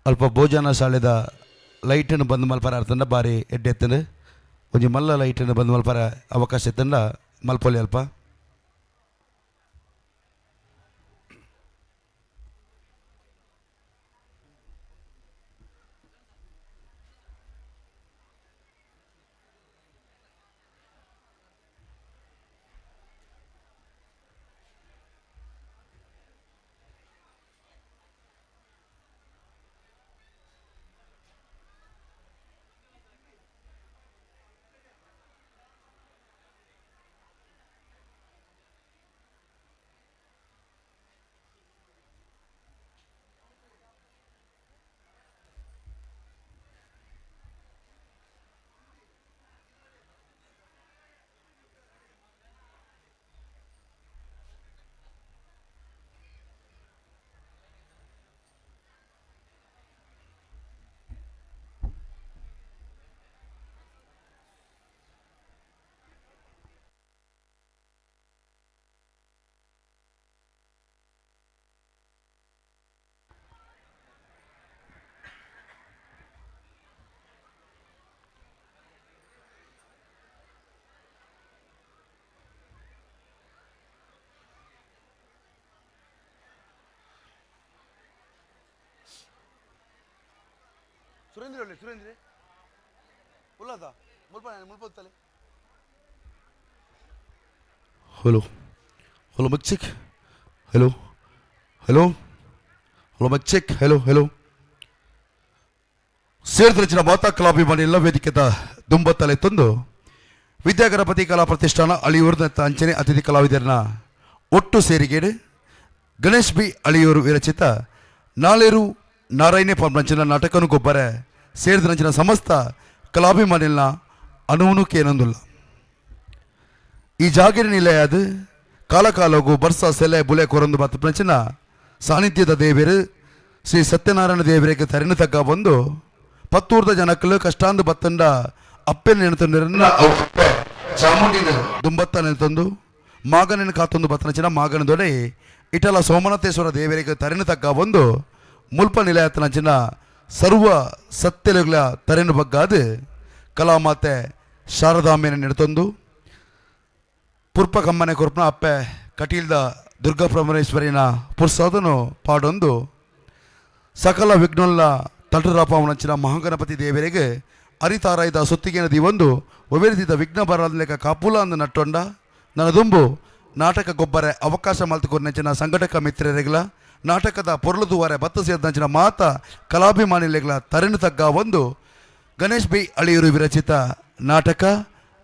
ಅಲ್ಪ ಭೋಜನ ಶಾಲೆದ ಲೈಟನ್ನು ಬಂದು ಮಲ್ಪರ ಅರ್ಥಂಡ ಬಾರಿ ಎಡ್ಡೆತ್ತಂಡು ಒಂಜಿ ಮಲ್ಲ ಲೈಟನ್ನು ಬಂದು ಮಲ್ಪರ ಅವಕಾಶ ಎತ್ತಂಡ ಮಲ್ಪೊಲಿ ಅಲ್ಪ. ಸುರೇಂದ್ರ ಉಲ್ಲಾದ ಮುಲ್ಪತ್ತಲೆ ಹಲೋ ಹಲೋ ಮಕ್ಚಿಕ್ ಹಲೋ ಹಲೋ ಹಲೋ ಮಕ್ಚಿಕ್ ಹಲೋ ಹಲೋ ಸೇರಿದಲಿನ ಮಾತಾ ಕಲಾಭಿಮಾನಿ ಎಲ್ಲ ವೇದಿಕೆದ ದುಂಬತ್ತಲೆ ತಂದು ವಿದ್ಯಾಗಣಪತಿ ಕಲಾ ಪ್ರತಿಷ್ಠಾನ ಅಳಿಯೂರಿನ ಅಂಚನೆ ಅತಿಥಿ ಕಲಾವಿದರನ್ನ ಒಟ್ಟು ಸೇರಿಗೇಡು ಗಣೇಶ್ ಬಿ ಅಳಿಯೂರು ವಿರಚಿತ ನಾಳೇರು ನಾರಾಯಣೆ ಪಂಪಂಚಿನ ನಾಟಕನು ಗೊಬ್ಬರ ಸೇರಿದಂಚಿನ ಸಮಸ್ತ ಕಲಾಭಿಮಾನಿನ ಅನುವುನುಕ್ಕೆ ಏನೊಂದಿಲ್ಲ. ಈ ಜಾಗಿರಿ ನಿಲಯದು ಕಾಲಕಾಲಗೂ ಬರ್ಸ ಸೆಲೆ ಬುಲೆ ಕೊರೊಂದು ಬತ್ತ ಪಂಚಿನ ಸಾನ್ನಿಧ್ಯದ ದೇವರು ಶ್ರೀ ಸತ್ಯನಾರಾಯಣ ದೇವರಿಗೆ ತರಿನ ತಗ್ಗ ಬಂದು ಪತ್ತೂರ್ದ ಜನಕ್ಕಲು ಕಷ್ಟಾಂದು ಬತ್ತಂಡ ಅಪ್ಪೆ ನೆನೆತಂದಿರನ್ನ ಚಾಮುಂಡಿ ದುಂಬತ್ತ ನೆನೆತಂದು ಮಾಗನ ಕಾತೊಂದು ಬತ್ತನಚಿನ ಮಾಗನ ದೊಡೆ ಇಟಲ ಸೋಮನಾಥೇಶ್ವರ ದೇವರಿಗೆ ತರಿನ ತಗ್ಗ ಬಂದು ಮುಲ್ಪ ನಿಲಯತನಚಿನ ಸರ್ವ ಸತ್ಯಲುಗಳ ತರೆನು ಬಗ್ಗಾದು ಕಲಾಮಾತೆ ಶಾರದಾಂಬೆನ ನೆನೆತಂದು ಪುರ್ಪ ಕಮ್ಮನೆ ಕೊರ್ಪನ ಅಪ್ಪೆ ಕಟೀಲ್ದ ದುರ್ಗಾ ಪರಮೇಶ್ವರಿನ ಪುರ್ಸೋದನು ಪಾಡೊಂದು ಸಕಲ ವಿಘ್ನೋಲ್ಲ ತಟುರಾಪವನಂಚಿನ ಮಹಾಗಣಪತಿ ದೇವರಿಗೆ ಅರಿತಾರಾಯ್ದ ಸುತ್ತಿಗೆ ನದಿ ಒಂದು ಒವೆರಿಸಿದ ವಿಘ್ನ ಬರಲೆಕ್ಕ ಕಾಪುಲ ಅಂದು ನಟ್ಟೊಂಡ ನನ್ನ ದುಂಬು ನಾಟಕ ಗೊಬ್ಬರ ಅವಕಾಶ ಮಲ್ತುಕೊರ್ನೆಂಚಿನ ಸಂಘಟಕ ಮಿತ್ರರೆಗಳ ನಾಟಕದ ಪೊರ್ಲುದುವಾರೆ ಬತ್ತ ಸೇರಿದಂಚಿನ ಮಾತ ಕಲಾಭಿಮಾನಿಗಳ ತರೆನು ತಗ್ಗ ಒಂದು ಗಣೇಶ್ ಬಿ ಅಳಿಯೂರು ವಿರಚಿತ ನಾಟಕ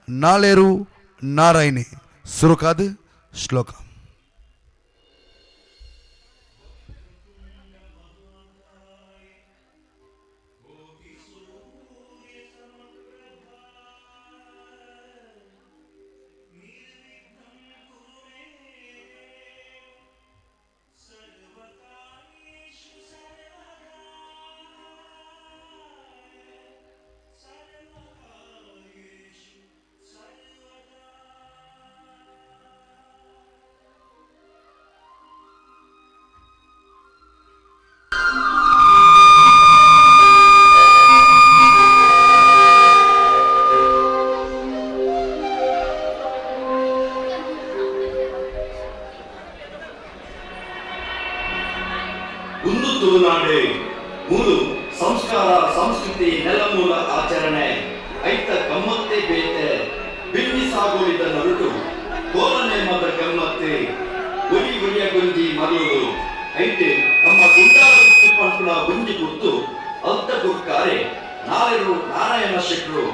ನಾಳೇರು ನಾರಾಯಣಿ ಸುರುಕಾದು ಶ್ಲೋಕ. ಒಂದು ತುಳುನಾಡು ಮೂರು ಸಂಸ್ಕಾರ ಸಂಸ್ಕೃತಿ ನೆಲಮೂಲ ಆಚರಣೆ ಐತ ಗಮ್ಮತ್ತೆ ಬೇತೆ ಬಿನ್ನಿ ಸಾಗೋಳಿದ ನರುಟು ಕೋಲನೆ ಮದ ಗಮ್ಮತ್ತೆ ಒಲಿ ಒಲಿಯ ಗುಂಜಿ ಮದುವುದು ಐತೆ ತಮ್ಮ ಗುಂಡಾರ ಪಂಪುಳ ಗುಂಜಿ ಗುತ್ತು ಅಲ್ತ ಗುರ್ಕಾರೆ ನಾಳೆರು ನಾರಾಯಣ ಶೆಟ್ರು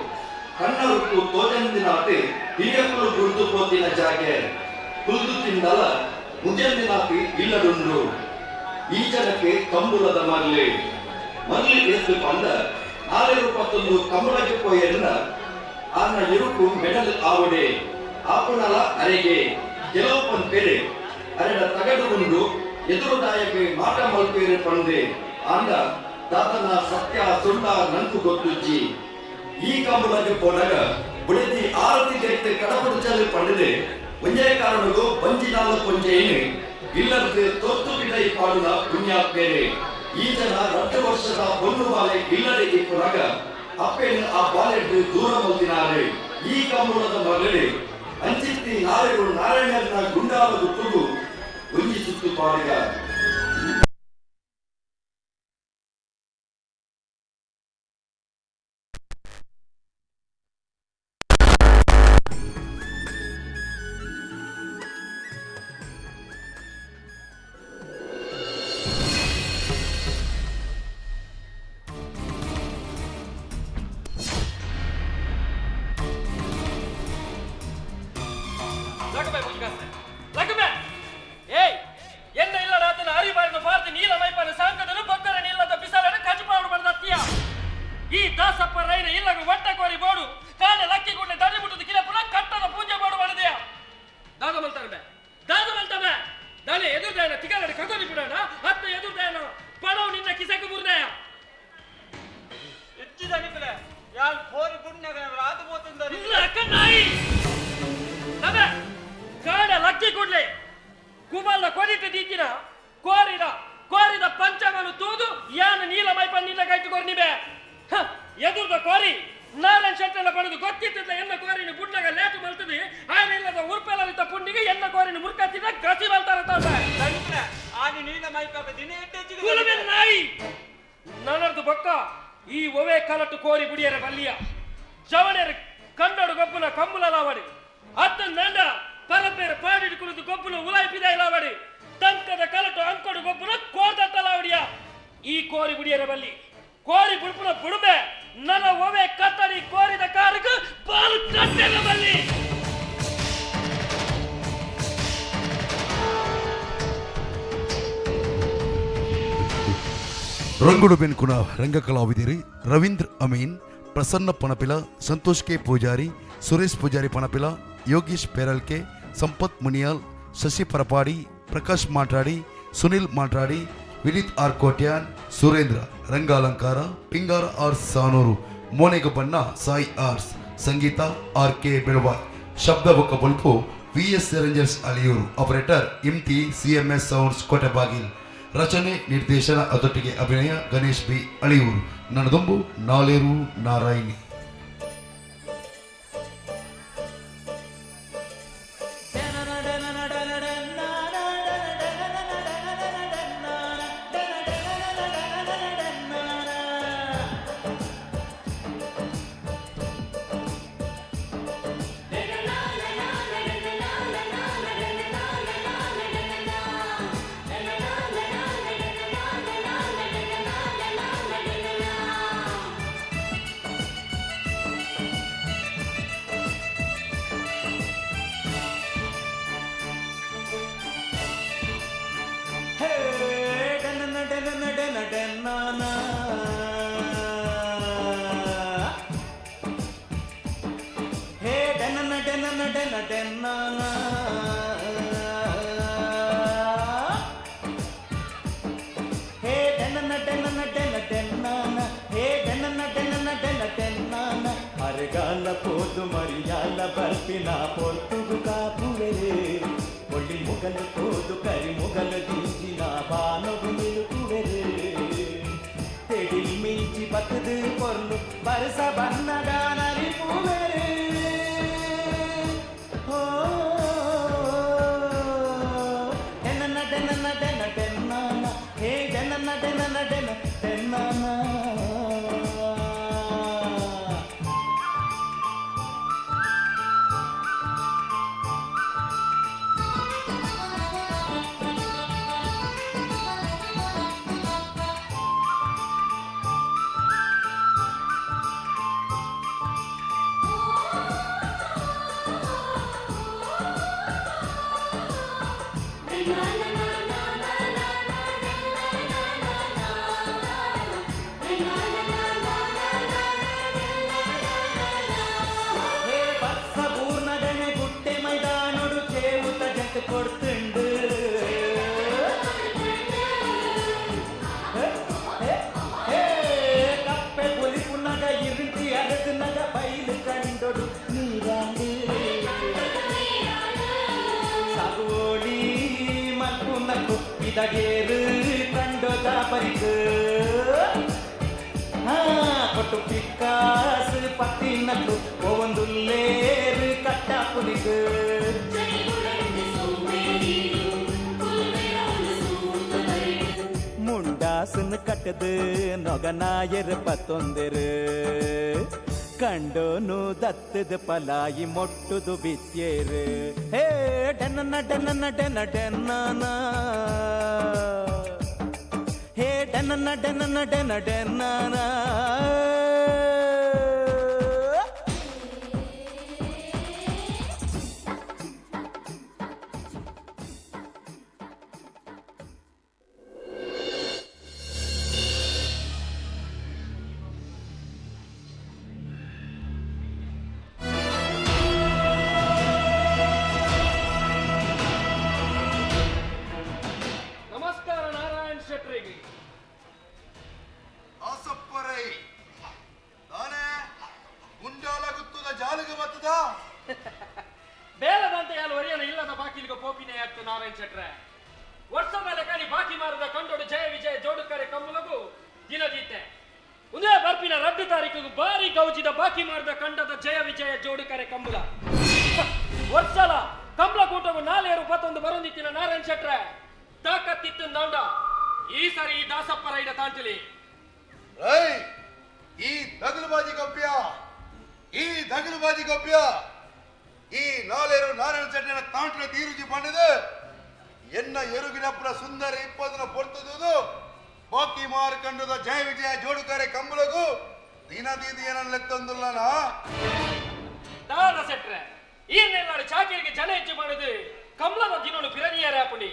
ಕಣ್ಣರುಟ್ಟು ತೋಜಂದಿನಾತಿ ಹಿರಿಯಕ್ಕಳು ಗುರುತು ಪೋತಿನ ಜಾಗೆ ಕುಲ್ದು ತಿಂದಲ ಮುಜಂದಿನಾತಿ ಇಲ್ಲದುಂಡು ಈ ಜನಕ್ಕೆ ಕಂಬುಲದ ಮರ್ಲಿ ಎದ್ದು ಬಂದ 421 ಕಂಬಳಕ್ಕೆ ಪೋಯನ್ನ ಆನ ಇರುಕು ಮೆಡಲ್ ಆವಡೆ ಆಪುನಲ ಅರೆಗೆ ಕೆಲವೊಂದು ಪೇರೆ ಅರೆಡ ತಗಡುಗುಂಡು ಎದುರುದಾಯಕ್ಕೆ ಮಾಟ ಮಲ್ಪೇರೆ ಪಂದೆ ಆಂದ ತಾತನ ಸತ್ಯ ಸುಳ್ಳ ನಂಕು ಗೊತ್ತುಜ್ಜಿ ಈ ಕಂಬಳಕ್ಕೆ ಪೋದಾಗ ಬುಳಿತಿ ಆರತಿ ಜೈತೆ ಕಡಪುಡಿಚಲ್ಲಿ ಪಂಡಿದೆ ಒಂಜೇ ಕಾರಣಗಳು ಬಂಜಿನಾಲ ಪೊಂಜೆಯನ್ನು ಇಲ್ಲದೆ ತೊತ್ತು ಬಿಡೈ ಪಾಡುನ ಪುಣ್ಯಾಪೇರೆ ಈತನ 2 ವರ್ಷದ பொண்ணு ಬಾಲೆ ಇಲ್ಲದೆ ಇಪ್ಪುರಾಗ ಅಪ್ಪೇನು ಆ ಬಾಲೆಟ್ಟು ದೂರ ಮಲ್ತಿನಾರೆ ಈ ಕಮ್ಮುಳದ ಮಗಳೇ ಅಂಚಿತ್ತಿ ನಾಳೆಗಳು ನಾರಾಯಣನ ಗುಂಡಾಲ ಗುಟ್ಟುಗು ಒಂಜಿ ಸುತ್ತು ಪಾಡಿಗ ಕೋರಿದ ಪಂಚಮನು ತೂದು ಯಾನ ನೀಲಮೈ ಪನ್ನಿನ ಕೈಟುಕೊರ್ ನಿಬೆ ಎದುರ್ದ ಕೋರಿ ನಾರಾಯಣ್ ಶೆಟ್ಟೆಲ್ಲ ಪಡೆದು ಗೊತ್ತಿದ್ದ ಎನ್ನ ಕೋರಿನ ಬುಡ್ಡಗ ಲೇಟು ಮಲ್ತದೆ ಆಯ್ನ ಇಲ್ಲದ ಉರ್ಪೆಲವಿದ್ದ ಪುಂಡಿಗೆ ಎನ್ನ ಕೋರಿನ ಮುರ್ಕತ್ತಿದ ಗಸಿ ಮಲ್ತಾರ ಆನಿ ನೀಲಮೈ ಪಾಪ ದಿನ ಎಟ್ಟೆಚ್ಚಿಗೆ ಕುಲಬೆ ನಾಯಿ ನನ್ನದು ಬೊಕ್ಕ ಈ ಒವೆ ಕಲಟು ಕೋರಿ ಬುಡಿಯರ ಬಲ್ಲಿಯ ಜವಣೆರ ಕನ್ನಡ ಗೊಬ್ಬನ ಕಂಬುಲಾವಡಿ ಅತ್ತ ನಂಡ ಪರಪೇರ ಪಾಡಿಡು ಕುಳಿದು ಗೊಬ್ಬನ ಉಲಾಯಿ ಪಿದಾಯಿಲಾವಡಿ ತಂಕದ ಕಲಟು ಅಂಕಡು ಗೊಬ್ಬನ ಕೋರ್ದತ್ತಲಾವಡಿಯ ಈ ಕೋರಿ ಬುಡಿಯರ ಬಲ್ಲಿ ಕೋರಿ ಬುಡ್ಪುನ ಬುಡುಬೆ ನನ್ನ ಒವೆ ಕತ್ತಡಿ ಕೋರಿದ ಕಾರಕ ಬಾಲು ಕಟ್ಟೆಲ ಬಲ್ಲಿ ರಂಗುಡು ಬೆನ್ಕುನ ರಂಗ ಕಲಾವಿದಿರಿ ರವೀಂದ್ರ ಅಮೀನ್, ಪ್ರಸನ್ನ ಪಣಪಿಲ, ಸಂತೋಷ್ ಕೆ ಪೂಜಾರಿ, ಸುರೇಶ್ ಪೂಜಾರಿ ಪಣಪಿಲ, ಯೋಗೀಶ್ ಪೇರಲ್ಕೆ, ಸಂಪತ್ ಮುನಿಯಾಲ್, ಶಶಿ ಪರಪಾಡಿ, ಪ್ರಕಾಶ್ ಮಾಟ್ರಾಡಿ, ಸುನಿಲ್ ಮಾಟ್ರಾಡಿ, ವಿನೀತ್ ಆರ್ ಕೋಟ್ಯಾನ್, ಸುರೇಂದ್ರ ರಂಗಾಲಂಕಾರ, ಪಿಂಗಾರ ಆರ್ ಸಾನೂರು, ಮೋನೆಗ ಬಣ್ಣ ಸಾಯಿ ಆರ್ಸ್, ಸಂಗೀತ ಆರ್ ಕೆ ಬೆಳವಾಯ್, ಶಬ್ದ ಬೊಕ್ಕ ಬಲ್ಪು VS rangers Aliyur, operator Imti CMS sounds Kotebagil, ರಚನೆ ನಿರ್ದೇಶನ ಅದೊಟ್ಟಿಗೆ ಅಭಿನಯ ಗಣೇಶ್ ಬಿ ಅಳಿಯೂರು. ನನ್ನದೊಂಬು ನಾಲೇರು ನಾರಾಯಣಿ. అరగాల పోదు మరియాల బల్పిన పొర్తుగు కాపువెరే ఒడి ముగలు పోదు కరి ముగలు దించిన బానగు నిలుకువెరే తెడిల్ మించి బతుదు పొర్లు వరుస బన్నగా నలిపువెరే ఓ డెన్న డెన్న డెన్న డెన్న హే డెన్న డెన్న డెన్న డెన్న ಕೊಡ್ತುಂಡು ಕಪ್ಪೆ ಪೊಲಿಪುನಗ ಇರುಂಟಿ ಅರದುನಗ ಬೈಲು ಕಂಡೊಡು ನೀರಾಂಡು ಸಾಗುವೋಳಿ ಮಲ್ಪುನಕು ಇದಗೇರು ಕಂಡೊದ ಬರಾಬರಿಗೂ ಕೊಟ್ಟು ಪಿಕ್ಕಾಸು ಪತ್ತಿನట్లు ಒಂದುಲ್ಲೇರು ಕಟ್ಟಾಪುಲಿಗೂ ಮುಂಡಾಸನ್ನು ಕಟ್ಟದು ನೊಗನಾಯರು ಪತ್ತೊಂದರು ಕಂಡೋನು ದತ್ತದ ಪಲಾಯಿ ಮೊಟ್ಟುದು ಬಿತ್ತೇರು ಹೇ ಡೆನ್ನ ಡೆನ್ನ ಡೆನ್ನ ಡೆನ್ನ ಹೇ ಡೆನ್ನ ಡೆನ್ನ ಡೆನ್ನ ಡೆನ್ನ ನಮಸ್ಕಾರ ನಾರಾಯಣ್ ಶೆಟ್ರಿಗೆ. ಆಸಪ್ಪರೈ ನಾನೇ ಗುಂಡಾಲಾಗುತ್ತದ ಜಾಲಿಗೆ ಬರ್ತದ ಬೇಲದಂತೆ ಯಾರು ಒರಿಯನ ಇಲ್ಲದ ಬಾಕಿಲಿಗೆ ಪೋಪಿನೇ ಆಗ್ತು ನಾರಾಯಣ್ ಶೆಟ್ರೆ. ವರ್ಷ ಮೇಲೆ ಕಾಣಿ ಬಾಕಿ ಮಾರದ ಕಂಡೋಡು ಜಯ ವಿಜಯ ಜೋಡುಕರೆ ಕಮ್ಮಲಗು ದಿನದೀತೆ ಉದೇ ಬರ್ಪಿನ 2 ತಾರೀಕಿಗೆ ಬಾರಿ ಗೌಜಿದ ಬಾಕಿ ಮಾರದ ಕಂಡದ ಜಯ ವಿಜಯ ಜೋಡುಕರೆ ಕಂಬಳ ವರ್ಷಲ ಕಂಬಳ ಕೂಟವು 421 ಬರೋದಿತ್ತಿನ ನಾರಾಯಣ್ ಶೆಟ್ರೆ ತಾಕತ್ತಿತ್ತು ದಾಂಡ ಈ ಸರಿ ಈ ದಾಸಪ್ಪ ರೈಡ ತಾಂಟಿಲಿ ರೈ ಈ ದಗಲುಬಾಜಿ ಗಪ್ಯ ಈ ನಾಲೇರು ನಾರಾಯಣ ಚಟ್ಟನ ತಾಂಟ್ರ ತೀರುಜಿ ಪಂಡದು ಎನ್ನ ಎರುಗಿನಪ್ಪನ ಸುಂದರ ಇಪ್ಪದನ ಪೊರ್ತದು ಬಾಕಿ ಮಾರ್ಕಂಡದ ಜಯ ವಿಜಯ ಜೋಡುಕಾರೆ ಕಂಬಳಗು ದಿನದೀದಿ ಏನನ್ನೆತ್ತೊಂದಿಲ್ಲ ದಾದ ಸೆಟ್ರೆ ಈರ್ನೆಲ್ಲಾಡು ಚಾಕಿರಿಗೆ ಜನ ಹೆಚ್ಚು ಮಾಡುದು ಕಮಲದ ದಿನೋಡು ಪಿರನಿಯರ ಪುಡಿ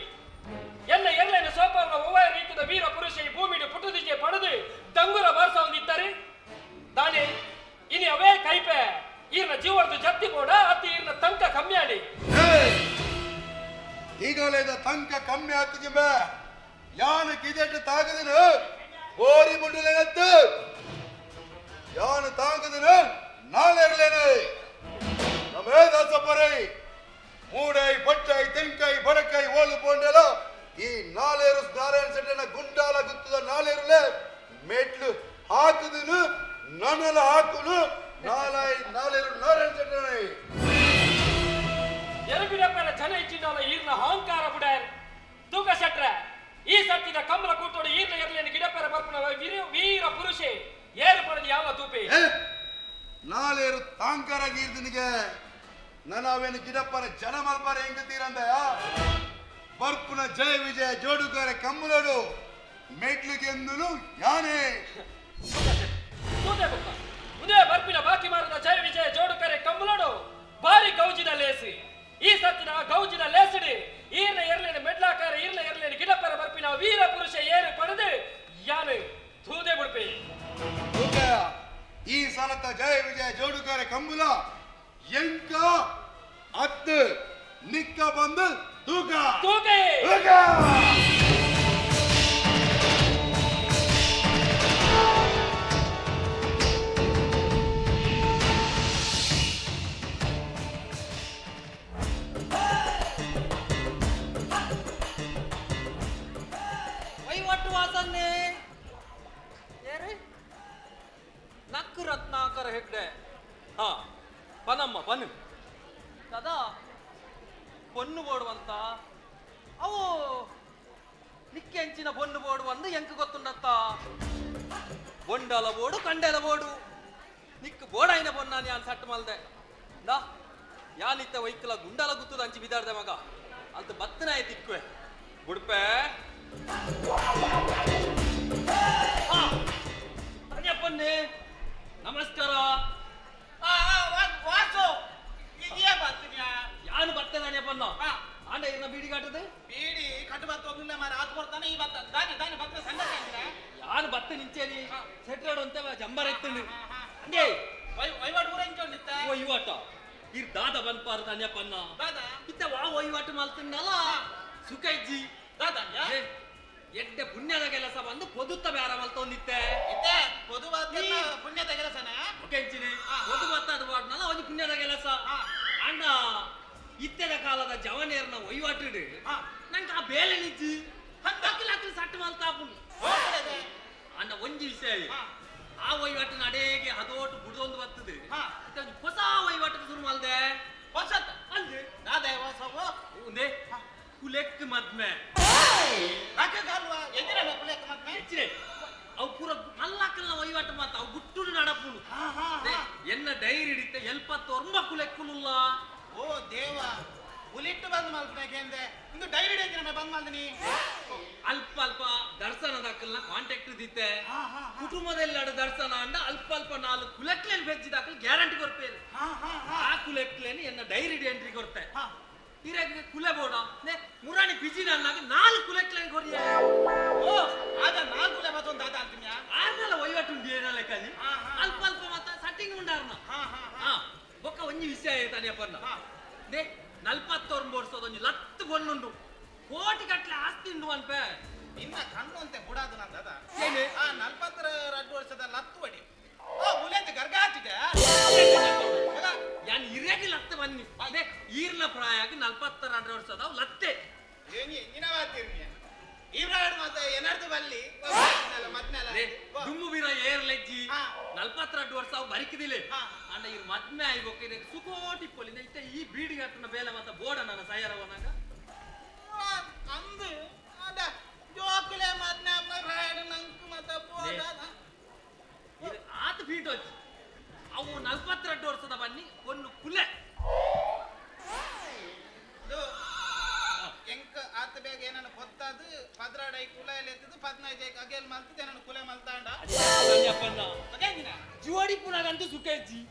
ಎಲ್ಲ ಎರಲೇನ ಸೋಪಾವನ ಒವ್ವಾಯ ರೀತಿಯ ವೀರ ಪುರುಷ ಈ ಭೂಮಿಡು ಪುಟುದಿಗೆ ಪಡೆದು ದಂಗುರ ಬಾರ್ಸ ಹೊಂದಿದ್ದಾರೆ ತಾನೇ ಇನಿ ಅವೇ ಕೈಪೆ ಈರ್ನ ಜೀವರ್ದು ಜತ್ತಿ ಕೂಡ ಅತಿ ಈರ್ನ ತಂಕ ಕಮ್ಮಿ ಆಡಿ ಈಗಲೇದ ತಂಕ ಕಮ್ಮಿ ಆಗ್ತದೆ ಯಾನು ಕಿದೆಟ್ಟು ತಾಗದನು ಗೋರಿ ಮುಂಡಲೇನತ್ತು ಯಾನು ತಾಗದನು ನಾಳೆರ್ಲೇನೆ ನಮೇ ದಾಸಪ್ಪರೈ ಮೂಡೈ ಬಟ್ಟೈ ತೆಂಕೈ ಬಡಕೈ ಓಲು ಪೋಂಡೆಲ ಈ ನಾಲೇರು ನಾರಾಯಣ ಶೆಟ್ಟನ ಗುಂಡಾಲ ಗುತ್ತದ ನಾಲೇರುಲೆ ಮೆಟ್ಲು ಹಾಕುದನು ನನ್ನಲ ಹಾಕುನು ನಾಲೇರು ನಾರಾಯಣ ಶೆಟ್ಟನೈ ಎರಬಿಡಪ್ಪನ ಜನ ಹೆಚ್ಚಿನಾಲ ಈರ್ನ ಅಹಂಕಾರ ಬುಡಾರ್ ತೂಕ ಶೆಟ್ರೆ ಈ ಸತ್ತಿನ ಕಮಲ ಕೂಟೋಡು ಈರ್ನ ಎರಲೇನ ಗಿಡಪರ ಬರ್ಪನ ವೀರ ಪುರುಷೆ ಏರು ಪಡೆದು ಯಾವ ತೂಪಿ ನಾಲೇರು ತಾಂಕಾರ ಗೀರ್ದನಿಗೆ ನಾವೇನು ಗಿಡಪ್ಪನ ಜನ ಮಲ್ಪಾರ ಹೆಂಗತೀರಂದಯ ಬರ್ಪುನ ಜಯ ವಿಜಯ ಜೋಡುಗಾರೆ ಕಮ್ಮಲೋಡು ಮೆಟ್ಲಿಗೆಂದುಲು ಯಾನೇ ಉದೇ ಬರ್ಪಿನ ಬಾಕಿ ಮಾರದ ಜಯ ವಿಜಯ ಜೋಡುಕರೆ ಕಮ್ಮಲೋಡು ಬಾರಿ ಗೌಜಿದ ಲೇಸಿ ಈ ಸತ್ತಿನ ಗೌಜಿದ ಲೇಸಿಡಿ ಈರ್ನ ಎರಲೇನ ಮೆಡ್ಲಾಕಾರ ಈರ್ನ ಎರಲೇನ ಗಿಡಪರ ಬರ್ಪಿನ ವೀರ ಪುರುಷ ಏರು ಪಡೆದು ಯಾನು ತೂದೆ ಬಿಡ್ಪಿ ಈ ಸಲತ ಜಯ ವಿಜಯ ಜೋಡುಗಾರೆ ಕಂಬುಲ ಎಂಕ ಅತ್ತು ನಿಕ್ಕ ಬಂದು ತೂಕ ತೂಕೆ ವಹಿವಾಟು ವಾಸನ್ನೇ ಏರಿ ನಕ್ಕು ರತ್ನಾಕರ ಹೆಗ್ಡೆ ಹಾ ಪನಮ್ಮ ಪನ್ನು ಕದಾ பொண்ணு போடுವಂತ ಅವು ನಿಕ್ಕೆ ಹೆಂಚಿನ பொண்ணು ಬೋಡುವಂದು ಎಂಕ ಗೊತ್ತುಂಡತ್ತ ಬೊಂಡಲ ಬೋಡು ಕಂಡೆಲ ಬೋಡು ನಿಕ್ಕು ಬೋಡಾಯಿನ ಬೊನ್ನ ಯಾನ್ ಸಟ್ಟು ಮಲ್ದೆ ದಾ ಯಾನಿತ್ತ ವೈಕಲ ಗುಂಡಲ ಗುತ್ತದ ಅಂಚಿ ಬಿದಾಡ್ದೆ ಮಗ ಅಂತ ಬತ್ತನಾಯ ತಿಕ್ಕುವೆ ಬುಡ್ಪೆ ಅನ್ಯಪ್ಪನ್ನೇ ನಮಸ್ಕಾರ ವಾಸು ಇದೆಯಾ ಬರ್ತೀನಿಯಾ ಯಾನು ಬರ್ತೇನೆ ಅನ್ಯಪ್ಪನ್ನ ಆಂಡ ಇನ್ನ ಬೀಡಿ ಕಾಟದೆ ಬೀಡಿ ಕಟ್ಟು ಬತ್ತ ಹೋಗಿಲ್ಲ ಮಾರ ಆತ್ ಬರ್ತಾನೆ ಈ ಬತ್ತ ದಾನಿ ದಾನಿ ಬತ್ತ ಸಂಗತಿ ಅಂದ್ರೆ ಯಾನು ಬತ್ತೆ ನಿಂಚೇನಿ ಸೆಟ್ರಾಡು ಅಂತ ಜಂಬರ ಎತ್ತಂಡು ಹಂಗೆ ವಹಿವಾಟು ಊರ ಇಂಚೋಂಡಿತ್ತ ವಹಿವಾಟ ಇರ್ ದಾದ ಬಂದ್ಪಾರ್ದ ಅನ್ಯಪ್ಪನ್ನ ದಾದ ಇತ್ತ ವಾ ವಹಿವಾಟು ಮಾಡ್ತೀನಲ್ಲ ಸುಖ ಇಜ್ಜಿ ದಾದ ಎಡ್ಡೆ ಪುಣ್ಯದ ಕೆಲಸ ಬಂದು ಪೊದುತ್ತ ಬೇರ ಮಲ್ತೊಂದಿತ್ತೆ ಇತ್ತೆ ಪೊದುವಾದ ಪುಣ್ಯದ ಕೆಲಸನ ಕೆಂಚಿನಿ ಪೊದುವತ್ತದ ಬಾಡ್ನಲ್ಲ ಒಂದು ಪುಣ್ಯದ ಕೆಲಸ ಅಣ್ಣ ಇತ್ತೆದ ಕಾಲದ ಜವನೇರ್ನ ವಹಿವಾಟಿಡು ನಂಗೆ ಆ ಬೇಲೆ ನಿಜ್ಜಿ ಹಂಗಾಕಿಲ್ಲ ಸಟ್ಟು ಮಲ್ತಾಪುಂಡು ಮಲ್ಪೆ ಆ ವಹಿವಾಟು ನಡೆಗೆ ಅದೋಟು ಬುಡದೊಂದು ಬರ್ತದೆ ಹಾ. ಮತ್ತೆ ಒಂದು ಹೊಸ ವಹಿವಾಟಕ್ಕೆ ಶುರು ಮಲ್ದೆ ಹೊಸತ್ ಅಂದೆ ಅದೇ ಹೊಸವು ಒಂದೇ ಕುಲೆಕ್ ಮದ್ಮೆ ರಾಕಲ್ವಾ ಎದಿರ ಕುಲೆಕ್ ಮತ್ತೆ ಹೆಚ್ಚಿನ ಅವು ಪೂರ ಮಲ್ಲಕ್ಕಲ್ಲ ವಹಿವಾಟು ಮಾತ ಅವು ಗುಟ್ಟುಡು ನಡಪುನು ಎನ್ನ ಡೈರಿ ಹಿಡಿತೆ ಎಲ್ಪತ್ತೊರ್ಮ ಕುಲೆಕ್ಕುನುಲ್ಲ ಓ ದೇವ ಹುಲಿಟ್ಟು ಬಂದ್ ಮಲ್ಪನೆಗೆ ಅಂದೆ ಇಂದು ಡೈರಿ ಹಿಡಿದ್ರೆ ಬಂದ್ ಮಲ್ದಿನಿ ಅಲ್ಪ ಅಲ್ಪ ದರ್ಶನದಾಕಲ್ನ ಕಾಂಟ್ಯಾಕ್ಟ್ ದಿತ್ತೆ ಕುಟುಂಬದಲ್ಲಿ ನಡ ದರ್ಶನ ಅಂಡ ಅಲ್ಪ ಅಲ್ಪ 4 ಕುಲೆಕ್ಲೇನ್ ಬೆಚ್ಚಿದಾಕಲ್ ಗ್ಯಾರಂಟಿ ಕೊರ್ಪೇರು ಆ ಕುಲೆಕ್ಲೇನ್ ಎನ್ನ ಡೈರಿ ಎಂಟ್ರಿ ಕೊರ್ತೆ ಇರಾಗ ಕುಲೆ ಬೋಡ ಮುರಾಣಿ ಬಿಜಿನ ಅನ್ನಾಗ 4 ಕುಲೆಕ್ಲೇನ್ ಕೊರಿಯ ಓ ಆದ 4 ಕುಲೆ ಮತ್ತೊಂದು ದಾದ ಅಂತೀನಿ ಆರ್ನಲ್ಲ ವಹಿವಾಟು ಉಂಟು ಏನ ಲೆಕ್ಕಲ್ಲಿ ಅಲ್ಪ ಅಲ್ಪ ಮತ್ತ ಸಟ್ಟಿಂಗ್ ಉಂಡಾರ್ನ ಬೊಕ್ಕ ಒಂಜಿ ವಿಷಯ ಹೇಳ್ತಾನೆ ಅಪ್ಪನ್ನ ನೇ 49 ವರ್ಷದ ಒಂಜಿ ಲತ್ತು ಬೊನ್ನುಂಡು ಕೋಟಿ ಗಟ್ಲೆ ಆಸ್ತಿ ಉಂಡು ಅನ್ಪೆ ಇನ್ನ ಕಣ್ಣು ಅಂತೆ ಬುಡಾದು ನಂದ ಅದ ಏನೇ? 42 ವರ್ಷದ ಲತ್ತು ಬಡಿ ಆ ಹುಲಿಂದ ಗರ್ಗಾಚಿಗೆ ಯಾನ್ ಇರೇಗಿ ಲತ್ತೆ ಬನ್ನಿ ಅದೇ ಈರ್ನ ಪ್ರಾಯಾಗಿ 42 ವರ್ಷದ ಲತ್ತೆ ಏನಿ ನಿನವಾತಿರ್ನಿ ಇವ್ರಾಡ್ ಮತ್ತೆ ಏನಾರ್ದು ಬಲ್ಲಿ ಮದ್ನೆಲ್ಲ ದುಮ್ಮು ಬೀರ ಏರ್ಲೆಜ್ಜಿ ಹಾ. 42 ವರ್ಷ ಅವು ಬರಿಕಿದಿಲ್ಲ ಹಾ. ಅಂಡ ಇವ್ರು ಮದ್ಮೆ ಆಯ್ಬೇಕು ಇದಕ್ಕೆ ಸುಕೋಟಿ ಪೊಲಿನ ಇತ್ತ ಈ ಬೀಡಿಗೆ ಹಟ್ಟಿನ ಬೇಲೆ ಮತ್ತ ಬೋಡ ನನ್ನ ಸೈಯರವನಾಗ ಅಂದು ಅದ ಜೋಕುಲೆ ಮದ್ನೆ ರಾಯಡ್ ನಂಕು ಮತ್ತೆ ಬೋಡ ಇದು ಆತ ಬೀಟ್ వచ్చి ಅವು 42 ವರ್ಷದ ಬನ್ನಿ ಒಂದು ಕುಲೆ ಎಂಕ ಆತ ಬೇಗ ಏನನ್ನ ಕೊತ್ತದು 16 ಕುಲೆಯಲ್ಲಿ ಎತ್ತದು 15 ಅಗೆಲ್ ಮಲ್ತದೆ ಏನನ್ನ ಕುಲೆ ಮಲ್ತಾಂಡ ಅದೇಂಗಿನ ಜೋಡಿ ಪುನಗಂತೂ ಸುಖ ಇಜ್ಜಿ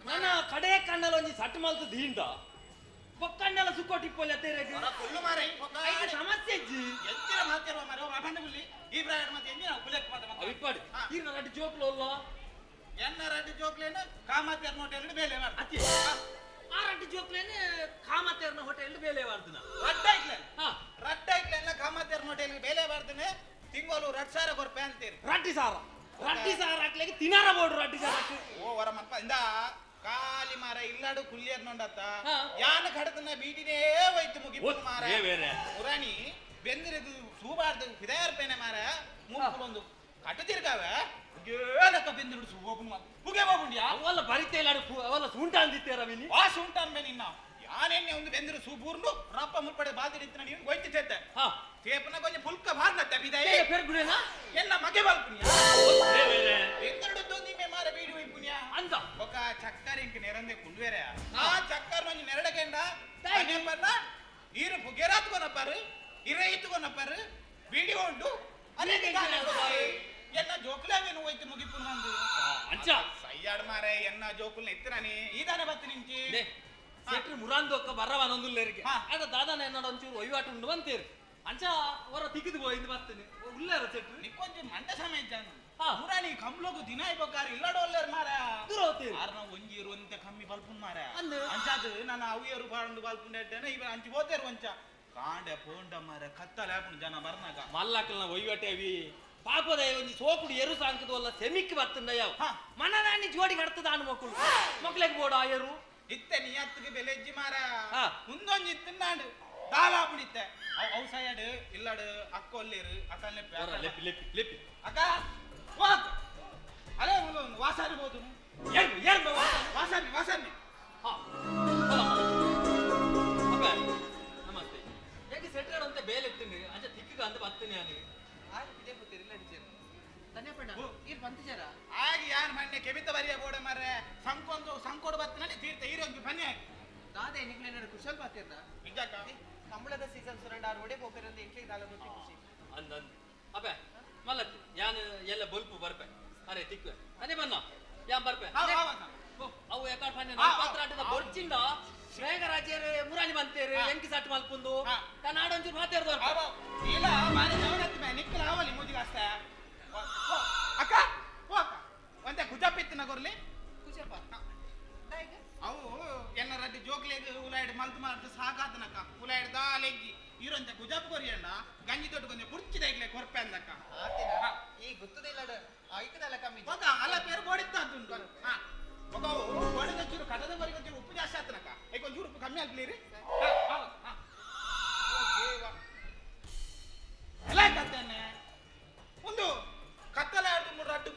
ನನ್ನ ಕಡೆ ಕಣ್ಣಲ ಒಂಜಿ ಸಟ್ ಮಲ್ತು ದೀಂಡ ಬೊಕ್ಕಣ್ಣೆಲ್ಲ ಸುಕ್ಕೋಟಿ ಪೊಲೆ ತೇರೆಗೆ ಕೊಲ್ಲು ಮಾರೈ ಐದು ಸಮಸ್ಯೆ ಇಜ್ಜಿ ಎತ್ತಿರ ಮಾತಿರುವ ಮಾರೋ ಅಪಂಡ ಬುಲ್ಲಿ ಈ ಬ್ರಾಯಡ್ ಮತ್ತೆ ಎಂಜಿನ ಕುಲೆಕ್ ಮಾತ ಅವಿಪ್ಪಾಡಿ ಈಗ ನಡಿ ಜೋಕ್ಲು ಅಲ್ಲ ಎನ್ನ ರಡ್ಡಿ ಜೋಕ್ಲೇನ ಕಾಮತ್ಯರ್ ನೋಟೆಲ್ ಬೇಲೆ ಮಾಡ ಅತಿ ಆ ರಡ್ಡಿ ಜೋಕ್ಲೇನೆ ಕಾಮತೇರ್ನ ಹೋಟೆಲ್ ಬೇಲೆ ವಾರ್ದನ ರಡ್ಡ ಇಕ್ಲೆಲ್ಲ ಕಾಮತ್ಯರ್ ನೋಟೆಲ್ ಬೇಲೆ ಬಾರ್ದನೆ ತಿಂಗಳು 2,000 ಕೊರ್ಪೆ ಅಂತೀರಿ ರಡ್ಡಿ ಸಾರ ಹಾಕ್ಲಿಕ್ಕೆ ತಿನಾರ ಬೋಡು ರಡ್ಡಿ ಸಾರ ಓ ವರ ಮಪ್ಪ ಇಂದ ಕಾಲಿ ಮಾರ ಇಲ್ಲಾಡು ಕುಲ್ಲಿಯರ್ ನೋಡತ್ತ ಹಾ. ಯಾನ ಕಡತನ ಬೀಟಿನೇ ಹೋಯ್ತು ಮುಗಿಪು ಮಾರ ಪುರಾಣಿ ಬೆಂದಿರದು ಸೂಬಾರ್ದು ಹಿದಾಯರ್ಪೇನೆ ಮಾರ ಮೂರ್ಕೊಂಡು ಕಟ್ಟು ತಿರ್ಗಾವ ಏಲಕ್ಕ ಬೆಂದಿರು ಸೂಬೋಪು ಮುಗೆ ಹೋಗುಂಡ್ಯಾ ಅವಲ್ಲ ಬರಿತೆ ಇಲ್ಲ ಅವಲ್ಲ ಸೂಂಟ ಅಂದಿತ್ತೇರ ವಿನಿ ವಾಸ ಉಂಟಾನ್ಬೆ ನಿನ್ನ ಯಾನೆನ್ನೆ ಒಂದು ಬೆಂದಿರು ಸೂಬೂರ್ನು ರಪ್ಪ ಮುಲ್ಪಡೆ ಬಾದಿರಿತ್ತು ನೀನು ಹೋಯ್ತಿದ್ದೆ ಹಾ ತೇಪನ ಕೊಂಚ ಪುಲ್ಕ ಬಾರ್ನತ್ತೆ ಬಿದಾಯ ಪೆರ್ಗುಡೇನಾ ಎಲ್ಲ ಮಗೆ ಬಾಲ್ಪುಣ್ಯ ಬೆಂದಿರುಡು ನಿಮ್ಮೆ ಮಾರ ಬೀಡಿ ಹೋಯ್ಪುಣ್ಯ ಅಂತ ఒక చక్కర్ ఇంక నెరందే కుండ్వేరే ఆ చక్కర్ నుంచి నెరడకెండ అదేమన్నా ఈరు పుగేరాత్ కొనపారు ఇరైతు కొనపారు వీడియో ఉండు అనే ఎన్న జోకులేవి నువ్వు అయితే ముగిపున్నందు అంచా సయ్యాడు మారే ఎన్న జోకుల్ని ఎత్తిరని ఈదానే బత్తి నుంచి ಸೆಟ್ರು ಮುರಾಂದೊಕ್ಕ ಬರವನೊಂದುಲ್ಲೇರಿಗೆ ಹಾ. ಆಗ ದಾದಾನ ಎನ್ನಡ ಒಂಚೂರು ವಹಿವಾಟು ಉಂಡು ಅಂತೀರಿ ಅಂಚ ಹೊರ ತಿಕ್ಕಿದು ಹೋಯ್ದು ಬರ್ತೀನಿ ಉಳ್ಳಾರ ಸೆಟ್ರು ನಿಕ್ಕೊಂಚం ಮಂಟ ಸಮಯ ಇದ್ದಾನು ಹಾ. ಮುರಾನಿ ಕಂಬ್ಲೋಗು ದಿನ ಇಬ್ಬಕಾರಿ ಇಲ್ಲಡೋಲ್ಲೇರು ಮಾರ ದೂರ ಹೋಗ್ತೀರಿ ಆರ್ನ ಒಂಜಿ ಇರುವಂತೆ ಕಮ್ಮಿ ಬಲ್ಪುನ್ ಮಾರ ಅಂದು? ಅಂಚಾದು ನಾನು ಅವಿಯರು ಬಾಂಡು ಬಲ್ಪುಂಡೆ ಇವ ಅಂಚಿ ಹೋತೇರು ಒಂಚ ಕಾಂಡೆ ಪೋಂಡ ಮಾರ ಕತ್ತಲಾಪುಂಡು ಜನ ಬರ್ನಾಗ ಮಲ್ಲಕ್ಕಲ್ನ ವಹಿವಾಟೆ ಅವಿ ಪಾಪದ ಒಂಜಿ ಸೋಕುಡು ಎರು ಸಾಂಕದು ಅಲ್ಲ ಸೆಮಿಕ್ ಬರ್ತಂಡ ಯಾವ ಹಾ. ಮನದಾನಿ ಜೋಡಿ ಕಡ್ತದ ಅನ್ನು ಮಕ್ಕಳಿಗೆ ಬೋಡ ಆಯರು ಇತ್ತೆ ನಿಯತ್ತಿಗೆ ಬೆಲೆಜ್ಜಿ ಮಾರ ಹಾ. ಮುಂದೊಂಜಿ ತಿನ್ನಾಂಡು ದಾಲಾಪುಡಿತ್ತೆ ಅವು ಸೈಡ್ ಇಲ್ಲಡು ಅಕ್ಕೊಲ್ಲಿರು ಅಕ್ಕಲ್ನೆ ಲೆಪ್ಪಿ ಲೆಪ್ಪಿ ಲೆಪ್ಪಿ ಅಕ್ಕ ಹೋಗ್ ಅದೇ ಒಂದು ವಾಸಾರಿ ಬೋದು ಏನು ವಾಸಾರಿ ಹಾ ಅಪ್ಪ ನಮಸ್ತೆ ಹೇಗೆ ಸೆಟ್ರಾಡ್ ಅಂತ ಬೇಲೆ ಎತ್ತೀನಿ ಅಂಚ ತಿಕ್ಕಿಗ ಅಂತ ಬರ್ತೀನಿ ನಾನು ಆಗಿ ಯಾರು ಮಣ್ಣೆ ಕೆಬಿತ ಬರಿಯ ಬೋಡ ಮಾರೆ ಸಂಕೋಡು ಬತ್ತನಲ್ಲಿ ತೀರ್ಥ ಹೀರೋಂದು ಬನ್ನಿ ದಾದೆ ನಿಗ್ಲೇನಾರು ಕುಶಲ್ ಪಾತಿರ್ನ ನಿಜಕ್ಕ ಕಂಬಳದ ಸೀಸನ್ ಸುರಂಡಾರು ಒಡೆ ಪೋಪೆರಂದು ಎಂಕ್ಲಿಗೆ ದಾಲ ಗೊತ್ತಿ ಖುಷಿ ಅಂದ ಅಪ್ಪ ಮಲ್ಲತ್ತಿ ಯಾನು ಎಲ್ಲ ಬಲ್ಪು ಬರ್ಪೆ ಅರೆ ತಿಕ್ವೆ ಅದೇ ಬನ್ನ ಯಾ ಬರ್ಪೆ ಅವು ಯಾಕಂಡ್ ಬನ್ನಿ ಪತ್ರಾಟದ ಬೊರ್ಚಿಂದ ಶ್ರೇಗರಾಜ್ಯರು ಮುರಾಣಿ ಬಂತೇರು ಎಂಕಿ ಸಟ್ ಮಲ್ಪುಂದು ನಾನು ಆಡೊಂಚೂರು ಮಾತಾಡ್ದು ಇಲ್ಲ ಮಾರೆ ಜವನತ್ತಿ ಮೇ ನಿಕ್ಕಲ ಆವಲಿ ಮೂಜಿಗಾಸ್ತ ಅಕ್ಕ ಓ ಅಕ್ಕ ಒಂತೆ ಗುಜಪಿತ್ತಿನ ಗೊರ್ಲಿ ಕುಶಲ್ ಪಾತ ಅವು ಎನ್ನ ರಡ್ಡಿ ಜೋಕ್ಲೆಗ್ ಉಲಾಯ್ಡ್ ಮಲ್ತು ಮಾಡ್ತು ಸಾಕಾತನಕ್ಕ ಉಲಾಯ್ಡ್ ದಾಲೆಗ್ಗಿ ಇರೋಂತ ಗುಜಪ್ ಕೊರಿಯಣ್ಣ ಗಂಜಿ ದೊಡ್ಡ ಕೊಂಚ ಕುರ್ಚಿದ ಇಗ್ಲೆ ಕೊರ್ಪೆ ಅಂದಕ್ಕ ಆತಿನ ಈ ಗೊತ್ತದಿಲ್ಲ ಐಕದಲ್ಲ ಕಮ್ಮಿ ಹೋಗ ಅಲ್ಲ ಪೇರು ಬೋಡಿತ್ತ ಅಂತುಂಟು ఒక ಬೋಡಿದ ಚೂರು ಕಡದ ಬರಿಗೆ ಚೂರು ಉಪ್ಪು ಜಾಸ್ತಿ ಆತನಕ್ಕ ಈಗ ಒಂಚೂರು ಉಪ್ಪು ಕಮ್ಮಿ ಆಗ್ಲಿರಿ ಎಲ್ಲ ಕತ್ತೇನೆ ಒಂದು ಕತ್ತಲ 2-3 ರಡ್ಡು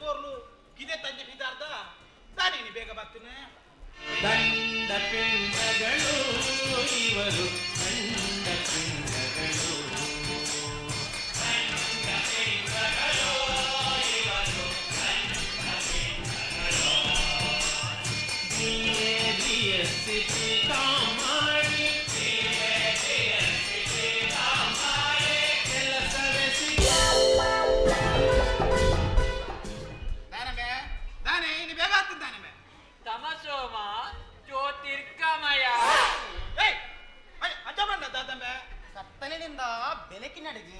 ಸಾವಿನಿಂದ ಬೆಳಕಿನಡೆಗೆ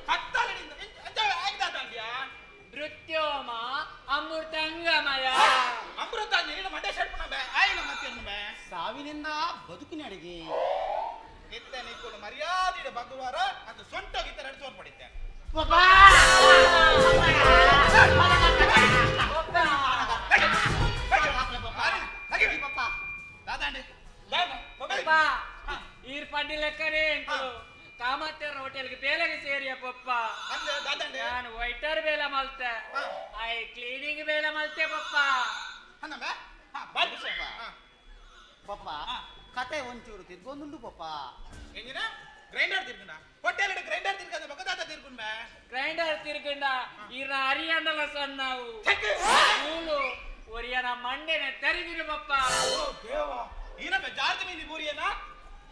ಕತ್ತಲಿನಿಂದ ಆಗ್ದಾದಂಡ್ಯಾ ನೃತ್ಯೋಮ ಅಮೃತಂಗಮಯ ಅಮೃತ ನೀರಿನ ಮಂಡೆ ಶೆಟ್ಪುಣ ಬೇ ಆಯ್ನ ಮತ್ತೇನು ಬೇ ಸಾವಿನಿಂದ ಬದುಕಿನಡೆಗೆ ಎತ್ತೆ ನಿಕ್ಕುಳು ಮರ್ಯಾದಿಡ ಬಗ್ಗುವಾರ ಅದು ಸೊಂಟ ಗಿತ್ತ ಎರಡು ತೋರ್ ಪಡಿತೆ ಈರ್ ಪಂಡಿ ಲೆಕ್ಕನೇ ಎಂಕುಲು ಕಾಮತ್ತೆರ ಹೋಟೆಲ್ಗೆ ಬೇಲೆಗೆ ಸೇರಿಯ ಪಪ್ಪ ನಾನು ವೈಟರ್ ಬೇಲ ಮಲ್ತೆ ಐ ಕ್ಲೀನಿಂಗ್ ಬೇಲ ಮಲ್ತೆ ಪಪ್ಪ ಪಪ್ಪ ಕತೆ ಒಂಚೂರು ತಿರ್ಗೊಂದುಂಡು ಪಪ್ಪ ಎಂಜಿನ ಗ್ರೈಂಡರ್ ತಿರ್ಕೊಂಡ ಹೊಟ್ಟೆಲ್ ಗ್ರೈಂಡರ್ ತಿರ್ಕೊಂಡ ಬಕದಾತ ತಿರ್ಕೊಂಡ ಗ್ರೈಂಡರ್ ತಿರ್ಕೊಂಡ ಈರ್ನ ಅರಿಯಂಡಲ ಸಣ್ಣವು ಕೂಲು ಒರಿಯನ ಮಂಡೆನ ತೆರೆದಿರು ಪಪ್ಪ ಈನಪ್ಪ ಜಾರ್ತಿ ಮೀನಿ ಬೂರಿಯನ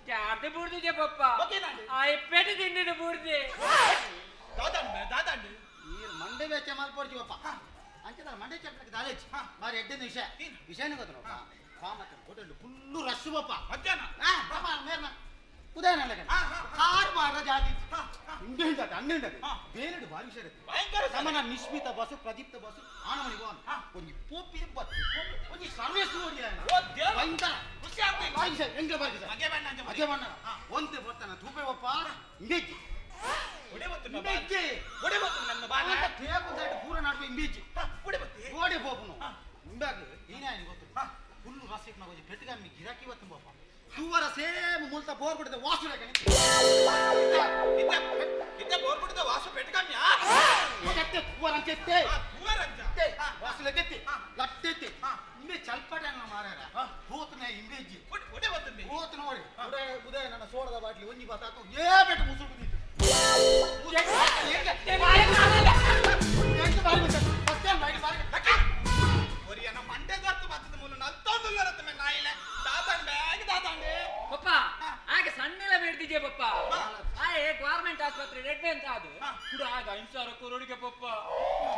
ಚಾರ್ದು ಬುಡ್ದಿದೆ ಪಪ್ಪ ಓಕೆನಾಂಡಿ? ಐ ಪೆಟ್ಟು ತಿಂದಿದ್ದು ಬುಡ್ದೆ ದಾದಂಡು ನೀರು ಮಂಡೆ ವೆಚ್ಚ ಮಾಡ್ಕೊಡ್ತೀವಪ್ಪ ಅಂಚೆ ಮಂಡೆ ಚಪ್ಪಲಿಗೆ ದಾಲೇಜ್ ಮಾರಿ ಎಡ್ಡಿನ ವಿಷಯನೇ ಗೊತ್ತಪ್ಪ ಕಾಮತ್ತೆ ಹೋಟೆಲ್ ಫುಲ್ಲು ರಶ್ ಪಪ್ಪ ಮಧ್ಯಾಹ್ನ ಮೇರ್ನ ಉದಯನ ಕಾರ್ ಮಾರ ಜಾತಿ ಇಂಡಿಯನ್ ಜಾತಿ ಅಣ್ಣಂಡ ಬೇರೆಡು ಭಾರಿ ವಿಷಯ ಭಯಂಕರ ಸಮನ ನಿಶ್ಮಿತ ಬಸ್ಸು ಪ್ರದೀಪ್ತ ಬಸ್ಸು ಆನಮಣಿ ಹೋನ್ ಒಂದು ಪೋಪಿ ಬತ್ತು ಒಂದು ಸರ್ವೇಸ್ ನೋಡಿ ಓ ದೇವ ಭಯಂಕರ ಖುಷಿ ಆಗ್ತದೆ ಭಾರಿ ವಿಷಯ ಹೆಂಗೆ ಬಾರಿ ಸರ್ ಮಗೆ ಬಣ್ಣ ಅಂಜ ಅದೇ ಬಣ್ಣ ಒಂತೆ ಬರ್ತಾನೆ ತೂಪೆವಪ್ಪ ಇಂಬೇಜಿ ಒಡೆ ಬತ್ತು ಇಂಬೇಜಿ ಒಡೆ ಬತ್ತು ನನ್ನ ಬಾಲ ಟೇಬಲ್ ಸೈಡ್ ಪೂರ ನಾಡುವೆ ಇಂಬೇಜಿ ಒಡೆ ಬತ್ತಿ ಗೋಡೆ ಪೋಪುನು ಇಂಬಾಗ ಈನೇ ಗೊತ್ತು ಫುಲ್ಲು ರಸ್ಸಿಗೆ ನಾವು ಪೆಟ್ಟಿಗೆ ಗಿರಾಕಿ ಬತ್ತು ಪಾಪ ತೂವರ ಸೇಮ್ ಮುಲ್ತ ಬೋರ್ ಬಿಡದೆ ವಾಸು ಇತ್ತ ಬೋರ್ ಬಿಡದ ವಾಸು ಪೆಟ್ಕಮ್ಯಾ ಕೆತ್ತೆ ತೂವರ ಅಂಚೆತ್ತೆ ಹೂವರಂಜ ವಾಸು ಲೆಕ್ಕೆತ್ತಿ ಲಟ್ಟೆತ್ತಿ ಇಂಬೆ ಚಲ್ಪಟ ಮಾರಾರ ಹೋತನೆ ಇಂಬೇಜಿ ಒಡೆ ಬತ್ತು ಹೋತ ನೋಡಿ ಉದಯ ನನ್ನ ಸೋಡದ ಬಾಟ್ಲಿ ಒಂಜಿ ಬಾತಾತು ಏ ಬೆಟ್ಟ ಮುಸುಡು ಬಿದ್ದು ಒರಿಯನ ಮಂಡೆ ಗೊತ್ತು ಬತ್ತದ ಮೂಲ ನಲ್ತೊಂದು ಲರತ ಮೆ ನಾಯಿಲೆ ದಾದಂಡೆ ದಾದಂಡೆ ಪಪ್ಪ ಹಾಗೆ ಸಣ್ಣೆಲ್ಲ ಬೇಡ್ತಿದ್ಯೆ ಪಪ್ಪ ಆಯೆ ಗವರ್ಮೆಂಟ್ ಆಸ್ಪತ್ರೆ ರೆಡ್ ಅಂತ ಅದು ಕೂಡ ಆಗ 5,000 ಕೊರೋಡಿಗೆ ಪಪ್ಪ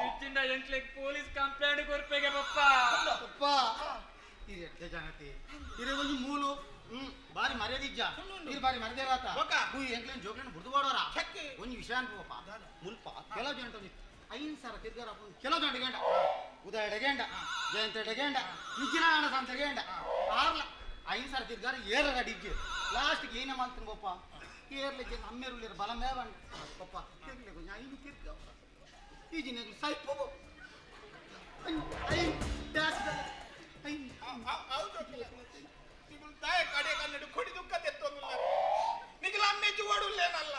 ಹೆಚ್ಚಿಂದ ಎಂಟ್ಲೆಗ್ ಪೊಲೀಸ್ ಕಂಪ್ಲೇಂಟ್ ಕೊರ್ಪೆಗೆ ಪಪ್ಪ ಅಪ್ಪ ಇದು ಎಡ್ಡೆ ಜಾಗತಿ ಇದು ಒಂದು ಮೂಲು ಬಾರಿ ಮರ್ಯಾದಿಜ್ಜ ನೀರು ಬಾರಿ ಮರ್ಯಾದಾತ ಬೊಕ್ಕ? ಎಂಕ್ಲೇನ್ ಜೋಕ್ಲೇನ್ ಬುಡ್ದುವಾಡೋರ ಚೆಕ್. ಒಂದು ವಿಷಯ ಅನ್ಕೋಪ್ಪ ಮುಲ್ಪ ಕೆಲವು ಜಂಟ 5,000 ತಿರ್ಗಾರ ಕೆಲವು ಜಂಟ ಗಂಡ ಉದಯ ಎಡಗೇಂಡ ಜಯಂತ ಎಡಗೇಂಡ ನಿಜ್ಜಿನ ಸಂತಗೇಂಡ ಆರ್ಲ 5,000 ತಿರ್ಗಾರ ಏರ ಡಿಗ್ಗಿ ಲಾಸ್ಟ್ಗೆ ಏನೇ ಮಾಡ್ತೀನಿ ಪಪ್ಪ ಏರ್ಲಿಕ್ಕೆ ನಮ್ಮೇರುಳ್ಳಿರ ಬಲ ಮೇವಣ್ಣ ಪಪ್ಪ ತಿರ್ಲಿ ಕೊಂಚ 5 ತಿರ್ಗ ಈಜಿನಾಗ ಸೈಪ್ ತಾಯ ಕಡೆ ಕನ್ನಡ ಕೊಡಿ ದುಃಖ ತೆತ್ತೊಂದಿಲ್ಲ ನಿಗಲ ಅಮ್ಮೆಜ್ಜು ಓಡುಲ್ಲೇನಲ್ಲ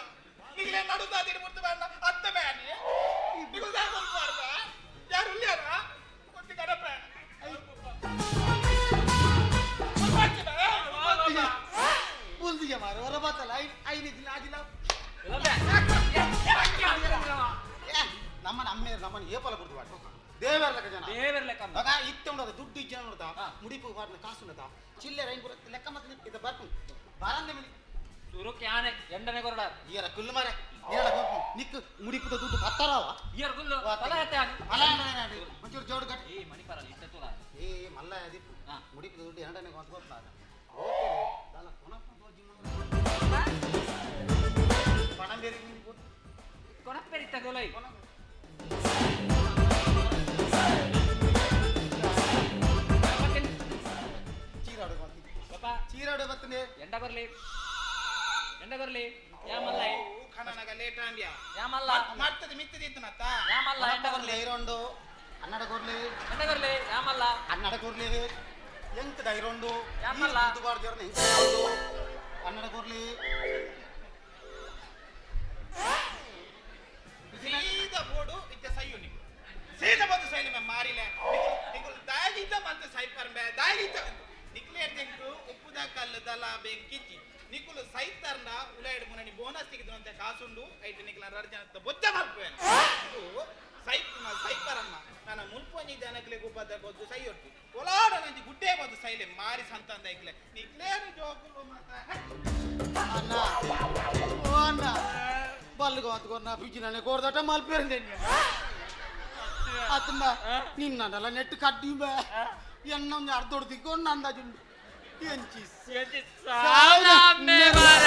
ನಿಗಲೇ ನಡುದಾದಿರಿ ಮುರ್ದು ಬೇಡ ಅತ್ತ ಬೇನೆ ನಿಗಲ ದಾರ್ಬಾರ್ದ ಯಾರು ಉಲ್ಲೇನ ಕೊಟ್ಟಿ ಕಡಪ ಬುಲ್ದಿಗೆ ಮಾರ ಹೊರ ಬತ್ತಲ್ಲ 5 ದಿನ ಆಗಿಲ್ಲ ನಮ್ಮನ ಅಮ್ಮೇರು ನಮ್ಮನ ಏಪಲ ಬಿಡ್ತು ಬಾಟ ದೇವರ್ಲಕ ಜನ ದೇವರ್ಲೆಕ್ಕ ಆಗ ಇತ್ತೆ ಉಂಡದ ದುಡ್ಡು ಇಜ್ಜನ ನೋಡ್ತಾ ಮುಡಿಪು ಬಾರ್ನ ಕಾಸು ಉಂಡದ ಚಿಲ್ಲರೆ 5 ಲೆಕ್ಕ ಮತ್ತೆ ಇದು ಬರ್ತು ಬಾರಂದೆ ಮಿನಿ ಸುರು ಕ್ಯಾನೆ ಎಂಡನೆ ಕೊರಡ ಈರ ಕುಲ್ಲು ಮಾರೆ ಏನ ಗೊತ್ತು ನಿಕ್ಕು ಮುಡಿಪುದ ದುಡ್ಡು ಪತ್ತರವ ಇಯರ್ ಗುಲ್ಲು ತಲ ಹತ್ತೆ ಅಲ ನಾಡಿ ಒಂಚೂರು ಜೋಡು ಕಟ್ಟಿ ಏ ಮಣಿ ಪರಲ್ಲ ಇತ್ತೆ ತುಲ ಏ ಮಲ್ಲ ದಿಪ್ಪು ಮುಡಿಪುದ ದುಡ್ಡು ಎರಡನೇ ಗೊತ್ತಾಗ ಓಕೆ ದಾಲ ಕೊನಪ್ಪ ದೋಜಿ ಪಣಂ ಬೇರೆ ನಿಂಗೆ ಕೊನಪ್ಪೆರಿತ್ತ ಗೊಲೈ ಚೀರಾಡು ಬರ್ತೀನಿ ಪಪ್ಪ ಚೀರಾಡು ಬರ್ತೀನಿ ಎಂಡ ಬರ್ಲಿ ಯಾಮಲ್ಲ ಖನನಗ ಲೇಟ್ ಆಂಡ್ಯಾ ಯಾಮಲ್ಲ ಮಾಡ್ತದೆ ಮಿತ್ತದಿ ಇತ್ತನತ್ತ ಯಾಮಲ್ಲ ಎಂಡ ಬರ್ಲಿ ಐರೊಂಡು ಅನ್ನಡ ಕೊರ್ಲಿ ಎಂಡ ಬರ್ಲಿ ಯಾಮಲ್ಲ ಅನ್ನಡ ಕೊರ್ಲಿ ಎಂತ ಐರೊಂಡು ಯಾಮಲ್ಲ? ದುಬಾರ್ದು ಎಂತ ಅನ್ನಡ ಕೊರ್ಲಿ ಸೀದಾ ಬೋಡು ಇತ್ತೆ ಸೈಯು ನಿಗು ಸೀದಾ ಬಂದು ಸೈಲಿ ಮೆ ಮಾರಿಲೆ ನಿಗುಲ್ ದಾಗಿದ್ದ ಮಂತ ಸೈಪರ್ ಮೆ ದಾಗಿದ್ದ ನಿಕ್ಲೆ ತೆಂಕು ಉಪ್ಪುದ ಕಲ್ಲು ದಲ ಬೆಂಕಿಚ್ಚಿ ನಿಕುಲು ಸೈತರ್ನ ಉಳಾಯ್ಡು ಮುನನಿ ಬೋನಸ್ ತೆಗೆದು ಅಂತ ಕಾಸುಂಡು ಐಟು ನಿಕಲ ರರ್ಜನತ್ತ ಬೊಚ್ಚ ಮಲ್ಪುವೆನು ಸೈಪರಮ್ಮ ನನ್ನ ಮುಲ್ಪೊಂಜಿ ಜನಕ್ಲೆ ಗುಬ್ಬದ ಗೊತ್ತು ಸೈಯೊಟ್ಟು ಒಲಾಡ ನಂಜಿ ಗುಡ್ಡೆ ಬಂದು ಸೈಲೆ ಮಾರಿ ಸಂತಂದ ಐಕ್ಲೆ ನಿಕ್ಲೇನು ಜೋಕುಲು ಮಾತ ಅನ್ನ ಓ ಅನ್ನ ಬಲ್ಗೋ ಅತ್ಕೊನ್ನ ಬಿಜಿನನೆ ಕೋರ್ದಟ ಮಲ್ಪೇರಂದೆ ಅತ್ತಮ್ಮ ನಿನ್ನಲ್ಲ ನೆಟ್ಟು ಕಟ್ಟಿಂಬ ಎನ್ನೊಂದು ಅರ್ಧೊಡ್ದಿಕ್ಕೊಂಡು ಅಂದಾಜುಂಡು ಎಂಚಿ ಸಾಲ ಮೇ ಮಾರ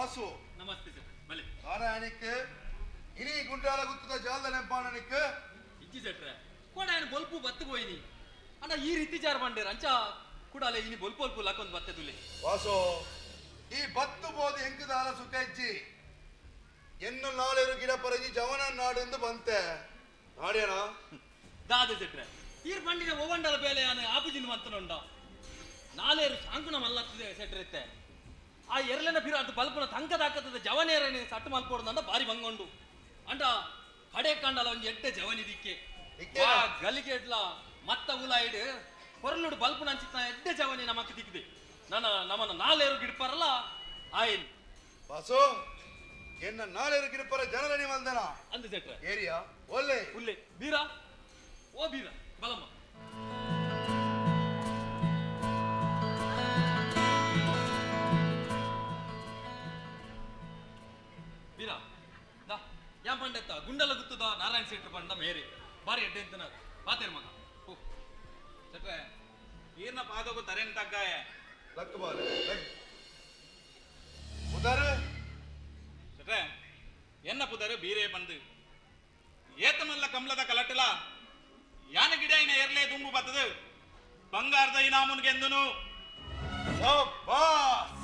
ವಾಸು ನಮಸ್ತೆ ಸರ್ ಬಲೆ ನಾರಾಯಣಕ್ಕೆ ಇನಿ ಗುಂಡಾಲ ಗುತ್ತದ ಜಾಲದ ನೆಂಪಾಣನಿಕ್ಕೆ ಇಜ್ಜಿ ಸೆಟ್ರೆ ಕೂಡ ಏನು ಬೊಲ್ಪು ಬತ್ತು ಹೋಯ್ನಿ ಅಣ್ಣ ಈ ರೀತಿ ಜಾರ ಬಂಡೇರ ಅಂಚ ಕೂಡಲೇ ಇನಿ ಬೊಲ್ಪು ಬೊಲ್ಪು ಲಕ್ಕೊಂದು ಬತ್ತೆ ತುಲಿ ವಾಸು ಈ ಬತ್ತು ಬೋದು ಹೆಂಗದಾಲ ಸುಖ ಇಜ್ಜಿ ಎನ್ನು ನಾಳೆರು ಗಿಡ ಪರಜಿ ಜವನ ನಾಡು ಎಂದು ಬಂತೆ ನಾಡ್ಯಾನ ದಾದ ಸೆಟ್ರೆ ಈರ್ ಬಂಡಿನ ಓವಂಡಲ ಬೇಲೆ ಆನೆ ಆಪುಜಿನ ಮಂತನುಂಡ ನಾಲೇರು ಸಾಂಕುಣ ಮಲ್ಲತ್ತದೆ ಸೆಟ್ರೆತ್ತೆ ಆ ಎರಲೆನ ಬಿರ ಅದು ಬಲ್ಪನ ತಂಕದಾಕದ ಜವನೇರನೆ ಸಟ್ಟು ಮಲ್ಪೋಡ್ದಂಡ ಬಾರಿ ಬಂಗೊಂಡು ಅಂಡ ಕಡೆ ಕಂಡಲ ಒಂಜಿ ಎಡ್ಡೆ ಜವನಿ ದಿಕ್ಕೆ ದಿಕ್ಕೇನ? ಗಲಿಗೆಡ್ಲ ಮತ್ತ ಉಲಾಯಿಡ್ ಹೊರಲುಡು ಬಲ್ಪನ ಅಂಚಿತ್ತ ಎಡ್ಡೆ ಜವನಿ ನಮಕ್ ದಿಕ್ಕಿದೆ ನಮ್ಮನ್ನ ನಾಲೇರು ಗಿಡ್ಪಾರಲ್ಲ ಆಯ್ನ್ ವಾಸು ಎನ್ನ ನಾಳೆರು ಗಿಡ ಪರ ಜನರ ನಿಮಲ್ದನ ಅಂದ ಸೆಟ್ರೆ ಏರಿಯಾ ಒಳ್ಳೆ ಉಲ್ಲೆ ಬೀರ ಓ ಬೀರ ಬಲಮ್ಮ ಬೀರ ದಾ ಯಾ ಪಂಡೆತ್ತ ಗುಂಡಲ ಗುತ್ತದ ನಾರಾಯಣ ಶೆಟ್ರು ಪಂಡ ಮೇರೆ ಬಾರಿ ಎಡ್ಡೆ ಅಂತನ ಪಾತೇರ್ ಮಗ ಹೋ ಸೆಟ್ರೆ ಈರ್ನ ಪಾದೋಗು ತರೇನ್ ತಗ್ಗಾಯ ಲಕ್ ಬಾಲೆ ಉದಾರ ಸೆಟ್ರೆ ಎನ್ನ ಪುದರು ಬೀರೆ ಬಂದು ಏತಮಲ್ಲ ಕಮಲದ ಕಲಟಲ ಯಾನ ಗಿಡ ಇನ ಎರ್ಲೆ ದುಂಬು ಬತ್ತದು ಬಂಗಾರದ ಇನಾಮುನ್ಗೆಂದುನು ಶಾಬಾಸ್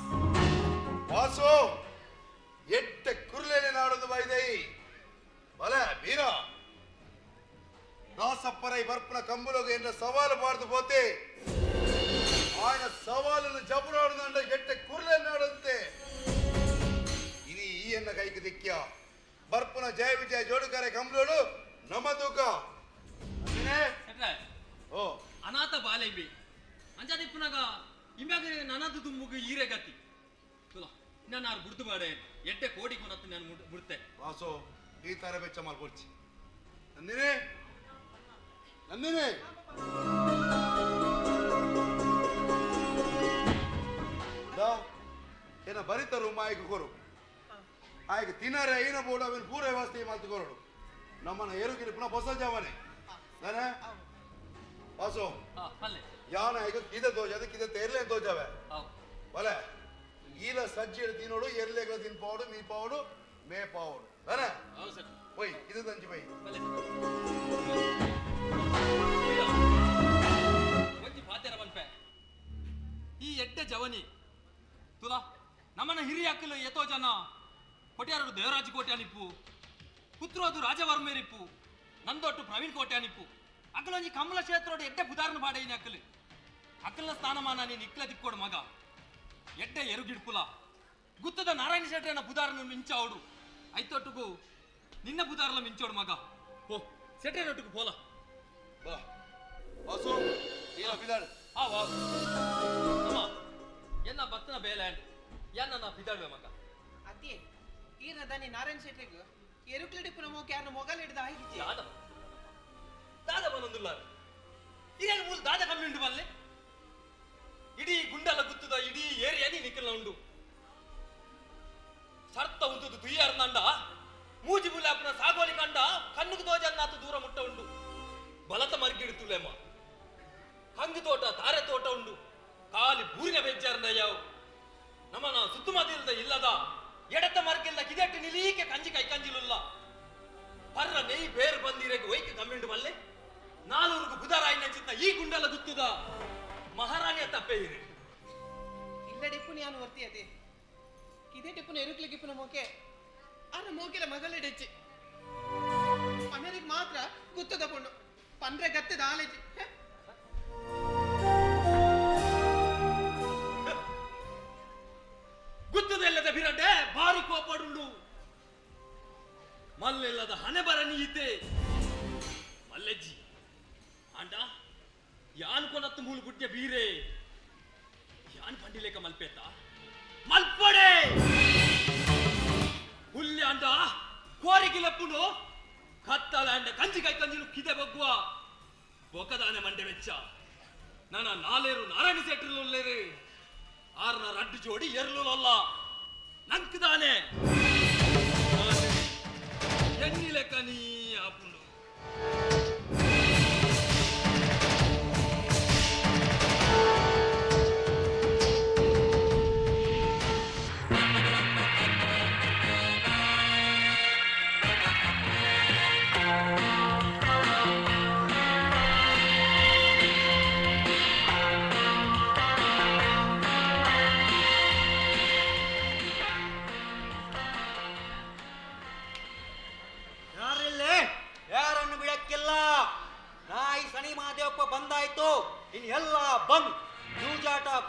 ವಾಸು ಎಟ್ಟ ಕುರ್ಲೇನೆ ನಾಡೋದು ಬೈದೈ ಬಲ ಬೀರ దాసప్పరై బర్పున కంబులోకి ఎన్న సవాలు పాడుతూ పోతే ఆయన సవాలును జబురాడుదండ ఎట్ట కుర్లేనాడంతే ఇని ఈ ఎన్న కైకి దిక్క్య బర్పున జయ విజయ జోడుకాರೆ కంబులోడు నమ్మదుక ಸೆಟ್ರೆ ಓ ಅನಾಥ ಬಾಲೆ ಬಿ ಅಂಜಾದಿಪ್ಪನಾಗ ಇಮ್ಯಾಗ ನನ್ನದು ತುಂಬುಗ ಈರೆ ಗತಿ ತುಲ ನಾನು ಆರು ಬುಡ್ದು ಬಾಡೆ ಎಡ್ಡೆ ಕೋಡಿ ಕೊನತ್ತು ನಾನು ಬಿಡ್ತೆ ವಾಸು ಈ ತರ ಬೆಚ್ಚ ಮಾಡ್ಕೊಡ್ಚಿ ನಂದಿನಿ ನಂದಿನಿ ದಾ ಏನ ಬರಿತರು ಮಾಯಿಗೆ ಕೊರು ಆಯ್ಕೆ ತಿನ್ನರೆ ಏನ ಬೋಡ ಅವನು ಪೂರ ವ್ಯವಸ್ಥೆ ಮಾತು ಕೊರಡು ನಮ್ಮನ್ನ ಏರುಗಿರಿ ಪುನಃ ಹೊಸ ಜಾವನೆ ನಾನೇ ವಾಸು ಪಲ್ಲೆ ಯಾನ ಈಗ ಕಿದೆ ದೋಜ ಕಿದೆ ತೇರ್ಲೆ ದೋಜಾವೆ ಹೌದು ಬಲೆ ಈಲ ಸಜ್ಜಿ ತಿನ್ನೋಡು ಎರ್ಲೆಗಳ ತಿನ್ಪಾವಡು ಮೀಪಾವಡು ಮೇಪಾವಡು ನಾನೇ ಹೌದು ಸರ್ ಒಯ್ ಇದು ತಂಜಿ ಬೈ ಪಲ್ಲೆ ಒಂಜಿ ಪಾತೆರ ಬನ್ಪೆ ಈ ಎಡ್ಡೆ ಜವನಿ ತುಲ ನಮ್ಮನ್ನ ಹಿರಿಯ ಅಕ್ಕಲು ಎತೋ ಜನ ಕೊಟ್ಯಾರರು ದೇವರಾಜ ಕೋಟ್ಯಾನಿಪ್ಪು ಪುತ್ರೋದು ರಾಜವರ್ಮೇರಿಪ್ಪು ನಂದೊಟ್ಟು ಪ್ರವೀಣ್ ಕೋಟ್ಯಾನಿಪ್ಪು ಅಕ್ಕಲೊಂಜಿ ಕಮಲ ಕ್ಷೇತ್ರೋಡು ಎಡ್ಡೆ ಬುಧಾರನ ಬಾಡೇನಿ ಅಕ್ಕಲು ಅಕ್ಕಲ್ನ ಸ್ಥಾನಮಾನ ನೀನು ಇಕ್ಲ ದಿಕ್ಕೋಡು ಮಗ ಎಡ್ಡೆ ಎರುಗಿಡ್ಪುಲ ಗುತ್ತದ ನಾರಾಯಣ ಶೆಟ್ರನ ಬುಧಾರನ ಮಿಂಚಾವಡು ಐತೊಟ್ಟುಗು ನಿನ್ನ ಬುಧಾರಲ ಮಿಂಚೋಡು ಮಗ ಓ ಶೆಟ್ರನೊಟ್ಟಿಗೂ ಪೋಲ ಬಾ ವಾಸು ಈಲ ಬಿದಾಡು ಆ ವಾ ಅಮ್ಮ ಎನ್ನ ಭಕ್ತನ ಬೇಲ್ಯಾಂಡ್ ಎನ್ನ ಬಿದಾಡುವೆ ಮಗ ಅದೇ ಈರ್ನ ದನಿ ನಾರಾಯಣ ಶೆಟ್ರಿಗೂ ಎರುಕ್ಲಿಡಿ ಪುನಮೋ ಕ್ಯಾರ್ನ ಮೊಗಲ್ ಹಿಡ್ದ ಆಗಿಜ್ಜಿ ದಾದ ಬಂದೊಂದುಲ್ಲ ಇದೇನು ಮೂಲ ದಾದ ಕಮ್ಮಿ ಉಂಟು ಬಲ್ಲೆ ಇಡೀ ಗುಂಡಲ ಗುತ್ತದ ಇಡೀ ಏರಿಯಾನಿ ನಿಖಿಲ್ನ ಉಂಡು ಸರ್ತ ಉಂಟುದು ತುಯ್ಯಾರ್ನಂಡ ಮೂಜಿ ಬುಲಾಪನ ಸಾಗೋಲಿ ಕಂಡ ಕಣ್ಣುಗು ದೋಜನ್ನಾತು ದೂರ ಮುಟ್ಟ ಉಂಡು ಬಲತ ಮರ್ಗಿಡ್ತುಲೆಮ್ಮ ಹಂಗು ತೋಟ ತಾರೆ ತೋಟ ಉಂಡು ಕಾಲಿ ಬೂರಿನ ಬೆಜ್ಜಾರ್ನ ಯಾವು ನಮ್ಮನ ಸುತ್ತುಮದಿಲ್ದ ಇಲ್ಲದ ಎಡತ ಮರ್ಗಿಲ್ಲ ಕಿದೆಟ್ಟು ನಿಲೀಕೆ ಕಂಜಿ ಕೈ ಕಂಜಿಲುಲ್ಲ ಪರ್ರ ನೆಯ್ ಬೇರು ಬಂದಿರೆಗೆ ವೈಕೆ ಕಮ್ಮಿಂಡು ಮಲ್ಲೆ ನಾಲ್ವರ್ಗು ಬುಧರಾಯಿನ ಚಿತ್ತ ಈ ಗುಂಡಲ ಗುತ್ತುದ ಮಹಾರಾಣಿಯ ತಪ್ಪೆ ಇರಿ ಇಲ್ಲ ಡಿಪ್ಪುನಿ ಯಾನು ವರ್ತಿ ಅದೇ ಇದೇ ಟಿಪ್ಪುನ ಎರುಕ್ಲಿಗೆ ಪುನ ಮೋಕೆ ಆರ ಮೋಕಿಲ ಮಗಲಿಡೆಚ್ಚಿ ಪನ್ನರಿಗೆ ಮಾತ್ರ ಗುತ್ತದ ಪುಣ್ಣು ಪಂದ್ರೆ ಗತ್ತದ ಆಲೆಜಿ ಗುತ್ತದೆಲ್ಲದ ಬಿರಡೆ ಭಾರಿ ಕೋಪಡುಂಡು ಮಲ್ಲೆಲ್ಲದ ಹಣೆ ಬರ ನೀತೆ ಮಲ್ಲೆಜ್ಜಿ ಅಂಡ ಯಾನ್ ಕೊನತ್ತು ಮೂಲು ಗುಡ್ಡೆ ಬೀರೆ ಯಾನ್ ಪಂಡಿಲೇಕ ಮಲ್ಪೇತ ಮಲ್ಪಡೆ ಹುಲ್ಲೆ ಅಂಡ ಕೋರಿಗಿಲಪ್ಪುನು ಕತ್ತಲ ಅಂಡ ಕಂಜಿ ಕೈ ಕಂಜಿಲು ಕಿದೆ ಬಗ್ಗುವ ಬೊಕದಾನೆ ಮಂಡೆ ವೆಚ್ಚ ನನ್ನ ನಾಲೇರು ನಾರಾಯಣ ಸೆಟ್ರಲ್ಲೇ ಆರ್ನ ರಡ್ಡು ಜೋಡಿ ಎರ್ಲುಲಲ್ಲ ನಂಕದಾನೆ ಎನ್ನಿಲೆಕ್ಕ ನೀ ಆಪುಂಡು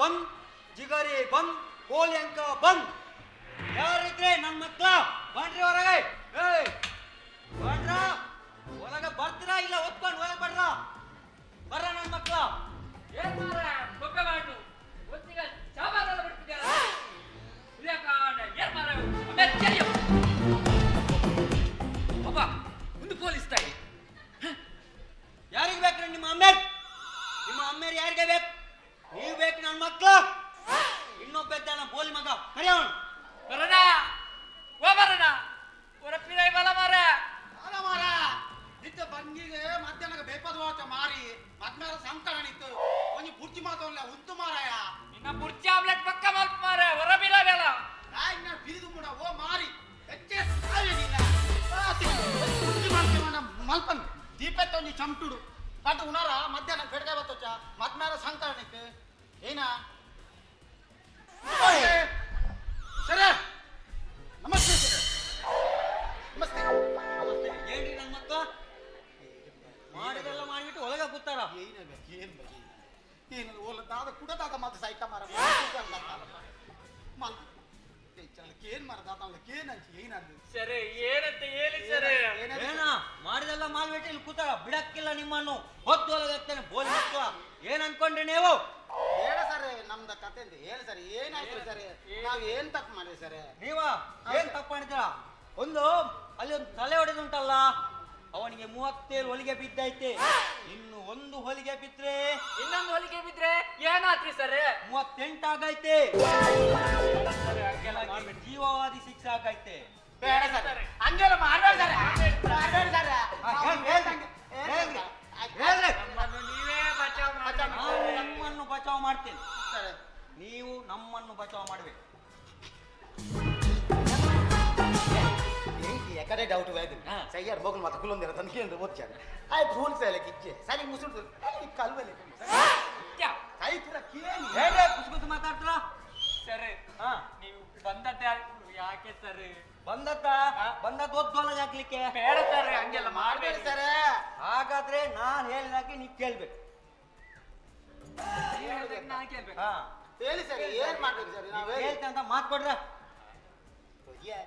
ಬಂದ್, ಜಿಗರಿ ಬಂದ್, ಕೋಳಿ ಅಂಕ ಬಂದ್. ಯಾರಿದ್ರೆ ನನ್ನ ಮಕ್ಳ ಬನ್ರಿ ಹೊರಗೆ. ಏಯ್ ಬನ್ರ, ಒಳಗೆ ಬರ್ತೀರಾ ಇಲ್ಲ ಒತ್ಕೊಂಡು ಒಳಗೆ ಬರ್ರ. ಬರ್ರ ನನ್ನ ಮಕ್ಳ. ಏನ್ ಮಾರ ಬೊಕ್ಕ ಮಾಡು ಒತ್ತಿಗೆ ಚಾಬಾರಲ್ಲ ಬಿಡ್ತಿದ್ಯಲ್ಲ ಇಲ್ಯಾಕಾಂಡ ಏನ್ ಮಾರ ಆಮೇಲೆ ಚೆಲ್ಲಿಯೋ ಅಪ್ಪ ಒಂದು ಪೊಲೀಸ್ ತಾಯಿ ಯಾರಿಗೆ ಬೇಕ್ರಿ ನಿಮ್ಮ ಅಮ್ಮೇರ್? ನಿಮ್ಮ ಅಮ್ಮೇರ್ ಯಾರಿಗೆ ಬೇಕು? ನೀವು ಬೇಕು ನನ್ನ ಮಕ್ಳು. ಇನ್ನೊಬ್ಬ ಇದ್ದಾನ ಬೋಲಿ ಮಗ, ಕರಿಯವನು. ಬರೋಣ ಓ ಬರೋಣ ಹೊರಪಿರೈ ಬಲ ಮಾರ ಅಲ್ಲ ಮಾರ, ನಿತ್ಯ ಬಂಗಿಗೆ ಮಧ್ಯಾಹ್ನ ಬೇಪದ ಹೋತ ಮಾರಿ ಮದ್ಮೇಲೆ ಸಂಕಟ ನಿತ್ತು ಒಂಜಿ ಬುರ್ಜಿ ಮಾತಲ್ಲ ಉಂಟು ಮಾರಾಯ. ನಿನ್ನ ಬುರ್ಜಿ ಆಮ್ಲೆಟ್ ಪಕ್ಕ ಮಲ್ಪ ಮಾರ ಹೊರಬಿಲ ಬೇಲ ಇನ್ನ ಬಿರಿದು ಮೂಡ ಓ ಮಾರಿ ಹೆಚ್ಚೆ ಸಾಯಲಿಲ್ಲ. ಬುರ್ಜಿ ಮಾಡ್ತೀವಿ ಮಲ್ಪನ್ ದೀಪೆತ್ತ ಒಂಜಿ ಚಮಟುಡು ಕಟ್ಟು ಉಣಾರ ಮಧ್ಯಾಹ್ನ ಬೆಡ್ಗೆ ಬತ್ತೋಚ ಮದ್ಮೇಲೆ ಸಂಕಟ ನಿತ್ತು ಏನ ಸರಿ. ನಮಸ್ತೆ ಸರ್. ನಮಸ್ತೆ. ನಮಸ್ತೆ. ಏನ್ರಿ ನನ್ನ ಮಕ್ಕ ಮಾಡಿದೆಲ್ಲ ಮಾಡಿಬಿಟ್ಟು ಒಳಗೆ ಕೂತಾರ. ಏನು ಓಲದಾದ ಕುಡದಾದ ಮತ್ತೆ ಸಾಯ್ತ ಮಾರ ಕೇನ್ ಮಾರದಾತ ಕೇನ್ ಹಂಚಿ ಏನಂದು ಸರಿ ಏನಂತ ಹೇಳಿ ಸರಿ ಏನ ಮಾಡಿದೆಲ್ಲ ಮಾಡ್ಬಿಟ್ಟು ಇಲ್ಲಿ ಕೂತಾರ. ಬಿಡಕ್ಕಿಲ್ಲ ನಿಮ್ಮನ್ನು ಹೊತ್ತು ಒಳಗಾಗ್ತೇನೆ ಬೋಲಿ ಮಕ್ಕಳ. ಏನ್ ಅನ್ಕೊಂಡ್ರಿ ನೀವು? ಹೇಳ ಸರ್ ನಮ್ದ ಕತೆ ಅಂತ ಹೇಳಿ ಸರ್. ಏನಾಯ್ತು ಸರ್? ನಾವ್ ಏನ್ ತಪ್ಪು ಮಾಡಿದ್ವಿ ಸರ್? ನೀವ ಏನ್ ತಪ್ಪು ಮಾಡಿದ್ರ? ಒಂದು ಅಲ್ಲಿ ಒಂದು ತಲೆ ಹೊಡೆದುಂಟಲ್ಲ, ಅವನಿಗೆ 37 ಹೊಲಿಗೆ ಬಿದ್ದೈತೆ. ಇನ್ನು ಒಂದು ಹೊಲಿಗೆ ಬಿದ್ರೆ ಇನ್ನೊಂದು ಹೊಲಿಗೆ ಬಿದ್ರೆ ಏನಾತ್ರಿ ಸರ್? 38 ಆಗೈತೆ. ಜೀವವಾದಿ ಶಿಕ್ಷೆ ಆಗೈತೆ. ಬೇಡ ಸರ್ ಹಂಗೆಲ್ಲ ಮಾಡಬೇಡ ಸರ್. ನೀವೇ ಬಚಾವ್ ನಾನು ನಮ್ಮನ್ನು ಬಚಾವ್ ಮಾಡ್ತೇನೆ, ನೀವು ನಮ್ಮನ್ನು ಬಚಾವ್ ಮಾಡ್ಬೇಕು. ಎಕಡೆ ಡೌಟ್ ಬೇಡ ಸೈಯಾರು ಹೋಗಲು ಮತ್ತೆ ಕುಲೊಂದಿರ ತನಕ ಅಂದ್ರೆ ಓದ್ಚಾನೆ ಆಯ್ತು ರೂಲ್ಸ್ ಎಲ್ಲ ಕಿಚ್ಚೆ ಸರಿ ಮುಸುಳ್ತು ಕಲ್ವಲ್ಲಿ ಕೈ ಪೂರ ಕೇಳಿ ಹೇಗೆ ಕುಸ್ಕುಸ್ ಮಾತಾಡ್ತಾರ ಸರಿ ನೀವು ಬಂದದ್ದ ಯಾಕೆ ಸರ್? ಬಂದದ್ದು ಓದ್ದೋಲಗೆ ಹಾಕ್ಲಿಕ್ಕೆ ಬೇಡ ಸರ್ ಹಂಗೆಲ್ಲ ಮಾಡ್ಬೇಡಿ ಸರ್. ಹಾಗಾದ್ರೆ ನಾನ್ ಹೇಳಿದಾಗೆ ನೀವು ಕೇಳ್ಬೇಕು. ನಾನು ಕೇಳ್ಬೇಕು. ಹೇಳಿ ಸರ್ ಏನ್ ಮಾಡ್ಬೇಕು ಸರ್? ನಾವು ಹೇಳ್ತೇನೆ ಅಂತ ಮಾತು ಕೊಡ್ರ.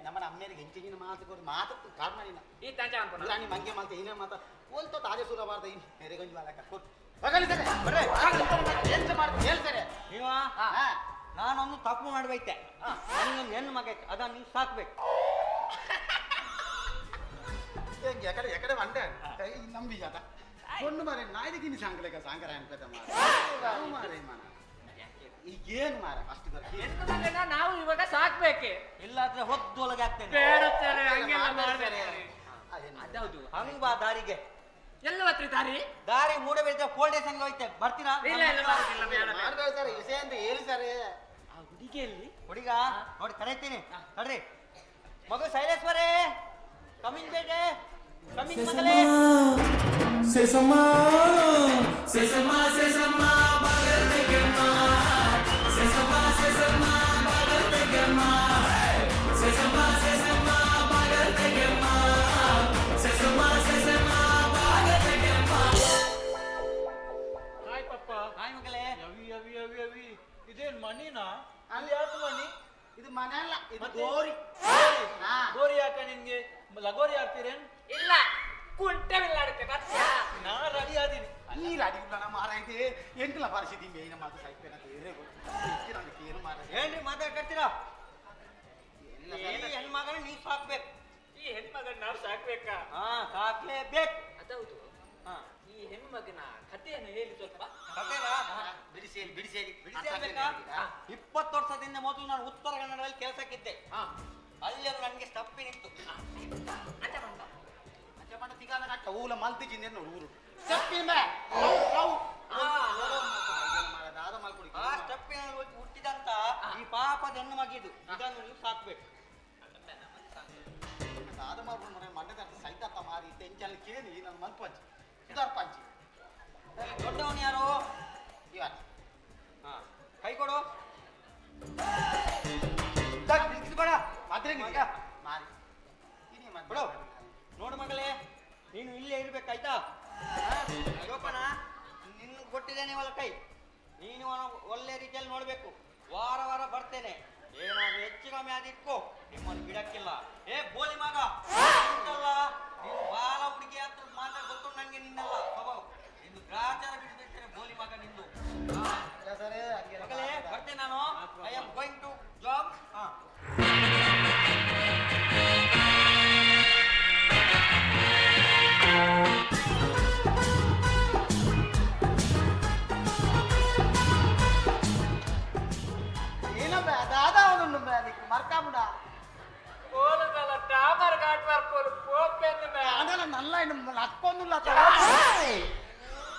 ನಮ್ಮನ ಅಮ್ಮೇರಿಗೆ ಹೆಂಚಿನ ಮಾತು ಕೊಡು ಮಾತು ಕಾರ್ ಮಾಡಿನ ಈ ತಂಜ ಅನ್ಕೊಂಡ ರಾಣಿ ಮಂಗೆ ಮಾತ ಏನೇ ಮಾತ ಹೋಲ್ತ ತಾಜೆ ಸುರ ಬಾರ್ದ ಇನ್ ಬೇರೆ ಗಂಜಿ ಬಾಲಕ ಕೊಟ್ಟು ಬಗಲಿ ಸರ್ ಬರ್ರೆ ಎಂತ ಮಾಡ್ತೀವಿ ಹೇಳ್ತಾರೆ ನೀವ. ನಾನೊಂದು ತಪ್ಪು ಮಾಡ್ಬೈತೆ, ನನಗೊಂದು ಹೆಣ್ಣು ಮಗ ಐತೆ, ಅದನ್ನ ನೀವು ಸಾಕ್ಬೇಕು. ಎಕಡೆ ಬಂಡೆ ನಂಬಿ ಜಾತ ಕೊಂಡು ಮಾರೆ ನಾಯ್ದಕ್ಕಿನ್ನು ಸಾಂಗ್ಲೇಕ ಸಾಂಕರ ಅನ್ಕೋತ ಮಾರೆ ಮನ ಈಗೇನು ಮಾರ ಅಷ್ಟು ನಾವು ಇವಾಗ ಸಾಕ್ಬೇಕೆ? ಇಲ್ಲಾದ್ರೆ ಹೊದ್ದೊಳಗೆ ಆಗ್ತೇನೆ. ಬೇಡ ಸರ್ ಹಂಗೆಲ್ಲ ಮಾಡ್ಬೇಡಿ. ಅದೌದು ಹಂಗ್ ಬಾ ದಾರಿಗೆ. ಎಲ್ಲ ಹತ್ರ ದಾರಿ ಮೂಡಬೇಕ ಪೋಲ್ ಸ್ಟೇಷನ್ಗೆ ಹೋಯ್ತೆ ಬರ್ತೀರಾ? ಇಲ್ಲ ಇಲ್ಲ ಬರೋದಿಲ್ಲ, ಬೇಡ ಬೇಡ. ಮಾಡ್ಬೇಡಿ ಸರ್ ವಿಷಯ ಅಂತ ಹೇಳಿ ಸರ್. ಆ ಹುಡುಗಿಯಲ್ಲಿ ಹುಡುಗ ನೋಡಿ ಕರೀತೀನಿ ನೋಡ್ರಿ. ಮಗು ಶೈಲೇಶ್ವರೇ ಕಮಿಂಗ್ ಬೇಟೆ coming ಮಗಲೇ. Sesama, sesama, sesama, bagal tegema. Sesama, sesama, bagal tegema. Sesama, sesama, bagal tegema. Sesama, sesama, bagal tegema. Hi ಪಪ್ಪ. ಹಾಯ್ ಮಗಲೇ. ಅವಿ ಇದೇನ್ ಮನಿನಾ? ಅಲ್ಲಿ ಯಾಕೆ ಮನಿ? ಇದು ಮನೆ ಅಲ್ಲ, ಇದು ಮತ್ತೆ? ಗೋರಿ. ಗೋರಿ ಯಾಕ ನಿನ್ಗೆ? ಲಗೋರಿ ಆಡ್ತೀರೇನ್? ಇಲ್ಲ ಕುಂಟೆ ಬಿಲ್ಲಾಡುತ್ತೆ ಬರ್ತೀಯಾ? ನಾ ರೆಡಿ ಆದೀನಿ. ಈ ರಾಡಿಗಳ ಮಾರಾಯ್ತಿ ಎಂಟ್ಲ ಪರಿಸ್ಥಿತಿ ಮೇಯ್ನ ಮಾತು ಸಾಯ್ತೇನೆ ಅಂತ ಹೇಳೇ ಗೊತ್ತು. ಏನು ಮಾರ ಏನ್ರಿ ಮಾತಾಡ್ತೀರಾ? ಹೆಣ್ಮಗನ ನೀವು ಸಾಕ್ಬೇಕು. ಈ ಹೆಣ್ಮಗನ ನಾವು ಸಾಕ್ಬೇಕಾ? ಸಾಕ್ಲೇಬೇಕು. ಅದೌದು. ಈ ಹೆಣ್ಮಗನ ಕಥೆಯನ್ನು ಹೇಳಿ ಸ್ವಲ್ಪ. ಬಿಡಿಸೇರಿ ಬಿಡಿಸೇರ್ಬೇಕಾ? 20 ವರ್ಷದಿಂದ ಮೊದಲು ನಾನು ಉತ್ತರ ಕನ್ನಡದಲ್ಲಿ ಕೆಲಸಕ್ಕಿದ್ದೆ. ಅಲ್ಲಿ ನನಗೆ ಸ್ಟಪ್ಪಿನಿತ್ತು. ಅಂಚಮಂಡ ತಿಗಾಲ ನಟ್ಟ ಊಲ ಮಲ್ತಿಜಿ ನೆನ್ನು ಊರು ಸ್ಟಪ್ಪಿನ ಆ ಸ್ಟಪ್ಪಿನಲ್ಲಿ ಹುಟ್ಟಿದಂತ ಈ ಪಾಪದ ಹೆಣ್ಣು ಮಗಿದು ಇದನ್ನು ನೀವು ಸಾಕ್ಬೇಕು. ದಾದ ಮಾಡ್ಕೊಂಡು ಮನೆ ಮಂಡ್ಯದ ಸೈತಾತ ಮಾರಿ ತೆಂಚಲ್ಲಿ ಕೇಳಿ ನನ್ನ ಮಲ್ಪಂಚಿ ಸುಧಾರ್ ಪಂಚಿ. ದೊಡ್ಡವನು ಯಾರು? ಇವ. ಕೈ ಕೊಡು. ಬೇಡ ಮಾತ್ರ ಮಾರಿ ಬಿಡು. ನೋಡು ಮಗಳೇ, ನೀನು ಇಲ್ಲೇ ಇರ್ಬೇಕಾಯ್ತಾ? ಜೋಪನ ನಿನ್ನ ಕೊಟ್ಟಿದ್ದೇನೆ ಇವಳ ಕೈ ನೀನು ಒಳ್ಳೆ ರೀತಿಯಲ್ಲಿ ನೋಡ್ಬೇಕು. ವಾರ ವಾರ ಬರ್ತೇನೆ. ಏನಾದ್ರು ಹೆಚ್ಚು ಕಮ್ಮಿ ಆದಿಟ್ಕೋ, ನಿಮ್ಮನ್ನು ಬಿಡಕ್ಕಿಲ್ಲ. ಏ ಬೋಲಿ ಮಗ, ಉಂಟಲ್ಲ, ನೀನು ಬಾಲ ಹುಡುಗಿ ಅಂತ ಮಾತ್ರ ಗೊತ್ತು ನಂಗೆ. ನಿನ್ನೆಲ್ಲ ಸ್ವಭಾವ ನಿಂದು ಗ್ರಾಚಾರ ಬಿಡಿಸಿರ್ತೇನೆ ಬೋಲಿ ಮಗ ನಿಂದು. ಮಗಳೇ ಬರ್ತೇನೆ ನಾನು. I am going to job. మరకాముడా పోలుదల టామర్ కాట్వార్ పోలు పోపెందు మే ಅದೆಲ್ಲ ನಲ್ಲ ನಕ್ಕೊಂದಿಲ್ಲ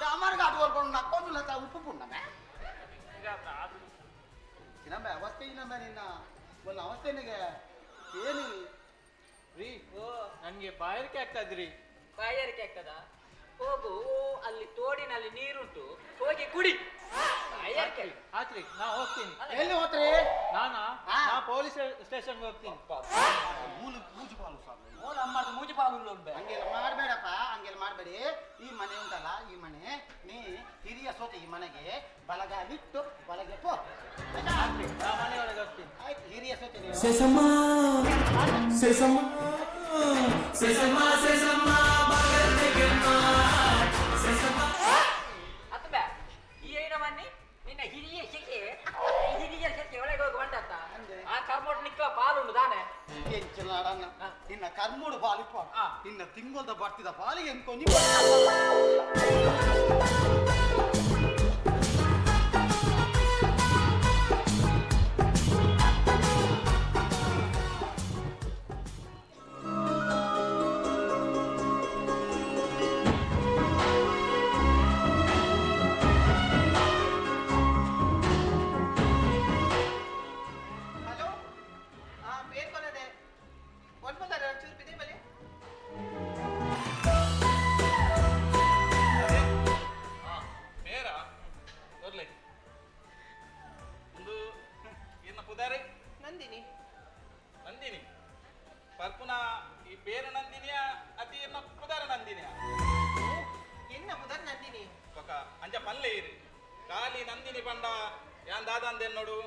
ಟಾಮರ್ ಘಾಟ್ ವರ್ಕೊಂಡು ನಕ್ಕೊಂದಿಲ್ಲ ಉಪ್ಪು ಪುಣ್ಣಮೆ ಇನ್ನೊಮ್ಮೆ ಅವಸ್ಥೆ ಇನ್ನೊಮ್ಮೆ ನಿನ್ನ ಒಂದು ಅವಸ್ಥೆನಿಗೆ ಏನು ರೀ ನನ್ಗೆ ಬಾಯರಿಕೆ ಆಗ್ತದ್ರಿ. ಬಾಯಾರಿಕೆ ಆಗ್ತದ? ಹೋಗು, ಅಲ್ಲಿ ತೋಡಿನಲ್ಲಿ ನೀರುಂಟು, ಹೋಗಿ ಕುಡಿ. ಬಾಯಾರಿಕೆ ಆತ್ರಿ ನಾ ಹೋಗ್ತೀನಿ. ಎಲ್ಲಿ ಹೋತ್ರಿ? ನಾ ಪೊಲೀಸ್ ಸ್ಟೇಷನ್ಗೆ ಹೋಗ್ತೀನಿ. ಮೂಜಿ ಪಾಲು ಅಮ್ಮದು ಮೂಜಿ ಪಾಲು ಉಂಟು. ಹಂಗೆಲ್ಲ ಮಾಡಬೇಡಪ್ಪ, ಹಂಗೆಲ್ಲ ಮಾಡಬೇಡಿ. ಈ ಮನೆ ಉಂಟಲ್ಲ, ಈ ಮನೆ ನೀ ಹಿರಿಯ ಸೋತೆ, ಈ ಮನೆಗೆ ಬಲಗಾಲಿಟ್ಟು ಬಲಗೆ ಪೋ. ನಾ ಮನೆಯೊಳಗೆ ಹೋಗ್ತೀನಿ. ಆಯ್ತು, ಹಿರಿಯ ಸೋತೆ ನೀವು. Sesama, sesama, sesama, sesama, bagal tegema. Sesama. ಅತ್ತ ಈ ಐನವನ್ನಿ ನಿನ್ನ ಹಿರಿಯ ಶೆಕೆ ಒಳಗೆ ಹೋಗಿ ಬಂಡತ್ತ ಆ ಕರ್ಮೋಟ್ ನಿಕ್ಕ ಪಾಲುಂಡು ತಾನೆ ಎಂಚಿನಾಡನ್ನ ನಿನ್ನ ಕರ್ಮೂಡು ಪಾಲಿಪ್ಪ ನಿನ್ನ ತಿಂಗೊಲ್ದ ಬರ್ತಿದ ಪಾಲಿಗೆ ಎಂಕೊಂಡಿ ನಂದಿನಿ ಪರ್ಪುನ ಈ ಬೇರೆ ನಂದಿನಿಯ ಅತಿ ಎನ್ನ ಪುದಾರ ನಂದಿನಿಯ ಎನ್ನ ಪುದರ್ ನಂದಿನಿ ಪಕ್ಕ ಅಂಜ ಪಲ್ಲೆ ಇರಿ ಖಾಲಿ ನಂದಿನಿ ಬಂಡ ಯಾನ್ ದಾದಂದೆ ನೋಡು.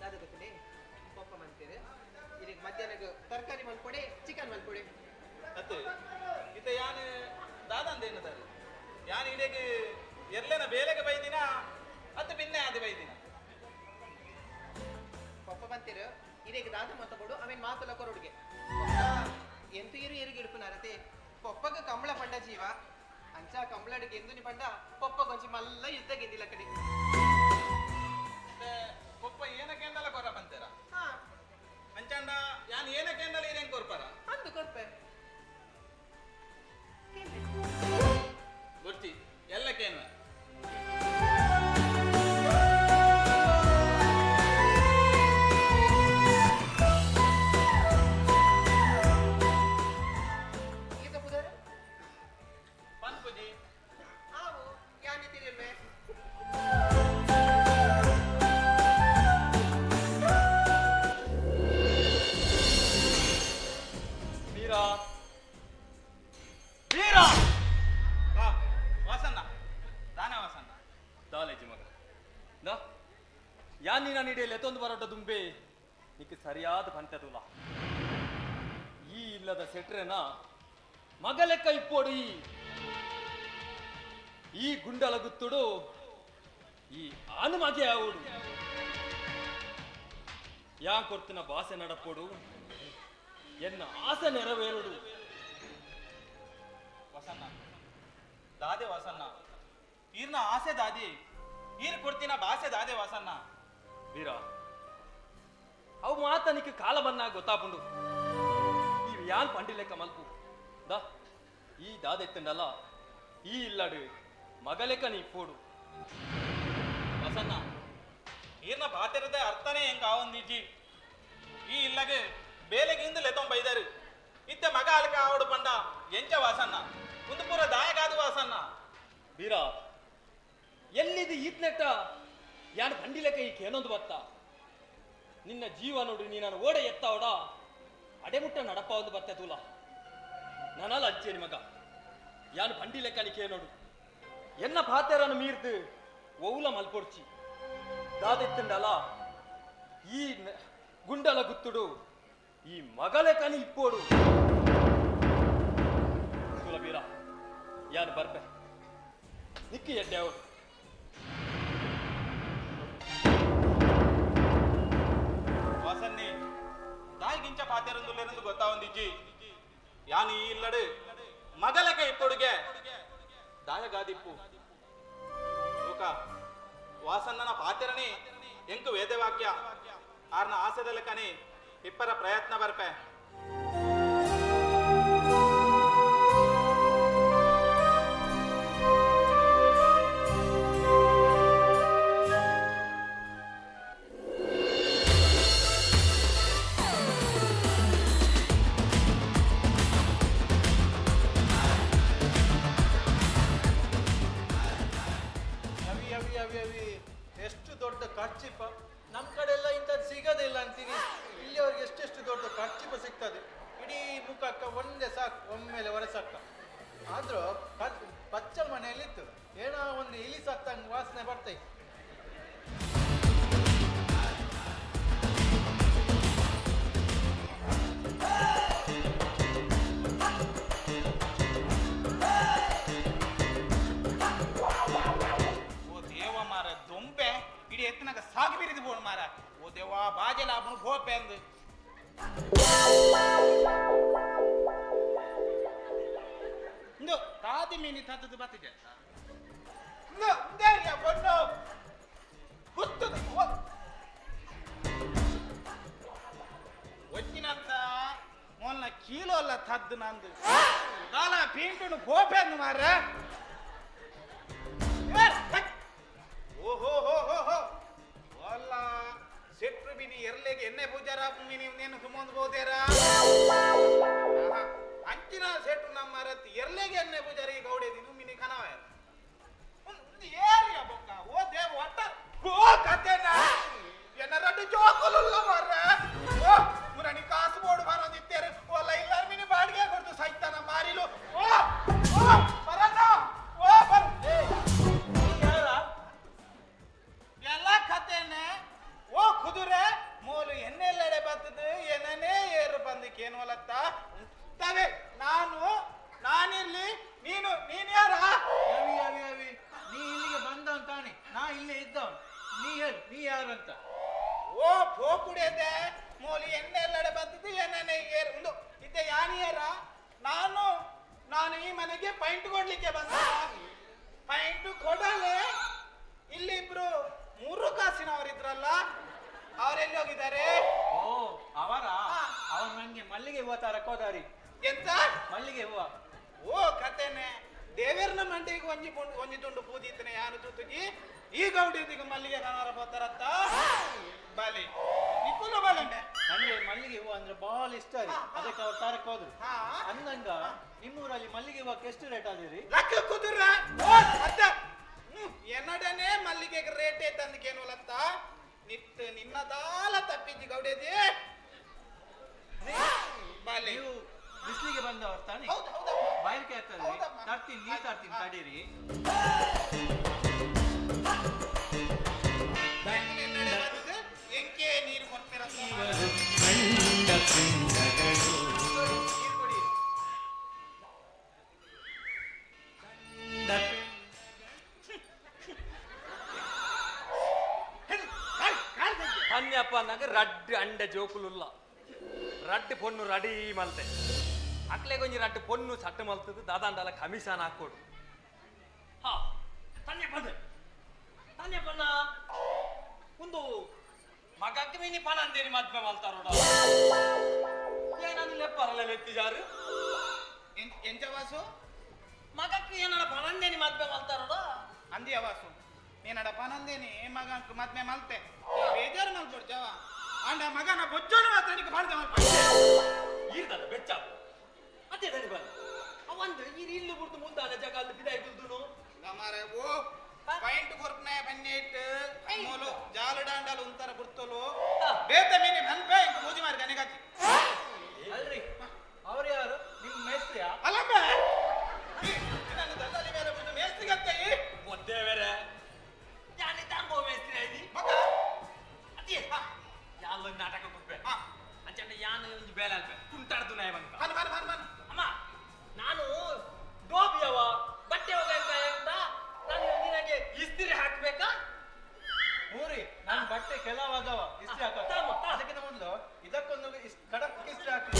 ದಾದ ಗೊತ್ತಿದೆ ಪಪ್ಪ ಮಂತೀರಿ ಇದಕ್ಕೆ ಮಧ್ಯಾಹ್ನ ತರಕಾರಿ ಮಲ್ಕೊಡೆ ಚಿಕನ್ ಮಲ್ಕೊಡೆ ಅತ್ತೆ ಇತ ಯಾನ್ ದಾದಂದೆ ಏನದಾರೆ ಯಾನ್ ಇಡೆಗೆ ಎರ್ಲೆನ ಬೇಲೆಗೆ ಬೈದಿನ ಅತ್ತೆ ಬಿನ್ನೆ ಆದಿ ಬೈದಿನ ಪಪ್ಪ ಬಂತೀರು ಇದಕ್ಕೆ ದಾದ ಮತ್ತ ಕೊಡು ಆಮೇಲೆ ಮಾತಲ್ಲ ಕೊರೋಡ್ಗೆ ಎಂತು ಇರು ಎರಿಗೆ ಇಡುಪುನಾರತೆ ಪಪ್ಪಗ ಕಂಬಳ ಪಂಡ ಜೀವ ಅಂಚ ಕಂಬಳಡಿಗೆ ಎಂದುನಿ ಪಂಡ ಪಪ್ಪ ಕೊಂಚ ಮಲ್ಲ ಯುದ್ಧ ಗೆದ್ದಿಲ್ಲ ಕಡೆ ಪಪ್ಪ ಏನಕ್ಕೆಂದಲ್ಲ ಕೊರ ಬಂತೀರ ಹಾ ಅಂಚಂಡ ಯಾನ್ ಏನಕ್ಕೆಂದಲ್ಲ ಇರೇನ್ ಕೊರ್ಪಾರ ಅಂದು ಕೊರ್ಪೆ ಗೊತ್ತಿ ಎಲ್ಲಕ್ಕೇನು ಯಾನಿ ನಾನು ಇಡೆಯಲ್ಲಿ ಎತ್ತೊಂದು ಬರೋಟ ದುಂಬೆ ನಿಕ್ಕೆ ಸರಿಯಾದ ಪಂಚದುಲ ಈ ಇಲ್ಲದ ಸೆಟ್ರೆನ ಮಗಲೆಕ್ಕ ಇಪ್ಪೋಡು ಈ ಗುಂಡಲ ಗುತ್ತುಡು ಈ ಆನುಮಗೆ ಆವುಡು ಯಾ ಕೊರ್ತಿನ ಭಾಷೆ ನಡಪೋಡು ಎನ್ನ ಆಸೆ ನೆರವೇರುಡು ವಸನ್ನ ದಾದೆ ವಸನ್ನ ಈರ್ನ ಆಸೆ ದಾದಿ ಈರ್ ಕೊಡ್ತಿನ ಭಾಷೆ ದಾದೆ ವಸನ್ನ ವೀರ ಅವು ಮಾತನಿಕ್ಕೆ ಕಾಲ ಬನ್ನಾಗ ಗೊತ್ತಾಪುಂಡು ನೀವು ಯಾನ್ ಪಂಡಿ ಲೆಕ್ಕ ಮಲ್ಪು ದ ಈ ದಾದೆತ್ತಂಡಲ್ಲ ಈ ಇಲ್ಲಡು ಮಗಲೆಕ್ಕ ನೀ ಪೋಡು ವಸನ್ನ ಈರ್ನ ಬಾತಿರದ ಅರ್ಥನೇ ಹೆಂಗ ಆವಂದಿಜ್ಜಿ ಈ ಇಲ್ಲಗೆ ಬೇಲೆಗಿಂದ ಲೆತೊಂ ಬೈದರು ಇತ್ತೆ ಮಗ ಅಲ್ಕ ಆವಡು ಪಂಡ ಎಂಚ ವಾಸನ್ನ ಒಂದು ಪೂರ ದಾಯಗಾದು ವಾಸನ್ನ ವೀರ ಎಲ್ಲಿದು ಈತ್ನೆಟ್ಟ ಯಾನು ಪಂಡಿ ಲೆಕ್ಕ ಈ ಕೇನೊಂದು ಬತ್ತ ನಿನ್ನ ಜೀವ ನೋಡಿ ನೀನು ಓಡೆ ಎತ್ತಾವಡ ಅಡೆಮುಟ್ಟ ನಡಪ ಒಂದು ಬತ್ತೆ ತೂಲ ನಾನಲ್ಲ ಅಜ್ಜೇನಿ ಮಗ ಯಾನು ಪಂಡಿ ಲೆಕ್ಕ ನೀ ಕೇನೋಡು ಎನ್ನ ಪಾತೆರನ್ನು ಮೀರ್ದು ಒವುಲ ಮಲ್ಪೊಡ್ಚಿ ದಾದೆತ್ತಂಡಲ ಈ ಗುಂಡಲ ಗುತ್ತುಡು ಈ ಮಗಳೇ ಕನಿ ಇಪ್ಪೋಡು ಸುಲಭೀರ ಯಾರು ಬರ್ಬೆ ನಿಕ್ಕಿ ಎಡ್ಡೆ ಅವರು ವಾಸನ್ನಿ ದಾಯಿಗಿಂಚ ಪಾತೆರಂದುಲ್ಲೆರೆಂದು ಗೊತ್ತಾವಂದಿಜ್ಜಿ ಯಾನು ಈ ಇಲ್ಲಡು ಮಗಲಕ ಇಪ್ಪೊಡುಗೆ ದಾಯಗಾದಿಪ್ಪು ಲೋಕ ವಾಸನ್ನನ ಪಾತೆರಣಿ ಎಂಕು ವೇದವಾಕ್ಯ ಆರ್ನ ಆಸೆದಲ್ಲ ಕನಿ ಇಪ್ಪರ ಪ್ರಯತ್ನ ಬರ್ಪೆ ಎಷ್ಟು ದೊಡ್ಡ ಖರ್ಚಿಪ ನಮ್ಮ ಕಡೆ ಎಲ್ಲ ಇಂಥದ್ದು ಸಿಗೋದಿಲ್ಲ ಅಂತೀನಿ ಇಲ್ಲಿಯವ್ರಿಗೆ ಎಷ್ಟೆಷ್ಟು ದೊಡ್ಡ ಖರ್ಚಿಪ ಸಿಗ್ತದೆ ಇಡೀ ಮುಖಕ್ಕ ಒಂದೇ ಸಾಕು ಒಮ್ಮೆಲೆ ಒರೆಸಕ್ಕ ಆದ್ರೂ ಪಚ್ಚಲ್ ಮನೆಯಲ್ಲಿತ್ತು ಏನೋ ಒಂದು ಇಲಿ ಸತ್ತಂಗೆ ವಾಸನೆ ಬರ್ತೈತೆ. ಎತ್ತನಾಗ ಸಾಗಿ ಬಿರಿದು ಬೋಣ ಮಾರ ಓ ದೇವಾ ಬಾಜೆಲ ಅವನು ಗೋಪೆ ಅಂದು ಇಂದು ತಾದಿ ಮೀನಿ ತತ್ತದು ಬತ್ತಿದೆ ಇಂದು ಇಂದೇರಿಯ ಬೊಣ್ಣು ಗುತ್ತದು ಒಚ್ಚಿನಂತ ಮೊನ್ನ ಕೀಲೋ ಅಲ್ಲ ತದ್ದು ನಂದು ಕಾಲ ಪೀಂಟುನು ಗೋಪೆ ಅಂದು ಮಾರ ಓಹೋ ಹೋ ಹೋ ಹೋ ಅಲ್ಲ ಸೆಟ್ರು ಬಿನಿ ಎರ್ಲೆಗೆ ಎಣ್ಣೆ ಪೂಜಾರ ಮೀನಿ ನೇನು ಸುಮಂದ್ ಬೋದೇರ ಅಂಚಿನ ಸೆಟ್ರು ನಮ್ಮ ರತ್ತಿ ಎರ್ಲೆಗೆ ಎಣ್ಣೆ ಪೂಜಾರಿ ಗೌಡೆ ದಿನು ಮಿನಿ ಕನವ ಏರಿಯ ಬೊಕ್ಕ ಓ ದೇವ್ ಒಟ್ಟ ಓ ಕತೆನ ಎನ್ನ ರಡ್ಡು ಜೋಕುಲುಲ್ಲ ಮಾರ ಓ ಮುರನಿ ಕಾಸು ಬೋಡು ಬರೋದಿತ್ತೇರು ಓ ಲೈಲಾರ್ ಮಿನಿ ಬಾಡಿಗೆ ಕೊಡ್ತು ಸೈತಾನ ಮಾರಿಲು ಓ ಓ ಬರಣ್ಣ ಓ ಬರ್ ಎಲ್ಲ ಕತೆನೆ ಓ ಕುದುರೆ ಮೂಲು ಎಣ್ಣೆಲ್ಲೆಡೆ ಬರ್ತದೆ ಏನನೇ ಏರು ಬಂದಿಕ್ಕೆ ಏನು ಅಲತ್ತ ತವೆ ನಾನಿರ್ಲಿ ನೀನು ಯಾರ ಅವಿ ಅವಿ ಅವಿ ನೀ ಇಲ್ಲಿಗೆ ಬಂದವನ್ ತಾನೆ ನಾ ಇಲ್ಲೇ ಇದ್ದವನ್ ನೀ ಹೇಳು ನೀ ಯಾರು ಅಂತ. ಓ ಪೋಕುಡಿಯದೆ ಮೂಲು ಎಣ್ಣೆಲ್ಲೆಡೆ ಬರ್ತದೆ ಏನನೇ ಏರು ಒಂದು ಇದ್ದೆ ಯಾನಿಯರ ನಾನು ಈ ಮನೆಗೆ ಪೈಂಟ್ ಕೊಡ್ಲಿಕ್ಕೆ ಬಂದ ಪೈಂಟ್ ಕೊಡಲೆ ಇಲ್ಲಿ ಇಬ್ರು 3 ಕಾಸಿನವರಿದ್ರಲ್ಲ ಅವರೆಲ್ಲಿ ಹೋಗಿದ್ದಾರೆ? ಓ ಅವರ ಅವನ್ ನಂಗೆ ಮಲ್ಲಿಗೆ ಹೂವ ತರ ಕೋದಾರಿ ಎಂತ ಮಲ್ಲಿಗೆ ಹೂವ. ಓ ಕತೆನೆ ದೇವೇರ್ನ ಮಂಡಿಗೆ ಒಂಜಿ ತುಂಡು ಪೂಜಿತನೆ ಯಾರು ಜೊತೆಗೆ ಈ ಗೌಡಿಗೆ ಮಲ್ಲಿಗೆ ಕನಾರ ಬರ್ತಾರತ್ತ ಬಾಲಿ ನಿಕ್ಕುಲ ಬಾಲಂಡೆ ನಂಗೆ ಮಲ್ಲಿಗೆ ಹೂವ ಅಂದ್ರೆ ಬಹಳ ಇಷ್ಟ ರೀ ಅದಕ್ಕೆ ಅವ್ರು ತಾರಕ್ ಹೋದ್ರು ಅಂದಂಗ ನಿಮ್ಮೂರಲ್ಲಿ ಮಲ್ಲಿಗೆ ಹೂವಕ್ಕೆ ಎಷ್ಟು ರೇಟ್ ಆದಿರಿ? ಲಕ್ಕ ಕುದುರ ಅತ್ತ ಎನ್ನಡನೆ ಮಲ್ಲಿಗೆಗೆ ರೇಟ್ ತಂದಕೇನುಲತ್ತ ನಿನ್ನ ದಾಲ ತಪ್ಪಿದ್ದಿ ಗೌಡೇದಿ ಬಾಲಿ ನೀವು ಬಿಸಿಲಿಗೆ ಬಂದವ್ರು ತಾನೆ ಬಾಯಿಕೆ ಆಗ್ತದೆ ತರ್ತೀನಿ ನೀ ತರ್ತೀನಿ ತಡೀರಿ. ಎಂಕೆ ನೀರು ಕೊಡ್ತೀರ ಕನ್ಯಪ್ಪ ಅಂದಾಗ ರಡ್ಡು ಅಂಡೆ ಜೋಕುಲುಲ್ಲ ರಡ್ಡು ಪೊನ್ನು ರಡಿ ಮಲ್ತೆ ಅಕ್ಲೆ ಕೊಂಚ ರಡ್ಡು ಪೊನ್ನು ಸಟ್ಟು ಮಲ್ತದು ದಾದಾಂಡಲ ಕಮಿಷನ್ ಹಾಕೋಡು ಹಾ ತನ್ಯಪ್ಪನ ಒಂದು ಮಗಕ್ಕೆ ಮೀನಿ ಪಣ ಅಂದೇರಿ ಮದ್ವೆ ಮಲ್ತಾರೋಡ ಏನಂದು ಲೆಪ್ಪರಲ್ಲ ಲೆತ್ತಿಜಾರು ಎಂಚ ವಾಸು ಮಗಕ್ಕೆ ಏನಾರ ಪಣಂದೇನಿ ಮದ್ವೆ ಮಲ್ತಾರೋಡ ಅಂದಿಯ ವಾಸು ನೀನಡ ಪನಂದೇನಿ ಮಗ ಮದ್ಮೆ ಮಲ್ತೆ ಬೇಜಾರು ಮಲ್ಕೊಡ್ಜಾವ ಅಂಡ ಮಗನ ಬೊಚ್ಚೋಡು ಮಾತ್ರ ನಿಕ್ಕೆ ಮಾಡ್ದೆ ಈರ್ದಲ್ಲ ಬೆಚ್ಚಾವು ಅದೇ ದನಿ ಬಲ್ಲ ಅವಂದು ಇಲ್ಲು ಬಿಡ್ತು ಮುಂದಾನೆ ಜಗಲ್ಲಿ ಬಿದಾಯಿ ಬಿಲ್ದುನು ಗಮಾರೆ ಓ ಪಾಯಿಂಟ್ ಕೊರ್ಪನೆ ಬನ್ನೇಟ್ ಮೋಲು ಜಾಲಡಾಂಡಲು ಉಂತರ ಬುರ್ತಲು ಬೇತ ಮೀನಿ ಬನ್ಪೆ ಇಂಕ ಮೂಜಿ ಮಾರಿ ಗನಿಗತ್ತಿ ಅಲ್ರಿ ಅವ್ರು ಯಾರು ನಿಮ್ ಮೇಸ್ತ್ರಿಯಾ? ಅಲ್ಲಮ್ಮ ನನ್ನ ದಂಡಲಿ ಮೇಲೆ ಬಂದು ಮೇಸ್ತಿಗತ್ತೆ ಬಟ್ಟೆ ಕೆಲವಾಗವ ಇಸ್ತ್ರಿ ಹಾಕೋ ಅದಕ್ಕಿಂತ ಮೊದಲು ಇದಕ್ಕೊಂದು ಖಡಕ್ ಇಸ್ತ್ರಿ ಹಾಕಿ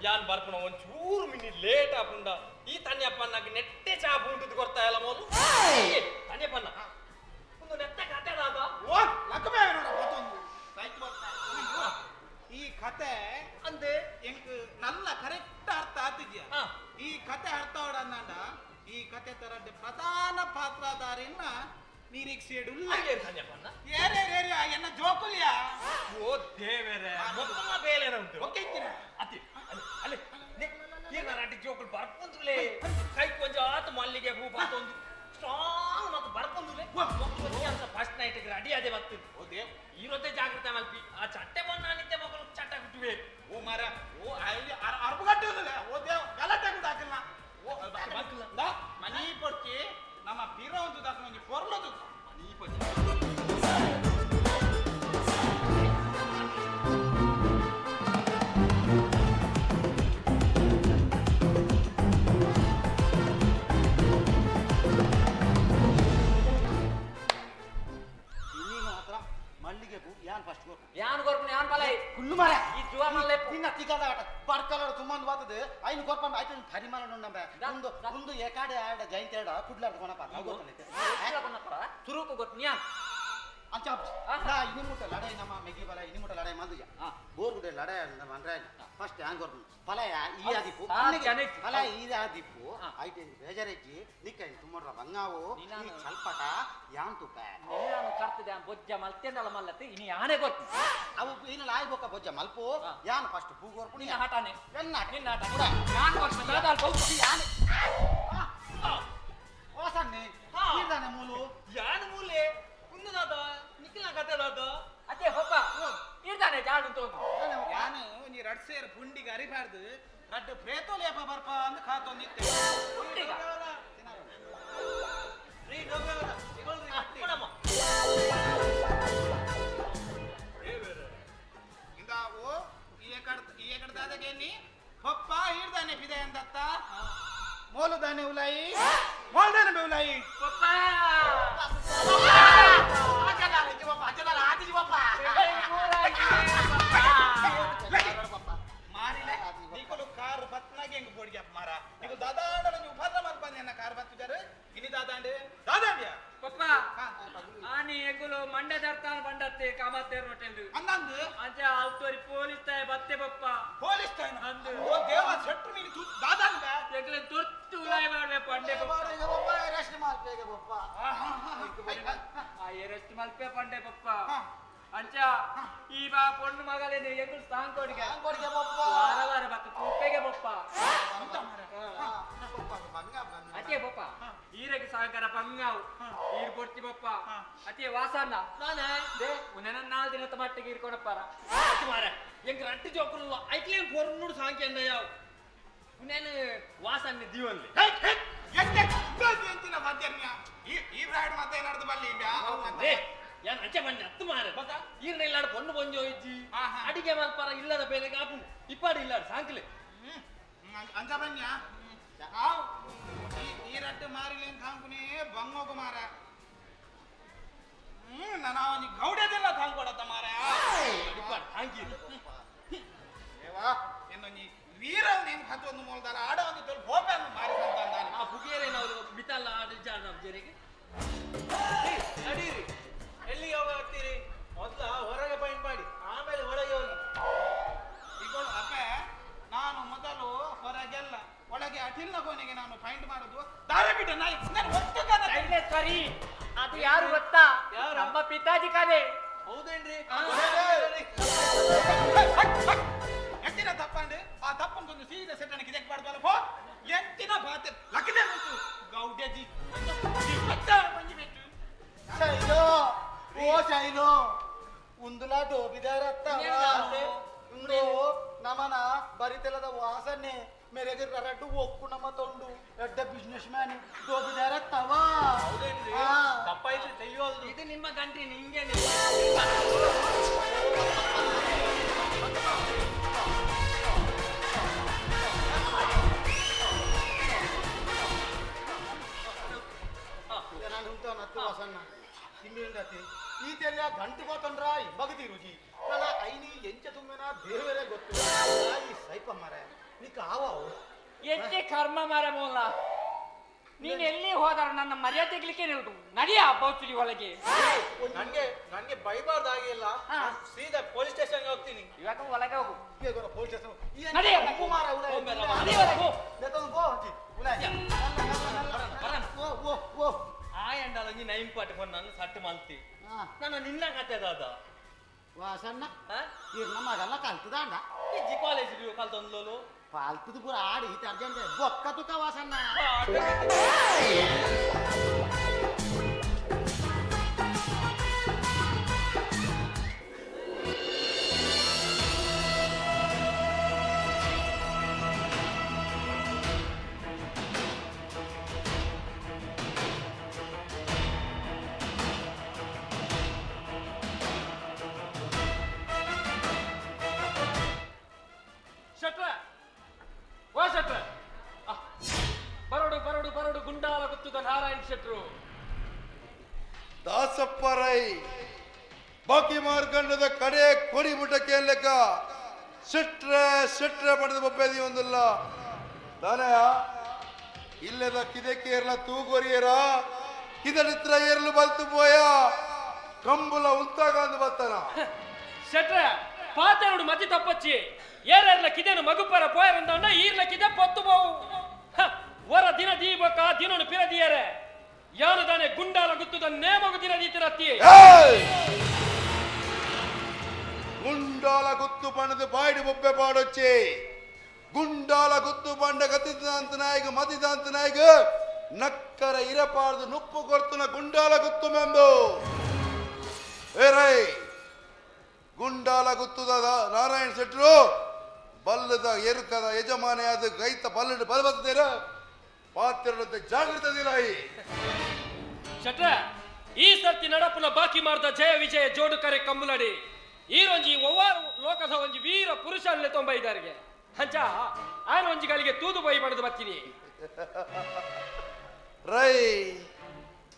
ಯಾನ್ ಬರ್ಪುಣ ಒಂಚೂರು ಮಿನಿ ಲೇಟ್ ಆಪುಂಡ ಈ ತನ್ಯಪ್ಪನ್ನಾಗಿ ನೆಟ್ಟೆ ಚಾಪು ಉಂಟು ಕೊಡ್ತಾ ಇಲ್ಲ ಮೊದಲು ತನ್ಯಪ್ಪನ್ನ ಒಂದು ನೆಟ್ಟ ಕತೆ ಅದಾದ ಓ ಲಕ್ಕಮೇ ನೋಡ ಮತ್ತೊಂದು ಸೈಕ್ ಬರ್ತಾ ಈ ಕತೆ ಅಂದೆ ಎಂಕ್ ನಲ್ಲ ಕರೆಕ್ಟ್ ಅರ್ಥ ಆಗ್ತಿದ್ಯಾ ಈ ಕತೆ ಅರ್ಥ ಅವಡಂದ ಈ ಕತೆ ತರದ್ದು ಪ್ರಧಾನ ಪಾತ್ರಧಾರಿನ ನಿರೀಕ್ಷೆಡುಲ್ಲ ತನ್ಯಪ್ಪನ್ನ ಏರೇ ಎನ್ನ ಜೋಕುಲಿಯಾ ಓ ದೇವರೇ ಮೊದಲ ಬೇಲೆನ ಉಂಟು ಓಕೆ ಅತಿ ಅಲ್ಲಿ ನಾಟಿ ಜೋಕುಲು ಬರ್ಪೊಂದುಲೆ ಕೈ ಕೊಂಚ ಆತು ಮಲ್ಲಿಗೆ ಹೂ ಬಾತೊಂದು ಸ್ಟ್ರಾಂಗ್ ಮತ್ತು ಬರ್ಪೊಂದುಲೆ ಅಂತ ಫಸ್ಟ್ ನೈಟ್ ರೆಡಿ ಅದೇ ಬರ್ತದೆ ಓ ದೇವ್ ಈರೊತ್ತೆ ಜಾಗ್ರತೆ ಮಲ್ಪಿ ಆ ಚಟ್ಟೆ ಬಣ್ಣ ನಿತ್ಯ ಮಕ್ಕಳು ಚಟ್ಟ ಬಿಟ್ಟುವೆ ಓ ಮಾರ ಓ ಅರ್ಬಗಟ್ಟೆ ಓ ದೇವ್ ಗಲಾಟೆ ಕೂಡ ಹಾಕಲ್ಲ ಓ ಮನಿ ಪೊರ್ಚಿ ನಮ್ಮ ಬೀರ ಒಂದು ದಾಖಲೆ ಪೊರ್ಲದು ಮನಿ ಪೊರ್ಚಿ ಮಲ್ಲಿಗೆ ಹೂ ಯಾನ್ ಫಸ್ಟ್ ಯಾನ್ ಗೊರ್ಪುನ ಯಾನ್ ಬಲೈ ಕುಲ್ಲು ಮಾರ ಈ ಜುವಾ ಮಲ್ಲೆ ನಿನ್ನ ತಿಕ್ಕದ ಆಟ ಬಡ್ಕಲಡ ಸುಮ್ಮಂದು ಬಾತದೆ ಐನು ಗೊರ್ಪಂಡ ಆಯ್ತು ಹರಿಮಾನ ನೋಡಂಬೆ ಒಂದು ಏಕಾಡೆ ಆಡ ಜೈಂತಿ ಆಡ ಕುಡ್ಲಾರ್ದು ಕೊನಪ್ಪ ನಾವು ಗೊತ್ತಲ್ಲ ಸುರುಕು ಗೊತ್ತು ಯಾನ್ ಅಂಚ ನಾ ಇನಿ ಮುಟ್ಟ ಲಡೈ ನಮ್ಮ ಮೆಗಿ ಬಲ ಇನಿ ಮುಟ್ಟ ಲಡೈ ಮಂದುಯ ಬೋರ್ ಗುಡೆ ಲಡೈ ಅಂದ್ರೆ ಫಸ್ಟ್ ಹ್ಯಾಂಗ್ ಗೊರ್ಪು ಫಲಯ ಈ ಆದಿಪ್ಪು ಫಲ ಈ ಆದಿಪ್ಪು ಐತೆ ಬೇಜಾರೆಜ್ಜಿ ನಿಕ್ಕ ತುಮ್ಮಡ್ರ ಬಂಗಾವು ಈ ಚಲ್ಪಟ ಯಾನ್ ತುಪ್ಪ ನಾನು ಕರ್ತದೆ ಬೊಜ್ಜ ಮಲ್ತೆಂದಲ್ಲ ಮಲ್ಲತ್ತೆ ಇನಿ ಯಾನೇ ಗೊತ್ತು ಅವು ಇನ್ನ ಲಾಯ್ ಬೋಕ ಬೊಜ್ಜ ಮಲ್ಪು ಯಾನ್ ಫಸ್ಟ್ ಪೂ ಗೊರ್ಪು ನಿನ್ನ ಹಠಾನೆ ಎನ್ನ ನಿನ್ನ ಹಠ ಕೂಡ ಯಾನ್ ಗೊತ್ತು ದಾದಾಲ್ ಬಹುಶಿ ಯಾನೆ ಓಸನ್ನಿ ಇದಾನೆ ಮೂಲು ಯಾನ್ ಮೂಲೆ ಕುಂದದಾದ ನಿಖಿಲ ಕತೆ ದಾದ ಅದೇ ಹೊಪ್ಪ ಇರ್ತಾನೆ ಜಾಡು ತೋಂದು ಯಾನು ನೀ ರಡ್ ಸೇರ್ ಪುಂಡಿಗೆ ಅರಿಬಾರ್ದು ರಡ್ ಪ್ರೇತೋಲೇಪ ಬರ್ಪ ಅಂದ್ ಕಾತೊಂದಿತ್ತೆ ಇಂದಾವು ಈ ಎಕಡದಾದಗೆ ನೀ ಪಪ್ಪ ಹಿಡ್ದಾನೆ ಬಿದೆ ಅಂದತ್ತ ಮೋಲುದಾನೆ ಉಲಾಯಿ ಮೋಲ್ದಾನೆ ಬೆವುಲಾಯಿ ಪಪ್ಪ ಮಾರಿಲೆ ನೀಕಲು ಕಾರು ಬತ್ನಾಗೆ ಹೆಂಗ್ ಬೋಡಿಗೆ ಮಾರ ನೀಕು ದಾದಾಂಡ ನೀವು ಭದ್ರ ಮಲ್ಪಂದೆ ಅನ್ನ ಕಾರು ಬತ್ತಿದ್ದಾರೆ ಇನಿ ದಾದಾಂಡೆ ದಾದಾಂಡ್ಯ ಪಪ್ಪ ಆನಿ ಎಗುಲು ಮಂಡ್ಯ ದರ್ತಾನ ಬಂಡತ್ತೆ ಕಾಮತ್ತೇರ್ ಹೋಟೆಲ್ ಅಂದಂದು ಅಂಚ ಅಲ್ತೋರಿ ಪೊಲೀಸ್ ತಾಯ ಬತ್ತೆ ಪಪ್ಪ ಪೊಲೀಸ್ ಟೈಮ್ ಅಂದು ಓ ದೇವ ಸೆಟ್ರು ನೀನು ದಾದಾಂಡ ಎಗ್ಲೆ ತುರ್ತು ಉಲಾಯ್ ಮಾಡ್ಬೇ ಪಂಡೆ ಪಪ್ಪ ರೆಸ್ಟ್ ಮಾಡ್ಬೇಕ ಪಪ್ಪ ಆ ಎರೆಸ್ಟ್ ಮಲ್ಪೆ ಪಂಡೆ ಪಪ್ಪ ಅಂಚ ಈ ಬಾ ಪೊಣ್ಣು ಮಗಲೇನು ಎಗುಲು ಸಾಂಕೋಡಿಗೆ ಪಪ್ಪ ವಾರ ವಾರ ಬತ್ತು ಕುಪ್ಪೆಗೆ ಪಪ್ಪ ಅದೇ ಪಪ್ಪ ಈರೆಗೆ ಸಹಕಾರ ಪಂಗಾವು ಈರ್ ಕೊಡ್ತಿ ಪಪ್ಪ ಅದೇ ವಾಸನ್ನ ನಾನೇ ದೇ ಉನ್ನ 4 ದಿನದ ಮಟ್ಟಿಗೆ ಇರ್ಕೊಣಪ್ಪಾರ ಅತಿ ಮಾರ ಎಂಗ್ ರಟ್ಟಿ ಜೋಕುಲು ಐಕ್ಲೇನ್ ಪೊರ್ನುಡು ಸಾಂಕೆ ಅಂದ ಯಾವ್ ಉನೇನು ವಾಸನ್ನೆ ದೀವನ್ಲಿ ಎಂತಿನ ಮಾಧ್ಯನ್ಯ ಈ ಬ್ರಾಡ್ ಮತ್ತೆ ಏನಾರ್ದು ಬಲ್ಲಿ ಏ ಯಾನ್ ಅಂಚೆ ಬನ್ನಿ ಹತ್ತು ಮಾರ ಈರ್ನ ಇಲ್ಲಾಡ ಪೊಣ್ಣು ಬಂಜೋ ಇಜ್ಜಿ ಅಡಿಗೆ ಮಲ್ಪಾರ ಇಲ್ಲದ ಬೇಲೆಗೆ ಆಪು ಇಪ್ಪಾಡಿ ಇಲ್ಲಾಡ ಸಾಂಕ್ಲೆ ಅಂಚ ಬನ್ಯ ಈ ರಟ್ಟು ಮಾರಿಲೇನ್ ಕಾಂಕುನೇ ಬಂಗೋಗು ಮಾರ ನಾನು ಅವನಿಗೆ ಗೌಡ್ಯದೆಲ್ಲ ಕಾಂಕೊಡತ್ತ ಮಾರ ಇಪ್ಪಾಡಿ ಹಾಂಕಿ ಏನು ನೀ ವೀರ ನೇಮ್ ಹತ್ತು ಒಂದು ಮೂಲದಲ್ಲ ಆಡ ಒಂದು ತೊಲ್ ಭೋಪ ಮಾರಿ ಸಂತಾನ ಆ ಬುಗಿಯರೆ ನಾವು ಬಿತ್ತಲ್ಲ ಆಡಿಜಾಡ ನಮ್ಮ ಜರಿಗೆ ನಡೀರಿ ಎಲ್ಲಿಗೆ ಹೋಗ್ತೀರಿ ಮೊದಲ ಹೊರಗೆ ಪಾಯಿಂಟ್ ಮಾಡಿ ಆಮೇಲೆ ಒಳಗೆ ಹೋಗಿ ಈಗ ಅಪ್ಪ ನಾನು ಮೊದಲು ಹೊರಗೆಲ್ಲ ಒಳಗೆ ಅಟಿಲ್ನ ಕೋಣೆಗೆ ನಾನು ಫೈಂಡ್ ಮಾಡುದು ದಾರ ಬಿಟ್ಟ ನಾಯಿ ಸರಿ ಅದು ಯಾರು ಗೊತ್ತಾ ನಮ್ಮ ಪಿತಾಜಿ ಕದೆ ಹೌದೇನ್ರಿ ಎತ್ತಿನ ತಪ್ಪಂಡು ಆ ತಪ್ಪಂದು ಸೀದಾ ಸೆಟ್ಟನಿಗೆ ಇದಕ್ಕೆ ಮಾಡ್ದಲ್ಲ ಪೋ ಎತ್ತಿನ ಬಾತೆ ಲಕ್ಕದೆ ಬಂತು ಗೌಡ್ಯಜಿ ಬಂಜಿಬಿಟ್ಟು ಶೈಲೋ ಓ ಶೈಲೋ ಉಂದುಲ ಡೋಬಿದಾರತ್ತ ಉಂದು ನಮನ ಬರಿತೆಲದ ವಾಸನೆ ಮೇರೆಗೆ ರಡ್ಡು ಒಕ್ಕು ನಮ್ಮ ತೊಂಡು ಎಡ್ಡ ಬಿಸ್ನೆಸ್ ಮ್ಯಾನ್ ಡೋಬಿದಾರತ್ತವ ತಪ್ಪಾಯ್ತು ತೆಯ್ಯೋದು ಇದು ನಿಮ್ಮ ಗಂಟ್ರಿ ನಿಂಗೆ ನಾನು ಇತ್ತ ನತ್ತು ವಾಸನ್ನ ಹಿಂದಿಲ್ದತಿ ಈತೆಲ್ಲ ಗಂಟು ಗೊತ್ತಂದ್ರ ಇಬ್ಬಗತಿ ರುಚಿ ನನ್ನ ಐನಿ ಎಂಚ ತುಂಬಿನ ಬೇರೆ ಗೊತ್ತು ಈ ಸೈಪ ಮರ ನೀಕ ಆವಾವು ಎಷ್ಟೇ ಕರ್ಮ ಮಾರ ಮೂಲ ನೀನ್ ಎಲ್ಲಿ ಹೋದಾರ ನನ್ನ ಮರ್ಯಾದೆ ತೆಗಿಲಿಕ್ಕೆ ನಿಲ್ತು ನಡಿಯ ಬೌಚುಲಿ ಒಳಗೆ. ನನ್ಗೆ ಬೈಬಾರ್ದಾಗಿಲ್ಲ, ಸೀದಾ ಪೊಲೀಸ್ ಸ್ಟೇಷನ್ಗೆ ಹೋಗ್ತೀನಿ. ಇವಾಗ ಒಳಗೆ ಹೋಗು. Police station ನಡಿಯ. ಕುಮಾರ ಆ ಎಂಡಲ ನೀ ನೈನ್ ಪಾಟ್ ನನ್ನ ಸಟ್ಟು ಮಲ್ತಿ ನನ್ನ ನಿನ್ನ ಕತೆ ದಾದ ವಾಸನ್ನ ಈಗ ನಮ್ಮಗೆಲ್ಲ ಕಲ್ತದ ಅಂಡ ಇಜ್ಜಿ ಕಾಲೇಜ್ ಕಲ್ತೊಂದ್ಲೋಲು ಪಾಲ್ತದ ಪೂರ ಆಡಿ ಅರ್ಜೆಂಟ್ ಬೊಕ್ಕ ತುಕ ವಾಸನ್ನ ಶಟ್ರ ವಾ ಶಟ್ರ ಬರೋಡು ಬರೋಡು ಬರೋಡು ಗುಂಡಾಲ ಗೊತ್ತುದ ನಾರಾಯಣ್ ಶೆಟ್ರು. ದಾಸಪ್ಪ ರೈ ಬಾಕಿ ಮಾರ್ಕಂಡದ ಕಡೆ ಕೊಡಿ ಮುಟ್ಟಕ್ಕೆ ಲೆಕ್ಕ ಸಿಟ್ರೆ ಪಡೆದ ಬಪ್ಪೇದಿ ಒಂದಿಲ್ಲ ತಾನೆಯ ಇಲ್ಲದ ಕಿದಕ್ಕೆ ಏರ್ಲ ತೂಗೊರಿಯರ ಕಿದನಿತ್ರ ಏರ್ಲು ಬಲ್ತು ಪೋಯ ಕಂಬುಲ ಉಂತಾಗ ಅಂದು ಬತ್ತಾನ ಶೆಟ್ರ ಪಾತೆರಡು ಮತಿ ತಪ್ಪಚ್ಚಿ ಏರ್ಲಕ್ಕಿದೇನು ಮಗುಪರ ಪೋಯರಂದ ಈರ್ಲಕ್ಕಿದೆ ಪೊತ್ತು ಬೋವು ವರ ದಿನ ದೀಪಕ ದಿನನು ಪಿರದಿಯರೆ ಯಾನು ತಾನೆ ಗುಂಡಾಲ ಗುತ್ತುದ ನೇಮಗು ದಿನ ದೀತಿರತ್ತಿ ಗುಂಡಾಲ ಗುತ್ತು ಪಣದು ಬಾಯ್ಡು ಬೊಬ್ಬೆ ಪಾಡೊಚ್ಚಿ ಗುಂಡಾಲ ಗುತ್ತು ಪಂಡ ಗತಿದಂತ ನಾಯಕ ಮತಿದಂತ ನಾಯಕ ನಕ್ಕರ ಇರಪಾರ್ದು ನುಪ್ಪು ಕೊರ್ತುನ ಗುಂಡಾಲ ಗುತ್ತು ಮೆಂಬು ಏರೈ ಗುಂಡಾಲ ಗುತ್ತುದ ನಾರಾಯಣ ಶೆಟ್ರು ಬಲ್ಲದ ಎರುಕದ ಯಜಮಾನೆಯಾದ ಗೈತ ಬಲ್ಲಡು ಬಲಬತ್ತೇರ ಪಾತ್ರದ ಜಾಗೃತದಿರಾಯಿ ಶೆಟ್ರ ಈ ಸರ್ತಿ ನಡಪುನ ಬಾಕಿ ಮಾಡಿದ ಜಯ ವಿಜಯ ಜೋಡು ಕರೆ ಕಂಬುಲಡಿ ಈ ರಂಜಿ ಒವ್ವಾರು ಲೋಕದ ಒಂಜಿ ವೀರ ಪುರುಷರಲ್ಲೇ ತೊಂಬೈದಾರಿಗೆ ಹಂಚ ಆನ ಒಂಜಿಗಳಿಗೆ ತೂದು ಬೈ ಮಾಡಿದು ಬರ್ತೀನಿ ರೈ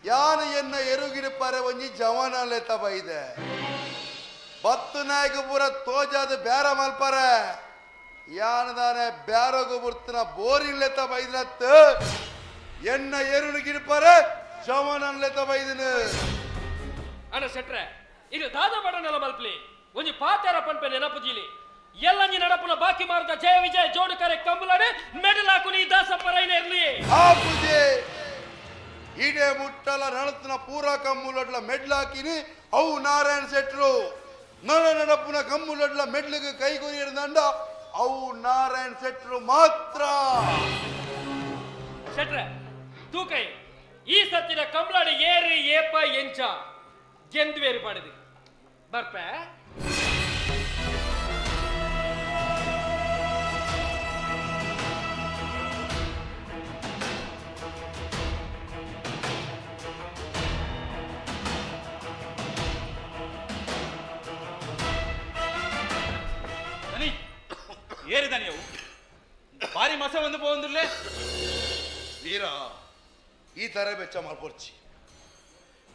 ಯಾನು ಎನ್ನ ಎರುಗಿಡಪಾರೆ ಒಂಜಿ ಜವಾನಲೆತ್ತ ಬೈದೆ ಬತ್ತು ನಾಯಕ ಪೂರ ತೋಜಾದ ಬ್ಯಾರ ಮಲ್ಪಾರ ಯಾನದಾನೆ ಬ್ಯಾರೋಗ ಬುರ್ತಿನ ಬೋರಿನ್ಲೆತ್ತ ಬೈದ್ರತ್ ಎನ್ನ ಎರುಳು ಗಿಡಪಾರೆ ಜವಾನಲೆತ್ತ ಬೈದನು ಅಣ್ಣ ಶೆಟ್ರೆ ಇದು ದಾದ ಬಡನೆಲ್ಲ ಮಲ್ಪ್ಲಿ ಒಂಜಿ ಪಾತ್ಯಾರ ಪಂಪೆ ನೆನಪುಜಿಲಿ ಎಲ್ಲಂಜಿ ನಡಪುನ ಬಾಕಿ ಮಾರ್ದ ಜಯ ವಿಜಯ ಜೋಡು ಕರೆ ಕಂಬುಲಡೆ ಮೆಡಲ್ ಹಾಕುನಿ ದಾಸಪ್ಪ ರೈನ ಇರ್ಲಿ ಆ ಪೂಜೆ ಇಡೆ ಮುಟ್ಟಲ ನಳತನ ಪೂರ ಕಮ್ಮುಲಡ್ಲ ಮೆಡ್ಲಾಕಿನಿ ಅವು ನಾರಾಯಣ ಶೆಟ್ರು ನಳ ನಡಪುನ ಕಮ್ಮುಲಡ್ಲ ಮೆಡ್ಲಿಗೆ ಕೈಗೊರಿ ಇರ್ದಂಡ ಅವು ನಾರಾಯಣ ಶೆಟ್ರು ಮಾತ್ರ ಶೆಟ್ರೆ ತೂಕೈ ಈ ಸತ್ತಿನ ಕಂಬಳಾಡಿ ಏರಿ ಏಪ ಎಂಚ ಜಂದು ಬೇರು ಮಾಡಿದೆ ಬರ್ಪ ಏರಿದಾನೆ ಅವು ಭಾರಿ ಮಸ ಒಂದು ಪೋಂದುರ್ಲೆ ವೀರ ಈ ತರ ಬೆಚ್ಚ ಮಾಡ್ಪೊರ್ಚಿ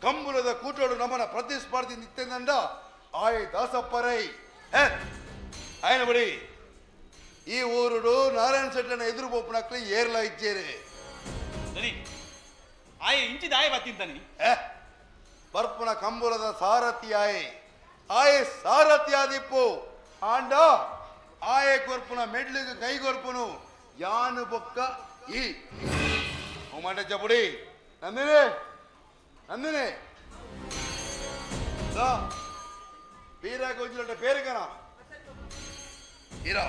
ಕಂಬುಲದ ಕೂಟೋಡು ನಮ್ಮನ ಪ್ರತಿಸ್ಪರ್ಧಿ ನಿತ್ಯದಂಡ ಆಯ್ ದಾಸಪ್ಪರೈ ಆಯ್ನ ಬಿಡಿ ಈ ಊರುಡು ನಾರಾಯಣ ಶೆಟ್ಟನ ಎದುರು ಬೋಪನಕ್ಲಿ ಏರ್ಲ ಇಜ್ಜೇರಿ ದನಿ ಆಯ ಇಂಚಿದ ಆಯ ಬತ್ತಿಂತಾನಿ ಬರ್ಪುನ ಕಂಬುಲದ ಸಾರಥಿ ಆಯ್ ಸಾರಥಿ ಆದಿಪ್ಪು ಆಂಡ ಆಯ ಕೊರ್ಪುನ ಮೆಡ್ಲಿಗೆ ಕೈಗೊರ್ಪುನು ಯಾನು ಬೊಕ್ಕ ಈ మాట చెప్పుడి నందిని నందిని బీరాకు వచ్చినట్టు పేరు కనా ఇరా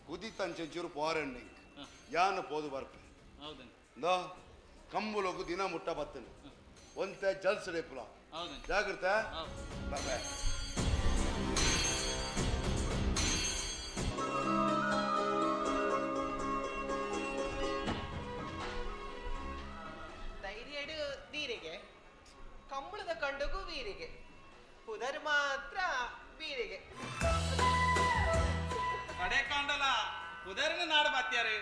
కుదితన్ చెంచూరు పోరండి యాను పోదు బర్పు దా కంబులకు దిన ముట్ట బత్తని ಒಂತೆ ಜಲ್ಸ್ ರೇಪುಲ ಜಾಗ್ರತೆ ಬರ್ಬೇ ಕಂಬಳದ ಕಂಡಗೂ ವೀರಿಗೆ ಪುದರ್ ಮಾತ್ರ ವೀರಿಗೆ ಕಡೆ ಕಾಂಡಲ ಪುದರ್ನ ನಾಡು ಬತ್ಯಾರೆ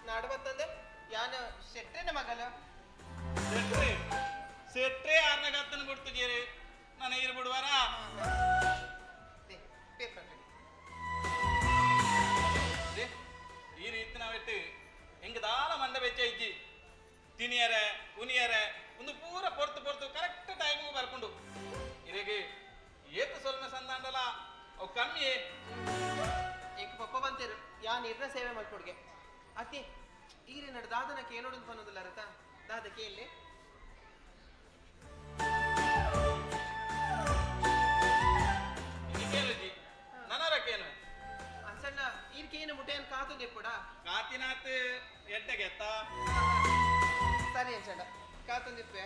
ನಾಡು ಬತ್ತಂದೆ ಯಾನ ಶೆಟ್ಟನ ಮಗಲ ಸೆಟ್ರೆ ಆರ್ನ ಗತ್ತನ ಕೊಡ್ತು ಜೇರಿ ನಾನು ಇರು ಬಿಡುವಾರ ಪೇಪರ್ ಈ ರೀತಿ ನಾವೆಟ್ಟು ಹೆಂಗ ದಾಲ ಮಂಡ ಬೆಚ್ಚ ಇಜ್ಜಿ ತಿನಿಯರೆ ಉನಿಯರೆ ಒಂದು ಪೂರ ಪೊರ್ತು ಕರೆಕ್ಟ್ ಟೈಮಿಗೆ ಬರ್ಕೊಂಡು ಇರೆಗೆ ಏತು ಸ್ವಲ್ಪ ಸಂದಾಂಡಲ್ಲ ಅವು ಕಮ್ಮಿ ಈಗ ಪಪ್ಪ ಬಂತೇರು ಯಾ ನಿರ್ನ ಸೇವೆ ಮಾಡ್ಕೊಡ್ಗೆ ಅತ್ತಿ ಈರೆ ನಡು ದಾದನಕ್ಕೆ ಏನೋಡು ಅಂತ ಅನ್ನೋದಿಲ್ಲ ರತ ದಾದಕ್ಕೆ ಇಲ್ಲಿ ಕೇಳುಜಿ ನನರಕ್ಕೇನು ಅಸಣ್ಣ ಈರ್ಕೆ ಏನು ಮುಟ್ಟೆ ಅಂತ ಕಾತದೆ ಕೂಡ ಕಾತಿನಾತ್ ಎಟ್ಟೆಗೆ ಎತ್ತ ಸರಿ ಅನ್ಸಣ್ಣ ಕಾತಂದಿಪ್ಪೆ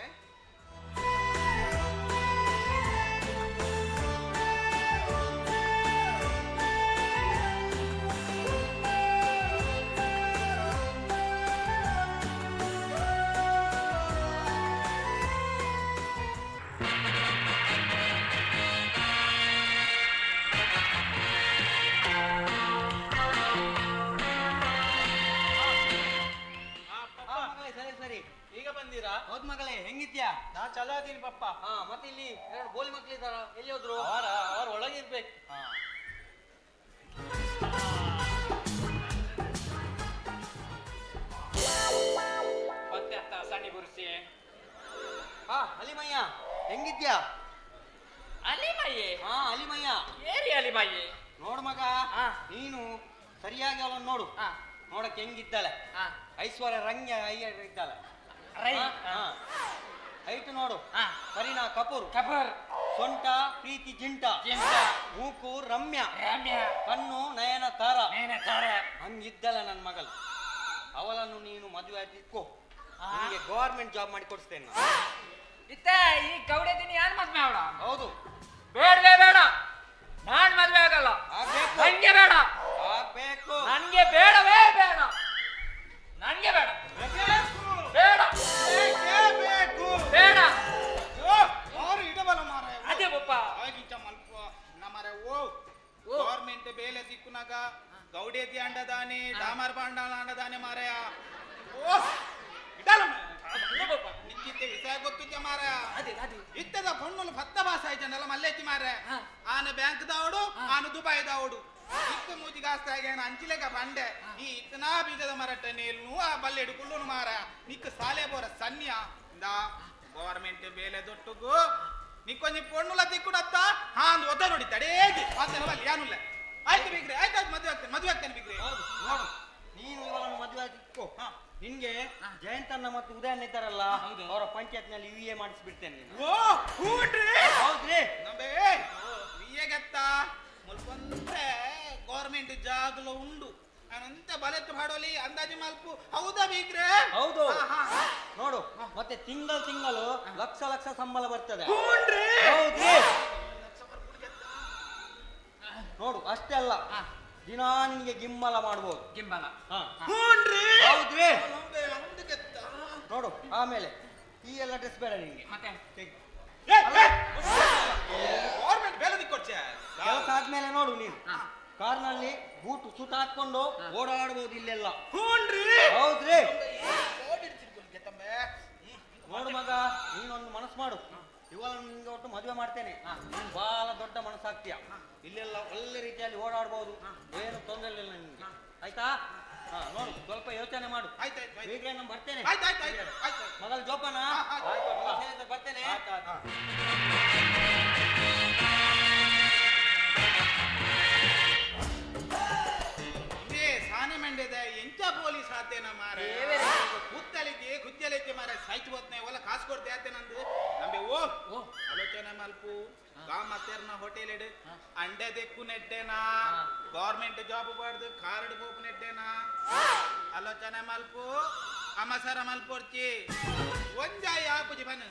ಸರಿ ಸರಿ ಈಗ ಬಂದಿರಾ? ಹೌದ್ ಮಗಳೇ ಹೆಂಗಿದ್ಯಾ? ನಾ ಚಲೋ ಅದೀನಿ ಪಪ್ಪ. ಹಾ ಮತ್ತೆ ಇಲ್ಲಿ ಎರಡು ಬೋಲಿ ಮಕ್ಳಿದಾರ ಎಲ್ಲಿ ಹೋದ್ರು? ಅವ್ರ ಒಳಗಿರ್ಬೇಕು. ಮತ್ತೆ ಅತ್ತ ಸಣ್ಣ ಗುರುಸಿ ಹಾ ಅಲಿಮಯ್ಯ ಹೆಂಗಿದ್ಯಾ? ಅಲಿಮಯ್ಯೆ ಹಾ ಅಲಿಮಯ್ಯ ಏರಿ ಅಲಿಮಯ್ಯೆ ನೋಡು ಮಗ ಹಾ. ನೀನು ಸರಿಯಾಗಿ ಅವಳನ್ನು ನೋಡು. ಹಾ. ನೋಡಕ್ಕೆ ಹೆಂಗಿದ್ದಾಳೆ? ಹಾ. ಐಶ್ವರ್ಯ ರಂಗ್ಯ ಅಯ್ಯರ್ ಇದ್ದಾಳೆ. ರೈ ಹೈಟ್ ನೋಡು. ಹಾ. ಕರೀನಾ ಕಪೂರ್. ಕಬರ್ ಸೊಂಟ ಪ್ರೀತಿ ಜಿಂಟ. ಜಿಂಟ ಮೂಕು ರಮ್ಯ. ರಮ್ಯ ಕಣ್ಣು ನಯನ ತಾರ. ನೇನ ತರ ಹಂಗಿದ್ದಲ್ಲ ನನ್ನ ಮಗಳು. ಅವಳನ್ನು ನೀನು ಮದುವೆ ಆಗಿಟ್ಕೋ. ನಿಮಗೆ ಗವರ್ಮೆಂಟ್ ಜಾಬ್ ಮಾಡಿ ಕೊಡಿಸ್ತೇನೆ ನಾನು. ಇತ್ತ ಈ ಗೌಡೆ ದಿನ ಯಾರು ಮದ್ವೆ ಅವಳ ಹೌದು ಬೇಡವೇ ಬೇಡ ನಾನ್ ಮದ್ವೆ ಆಗಲ್ಲ ಆಗ್ಬೇಕು. ನಂಗೆ ಬೇಡ ಆಗ್ಬೇಕು. ನನ್ಗೆ ಬೇಡವೇ ಬೇಡ ನನ್ಗೆ ಬೇಡ ಬೇಡ ಬೇಡ ಅವ್ರು ಇಡಬಲ್ಲ ಮಾರಾಯ ಅದೇ ಪಪ್ಪ ಆಗಿಚ್ಚ ಮಲ್ಪ ನಮ್ಮರೆ ಓ ಗವರ್ಮೆಂಟ್ ಬೇಲೆ ದಿಕ್ಕುನಾಗ ಗೌಡೇತಿ ಅಂಡದಾನೆ ಡಾಮರ್ ಬಾಂಡ ಅಂಡದಾನೆ ಮಾರಾಯ ಓ ಇಡಲ್ಲ ನಿಶ್ಚಿತೆ ವಿಷಯ ಗೊತ್ತಿದ್ದೆ ಮಾರಾಯ ಇತ್ತದ ಪಣ್ಣುಲು ಭತ್ತ ಬಾಸ ಆಯ್ತನಲ್ಲ ಮಲ್ಲೆತ್ತಿ ಮಾರಾಯ ಆನ ಬ್ಯಾಂಕ್ ದಾವಡು ಆನ ದುಬೈ ದಾವಡು ಇಕ್ಕ ಮೂಜಿಗಾಸ್ತಾಗ ಅಂಚಿಲೆಗ ಬಂಡೆ ಈ ಇತ್ತನಾ ಬೀಜದ ಮರಟ ನೇಲ್ನು ಆ ಬಲ್ಲೆಡು ಕುಲ್ಲುನು ಮಾರಾಯ ನಿಕ್ಕ ಸಾಲೆ ಬೋರ ಸನ್ಯ ಇಂದ ಗವರ್ಮೆಂಟ್ ಬೇಲೆ ದೊಟ್ಟುಗು ನಿಕ್ಕೊಂಜಿ ಪೊಣ್ಣುಲ ದಿಕ್ಕುಡತ್ತ ಹಾ ಅಂದ್ ಒತ್ತ ನೋಡಿ ತಡೇದಿ ಮಾತೇನ ಬಲ್ಲಿ ಯಾನುಲ್ಲ ಆಯ್ತು ಬಿಗ್ರೆ ಆಯ್ತಾಯ್ತು ಮದುವೆ ಆಗ್ತೇನೆ ಬಿಗ್ರೆ ನೋಡು ನೀನು ಇವಳನ್ನು ಮದುವೆ ಆಗಿಟ್ಕೋ. ನಿನ್ಗೆ ಜಯಂತನ್ನ ಮತ್ತು ಉದಯನ್ ಇದ್ದಾರಲ್ಲ ಅವರ ಪಂಚಾಯತ್ನಲ್ಲಿ UA ಮಾಡಿಸ್ಬಿಡ್ತೇನೆ ನೀನು. ಓ ಹೂಡ್ರಿ ಹೌದ್ರಿ ನಂಬೇ ವಿಯಗತ್ತ ಮುಲ್ಪಂತೆ ಗವರ್ಮೆಂಟ್ ಜಾಗಲ ಉಂಡು ಅನಂತ ಬಲೆತ್ತು ಮಾಡೋಲಿ ಅಂದಾಜು ಮಲ್ಪು ಹೌದಾ ಬೀಗ್ರೆ ಹೌದು ನೋಡು ಮತ್ತೆ ತಿಂಗಳು ಲಕ್ಷ ಸಂಬಳ ಬರ್ತದೆ. ಹೂನ್ರಿ ಹೌದ್ರಿ ನೋಡು ಅಷ್ಟೇ ಅಲ್ಲ ದಿನಾ ನಿನಗೆ ಗಿಮ್ಮಲ ಮಾಡ್ಬೋದು. ಗಿಂಬಲ ಹೂನ್ರಿ ಹೌದ್ರಿ ನಂಬೇ ಅಂದು ಗೆತ್ತ ನೋಡು ಆಮೇಲೆ ಈ ಎಲ್ಲ ಡ್ರೆಸ್ ಬೇಡ ನಿನ್ಗೆ. ಮತ್ತೆ ಗವರ್ಮೆಂಟ್ ಬೇಲೆ ದಿಕ್ಕೊಚ್ಚೆ ಕೆಲಸ ಆದ್ಮೇಲೆ ನೋಡು ನೀನು ಕಾರ್ನಲ್ಲಿ ಬೂಟು ಸುಟ್ ಹಾಕೊಂಡು ಓಡಾಡ್ಬೋದು ಇಲ್ಲೆಲ್ಲ. ಹೂನ್ರಿ ಹೌದ್ರಿ ಓಡಿಡ್ತಿರ್ಕೊಂಡು ಗೆತ್ತಂಬೆ ನೋಡು ಮಗ ನೀನೊಂದು ಮನಸ್ಸು ಮಾಡು. ಇವಾಗ ನಿನ್ಗೆ ಒಟ್ಟು ಮದುವೆ ಮಾಡ್ತೇನೆ. ನೀನು ಬಹಳ ದೊಡ್ಡ ಮನಸ್ಸಾಗ್ತೀಯ. ಇಲ್ಲೆಲ್ಲ ಒಳ್ಳೆ ರೀತಿಯಲ್ಲಿ ಓಡಾಡ್ಬೋದು. ಏನು ತೊಂದರೆ ಇಲ್ಲ ನಿನ್ಗೆ ಆಯ್ತಾ? ಹಾ ನೋಡು ಸ್ವಲ್ಪ ಯೋಚನೆ ಮಾಡು. ಆಯ್ತಾಯ್ತು ಬೇಗ ನಾನು ಬರ್ತೇನೆ. ಆಯ್ತಾಯ್ತು ಮಗಳ ಜೋಪಾನ. ಬರ್ತೇನೆ. ಇದೇ ಸಾನೆ ಮಂಡ್ಯದ ಎಂಚ ಪೊಲೀಸ್ ಆತೇನ ಮಾರೆ ಕುತ್ತಲಿಗೆ ಕುಜ್ಜಲಿಗೆ ಮಾರೆ ಸೈಟ್ ಹೋದ್ನೆ ಒಲ್ಲ ಕಾಸು ಕೊಡ್ತೆ ಆತೆ ನಂದು ನಂಬೆ ಓ ಆಲೋಚನೆ ಮಲ್ಪು ಗಾಮತ್ತೆರ್ನ ಹೋಟೆಲ್ ಇಡು ಅಂಡೆ ದೆಕ್ಕು ನೆಡ್ಡೆನಾ ಗವರ್ಮೆಂಟ್ ಜಾಬ್ ಬಾರ್ದು ಕಾರ್ಡ್ ಬೋಪ್ ನೆಡ್ಡೆನಾ ಆಲೋಚನೆ ಮಲ್ಪು ಅಮಸರ ಮಲ್ಪೊರ್ಚಿ ಒಂಜಾಯಿ ಆಪುಜಿ ಬನ್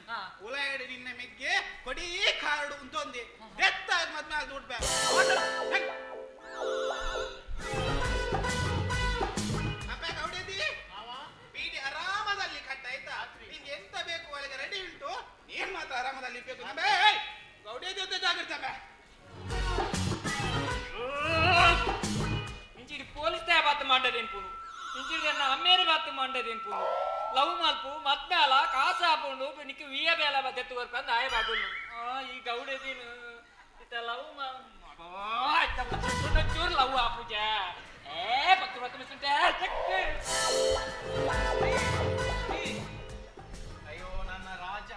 ಉಲಾಯಡು ನಿನ್ನ ಮೆಗ್ಗೆ ಕೊಡಿ ಕಾರ್ಡ್ ಉಂತೊಂದಿ ಡೆತ್ತಾಗಿ ಮದ್ಮೆ ಅದು ದುಡ್ಬೆ ಅಪ್ಪ ಗೌಡೇದಿ ಬೀಡಿ ಆರಾಮದಲ್ಲಿ ಕಟ್ಟ ಆಯ್ತಾ ನಿಂಗೆ ಎಂತ ಬೇಕು ಒಳಗೆ ರೆಡಿ ಉಂಟು ನೀನ್ ಮಾತ್ರ ಆರಾಮದಲ್ಲಿ ಬೇಕು ಗೌಡೇದಿ ಅಂತ ಜಾಗ್ರತೆ ಇಂಚಿಡಿ ಪೊಲೀಸ್ ಬಾತ್ ಮಾಡದೇನ್ಪುನು ಇಂಚಿಡಿ ನನ್ನ ಅಮ್ಮೇರು ಬಾತ್ ಮಾಡದೇನ್ಪುನು ಲವ್ ಮಲ್ಪು ಮದ್ಮೇಲ ಕಾಸು ಹಾಕೊಂಡು ನಿನಗೆ ವಿಯ ಬೇಲ ಬದ್ದೆತ್ತು ಬರ್ಕಂದ ಆಯ ಬಾಗುಲು ಈ ಗೌಡೆ ದೀನು ಇತ ಲವ್ ಚೂರು ಲವ್ ಆ ಪೂಜಾ ಏ ಪತ್ತು ಮಿಸ್ಟೆ ಅಯ್ಯೋ ನನ್ನ ರಾಜ.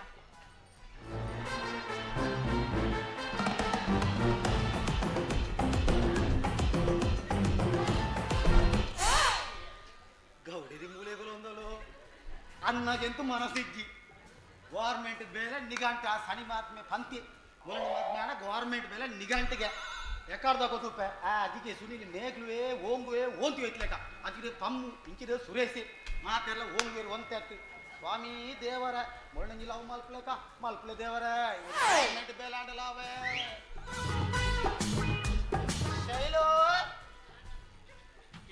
ಗೌಡಿರಿ ಮೂಲೆಗಳೊಂದಲು ಅನ್ನಗೆಂತೂ ಮನಸ್ಸಿಜ್ಜಿ ಗೌರ್ಮೆಂಟ್ ಬೇಲೆ ನಿಘಂಟೆ ಆ ಸನಿ ಮಾತ್ಮೆ ಪಂತಿ ಒಂದು ಮಾತ್ಮೆ ಗೌರ್ಮೆಂಟ್ ಬೇಲೆ ನಿಘಂಟಿಗೆ ಎಕ್ಕಾರ್ದ ಗೊತ್ತುಪ್ಪೆ ಅದಕ್ಕೆ ಸುನೀಲ್ ನೇಗ್ಲುವೆ ಓಂಗುವೆ ಓಂತಿ ಹೋಯ್ತಲೇಕ ಅದಕ್ಕೆ ಪಮ್ಮು ಇಂಚಿದೆ ಸುರೇಶಿ ಮಾತೆಲ್ಲ ಓಂಗುವೇರು ಒಂತೆ ಸ್ವಾಮಿ ದೇವರ ಮೊಳ್ಳಂಗಿಲ್ಲ ಅವು ಮಲ್ಪಲೇಕ ಮಲ್ಪಲೆ ದೇವರ ಗೌರ್ಮೆಂಟ್ ಬೇಲೆ ಆಡಲಾವೆ ಶೈಲೋ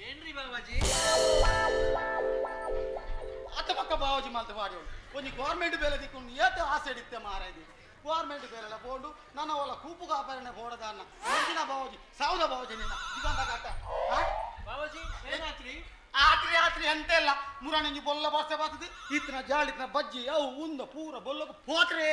ಏನ್ರಿ ಬಾಬಾಜಿ ಅತ್ತ ಪಕ್ಕ ಬಾವಾಜಿ ಮಾಲ್ತ ಮಾಡಿ ಒಂದು ಗೌರ್ಮೆಂಟ್ ಬೇಲೆ ದಿಕ್ಕೊಂಡು ಏತ ಆಸೆ ಇಡುತ್ತೆ ಮಾರಾಯ್ದು ಗೌರ್ಮೆಂಟ್ ಬೇಲೆಲ್ಲ ಬೋಂಡು ನನ್ನ ಒಲ್ಲ ಕೂಪು ಕಾಪರನೆ ಬೋಡದನ್ನ ಮುಂದಿನ ಬಾವಾಜಿ ಸಾವುದ ಬಾವಾಜಿ ನಿನ್ನ ದಿಗಂತ ಕಟ್ಟ ಬಾಬಾಜಿ ಏನಾತ್ರಿ ಆತ್ರಿ ಆತ್ರಿ ಅಂತೆಲ್ಲ ಮುರಾಣಂಗಿ ಬೊಲ್ಲ ಬಾಸೆ ಬಾತದೆ ಇತ್ತಿನ ಜಾಳಿತಿನ ಬಜ್ಜಿ ಅವು ಉಂದ ಪೂರ ಬೊಲ್ಲಗ ಪೋತ್ರೆ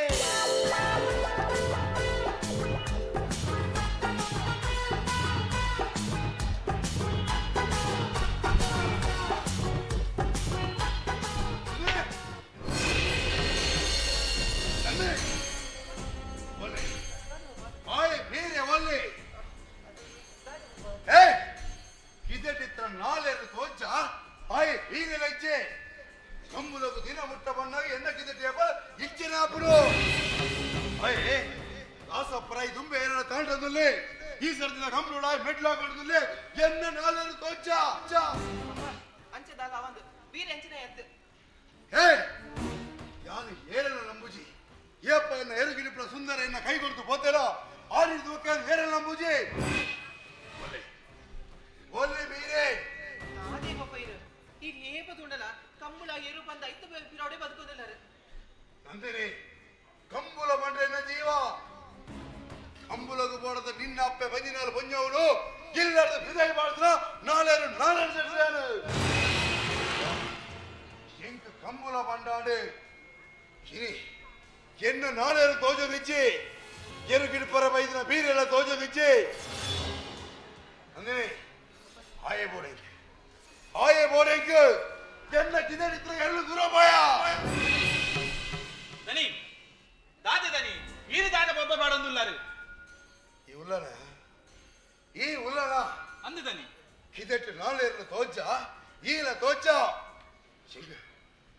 ನಾಳೆರು ತೋಜ ಆಯ್ ಹೀಗೆಲ್ಲ ಇಚ್ಛೆ ಕಂಬುಲಕು ದಿನ ಮುಟ್ಟ ಬಂದಾಗ ಎನ್ನಕ್ಕಿದ್ದ ಇಚ್ಛೆನ ಅಪ್ಪಡು ಅಯ್ಯೇ ದಾಸಪ್ಪರ ದುಂಬೆ ಏನ ತಾಂಡದಲ್ಲಿ ಈ ಸರ್ದಿನ ಕಂಬಳ ಮೆಟ್ಲಾಗದಲ್ಲಿ ಎನ್ನ ನಾಳೆರು ತೋಜ ಅಂಚದಾಗ ಒಂದು ವೀರ ಅಂಚಿನ ಎದ್ದು ಹೇ ಯಾನು ಏರನ ನಂಬುಜಿ ಏಪ್ಪ ಎನ್ನ ಎರುಗಿಲಿಪುರ ಸುಂದರ ಎನ್ನ ಕೈ ಕೊಡ್ತು ಹೋತೇನೋ ಆ ರೀತಿ ಏರನ ನಂಬುಜಿ ಒಳ್ಳೆ ಬೀರೆ ಅದೇ ಪಾಪ ಇರು ಈಗ ಏಪದುಂಡಲ ಕಂಬಳ ಏರು ಬಂದ ಐತ್ತು ಪಿರೋಡೆ ಬದುಕೋದಿಲ್ಲ ನಂದಿನಿ ಕಂಬುಲ ಬಂದ್ರೆ ಎನ್ನ ಜೀವ ಕಂಬುಲಗು ಬೋಡದ ನಿನ್ನ ಅಪ್ಪೆ ಬಂದಿನಾಲು ಬಂಜವನು ಗಿಲ್ಲದ ಹೃದಯ ಮಾಡಿದ್ರ ನಾಳೆ ನಾರಾಯಣ ಎಂಕ ಕಂಬುಲ ಬಂಡಾಡು ಕಿರಿ ಎನ್ನ ನಾಳೆ ತೋಜ ಬಿಚ್ಚಿ ಎರು ಗಿಡಪರ ಬೈದಿನ ಬೀರೆಲ್ಲ ತೋಜ ಬಿಚ್ಚಿ ನಂದಿನಿ ಆಯೆ ಬೋಡೆಂಕು ಎನ್ನ ಕಿದರಿತ್ರ ಎಳ್ಳು ದೂರ ಬಾಯ ದನಿ ದಾದೆ ದನಿ ಈರು ದಾದ ಬೊಬ್ಬ ಬಾಡೊಂದುಲ್ಲಾರು ಈ ಉಲ್ಲನ ಅಂದು ದನಿ ಕಿದೆಟ್ಟು ನಾಳೆ ತೋಜ ಈಲ ತೋಜ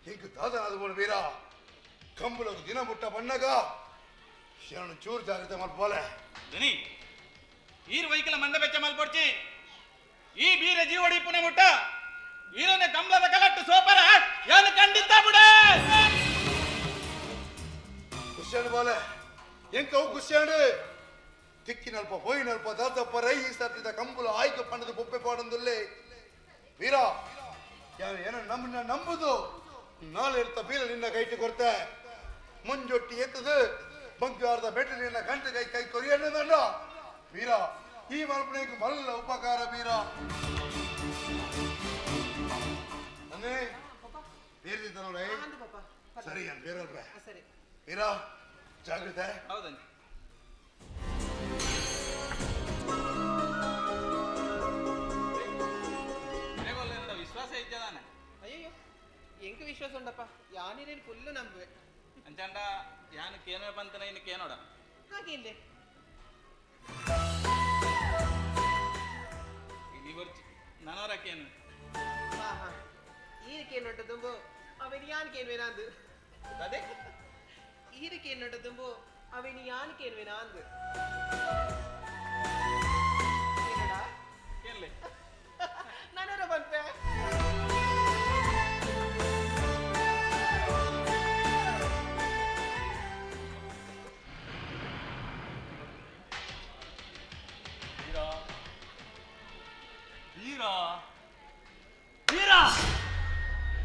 ಹಿಂಗ ದಾದನಾದ ಬೋಡು ವೀರ ಕಂಬುಲಕು ದಿನ ಮುಟ್ಟ ಬಣ್ಣಗ ಶರಣ ಚೂರು ಜಾಗ್ರತೆ ಮಲ್ಪೋಲೆ ದನಿ ಈರು ವೈಕಲ ಮಂದ ಬೆಚ್ಚ ಮಲ್ಪೊಡ್ಚಿ ಈ ಬೀರ ಜೀವಡಿ ಪುನೆ ಮುಟ್ಟ ಈರನೆ ಕಂಬಳದ ಕಲಟ್ಟು ಸೋಪರ ಯಾನು ಖಂಡಿತ ಬಿಡೆ ಖುಷಿಯಾಡು ಬೋಲೆ ಎಂಕವು ಖುಷಿಯಾಡು ತಿಕ್ಕಿನಲ್ಪ ಹೋಯಿನಲ್ಪ ದಾತಪ್ಪ ರೈ ಈ ಸರ್ತಿದ ಕಂಬುಲ ಆಯ್ಕೆ ಪಣ್ಣದ ಬೊಪ್ಪೆ ಪಾಡೊಂದುಲ್ಲೆ ವೀರ ಯಾರು ಏನೋ ನಮ್ಮನ್ನ ನಂಬುದು ನಾಳೆ ಇರ್ತ ಬೀರ ನಿನ್ನ ಕೈಟಿ ಕೊಡ್ತೆ ಮುಂಜೊಟ್ಟಿ ಎತ್ತದು ಬಂಗಾರದ ಬೆಟ್ಟು ನಿನ್ನ ಗಂಟೆ ಕೈ ಕೊರಿಯಣ್ಣ ವೀರ ಈ ಮಲ್ಪನೆಗೆ ಮಲ್ಲ ಉಪಕಾರ ವೀರ ಅಂದ್ರೆ ಬೇರೆದಿದ್ದ ನೋಡಿ ಸರಿ ಬೇರೆ ಸರಿ ವೀರ ಜಾಗ್ರತೆ ಹೌದನಿ ವಿಶ್ವಾಸ ಇದ್ದಾನೆ ಅಯ್ಯೋ ಎಂಕ ವಿಶ್ವಾಸ ಉಂಡಪ್ಪ ಯಾನಿರೇನು ಫುಲ್ಲು ನಂಬುವೆ ಅಂಚಂಡ ಯಾನು ಕೇನುವೆ ಬಂತನ ಇನ್ನು ಕೇನೋಡ ಹಾಗೆ ಇಲ್ಲೇ ಇಲ್ಲಿ ಬರ್ಚಿ ನನವರಕ್ಕೇನು ಹಾ ಹಾ ಈರಕ್ಕೇನು ತುಂಬು ಅವನು ಯಾನಿಕೇನುವೇನಾ ಅಂದು ಅದೇ ಈರಕ್ಕೇನು ತುಂಬು ಅವನು ಯಾನಿಕೇನುವೇನಾ ಅಂದು ಕೇಳಲೆ ನಾನೂರ ಬಂತೆ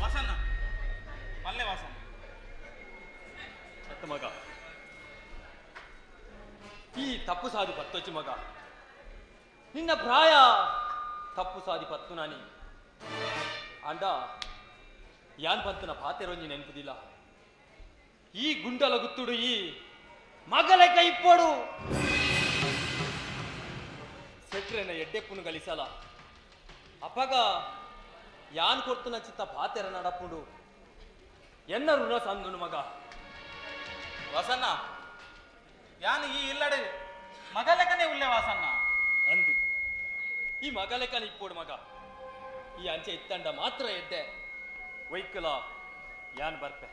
ವಾಸನ್ನ ಮಲ್ಲೆ ವಾಸನ್ನ ಮಗ ಈ ತಪ್ಪು ಸಾದಿ ಪತ್ತೊಚ್ಚಿ ಮಗ ನಿನ್ನ ಪ್ರಾಯ ತಪ್ಪು ಸಾದಿ ಪತ್ತು ನಾನಿ ಅಂಡ ಯಾನ್ ಪಂತನ ಪಾತೆರೊಂಜಿ ನೆನಪುದಿಲ್ಲ ಈ ಗುಂಡಲ ಗುತ್ತುಡು ಈ ಮಗಲೆ ಕೈ ಪೋಡು ಸೆಟ್ರೆನ ಎಡ್ಡೆಪ್ಪುನು ಗಳಿಸಲ ಅಪಗ ಯಾನ್ ಕೊರ್ತುನ ಚಿತ್ತ ಪಾತೆರ ನಡಪುಡು ಎನ್ನ ಋಣ ಸಂದುನು ಮಗ ವಾಸಣ್ಣ ಯಾನು ಈ ಇಲ್ಲಡೆ ಮಗಲೆಕನೆ ಉಲ್ಲೆ ವಾಸಣ್ಣ ಅಂದು ಈ ಮಗಲೆಕನ ಇಪ್ಪೋಡು ಮಗ ಈ ಅಂಚೆ ಇತ್ತಂಡ ಮಾತ್ರ ಎಡ್ಡೆ ವೈಕಲ ಯಾನ್ ಬರ್ಪೆ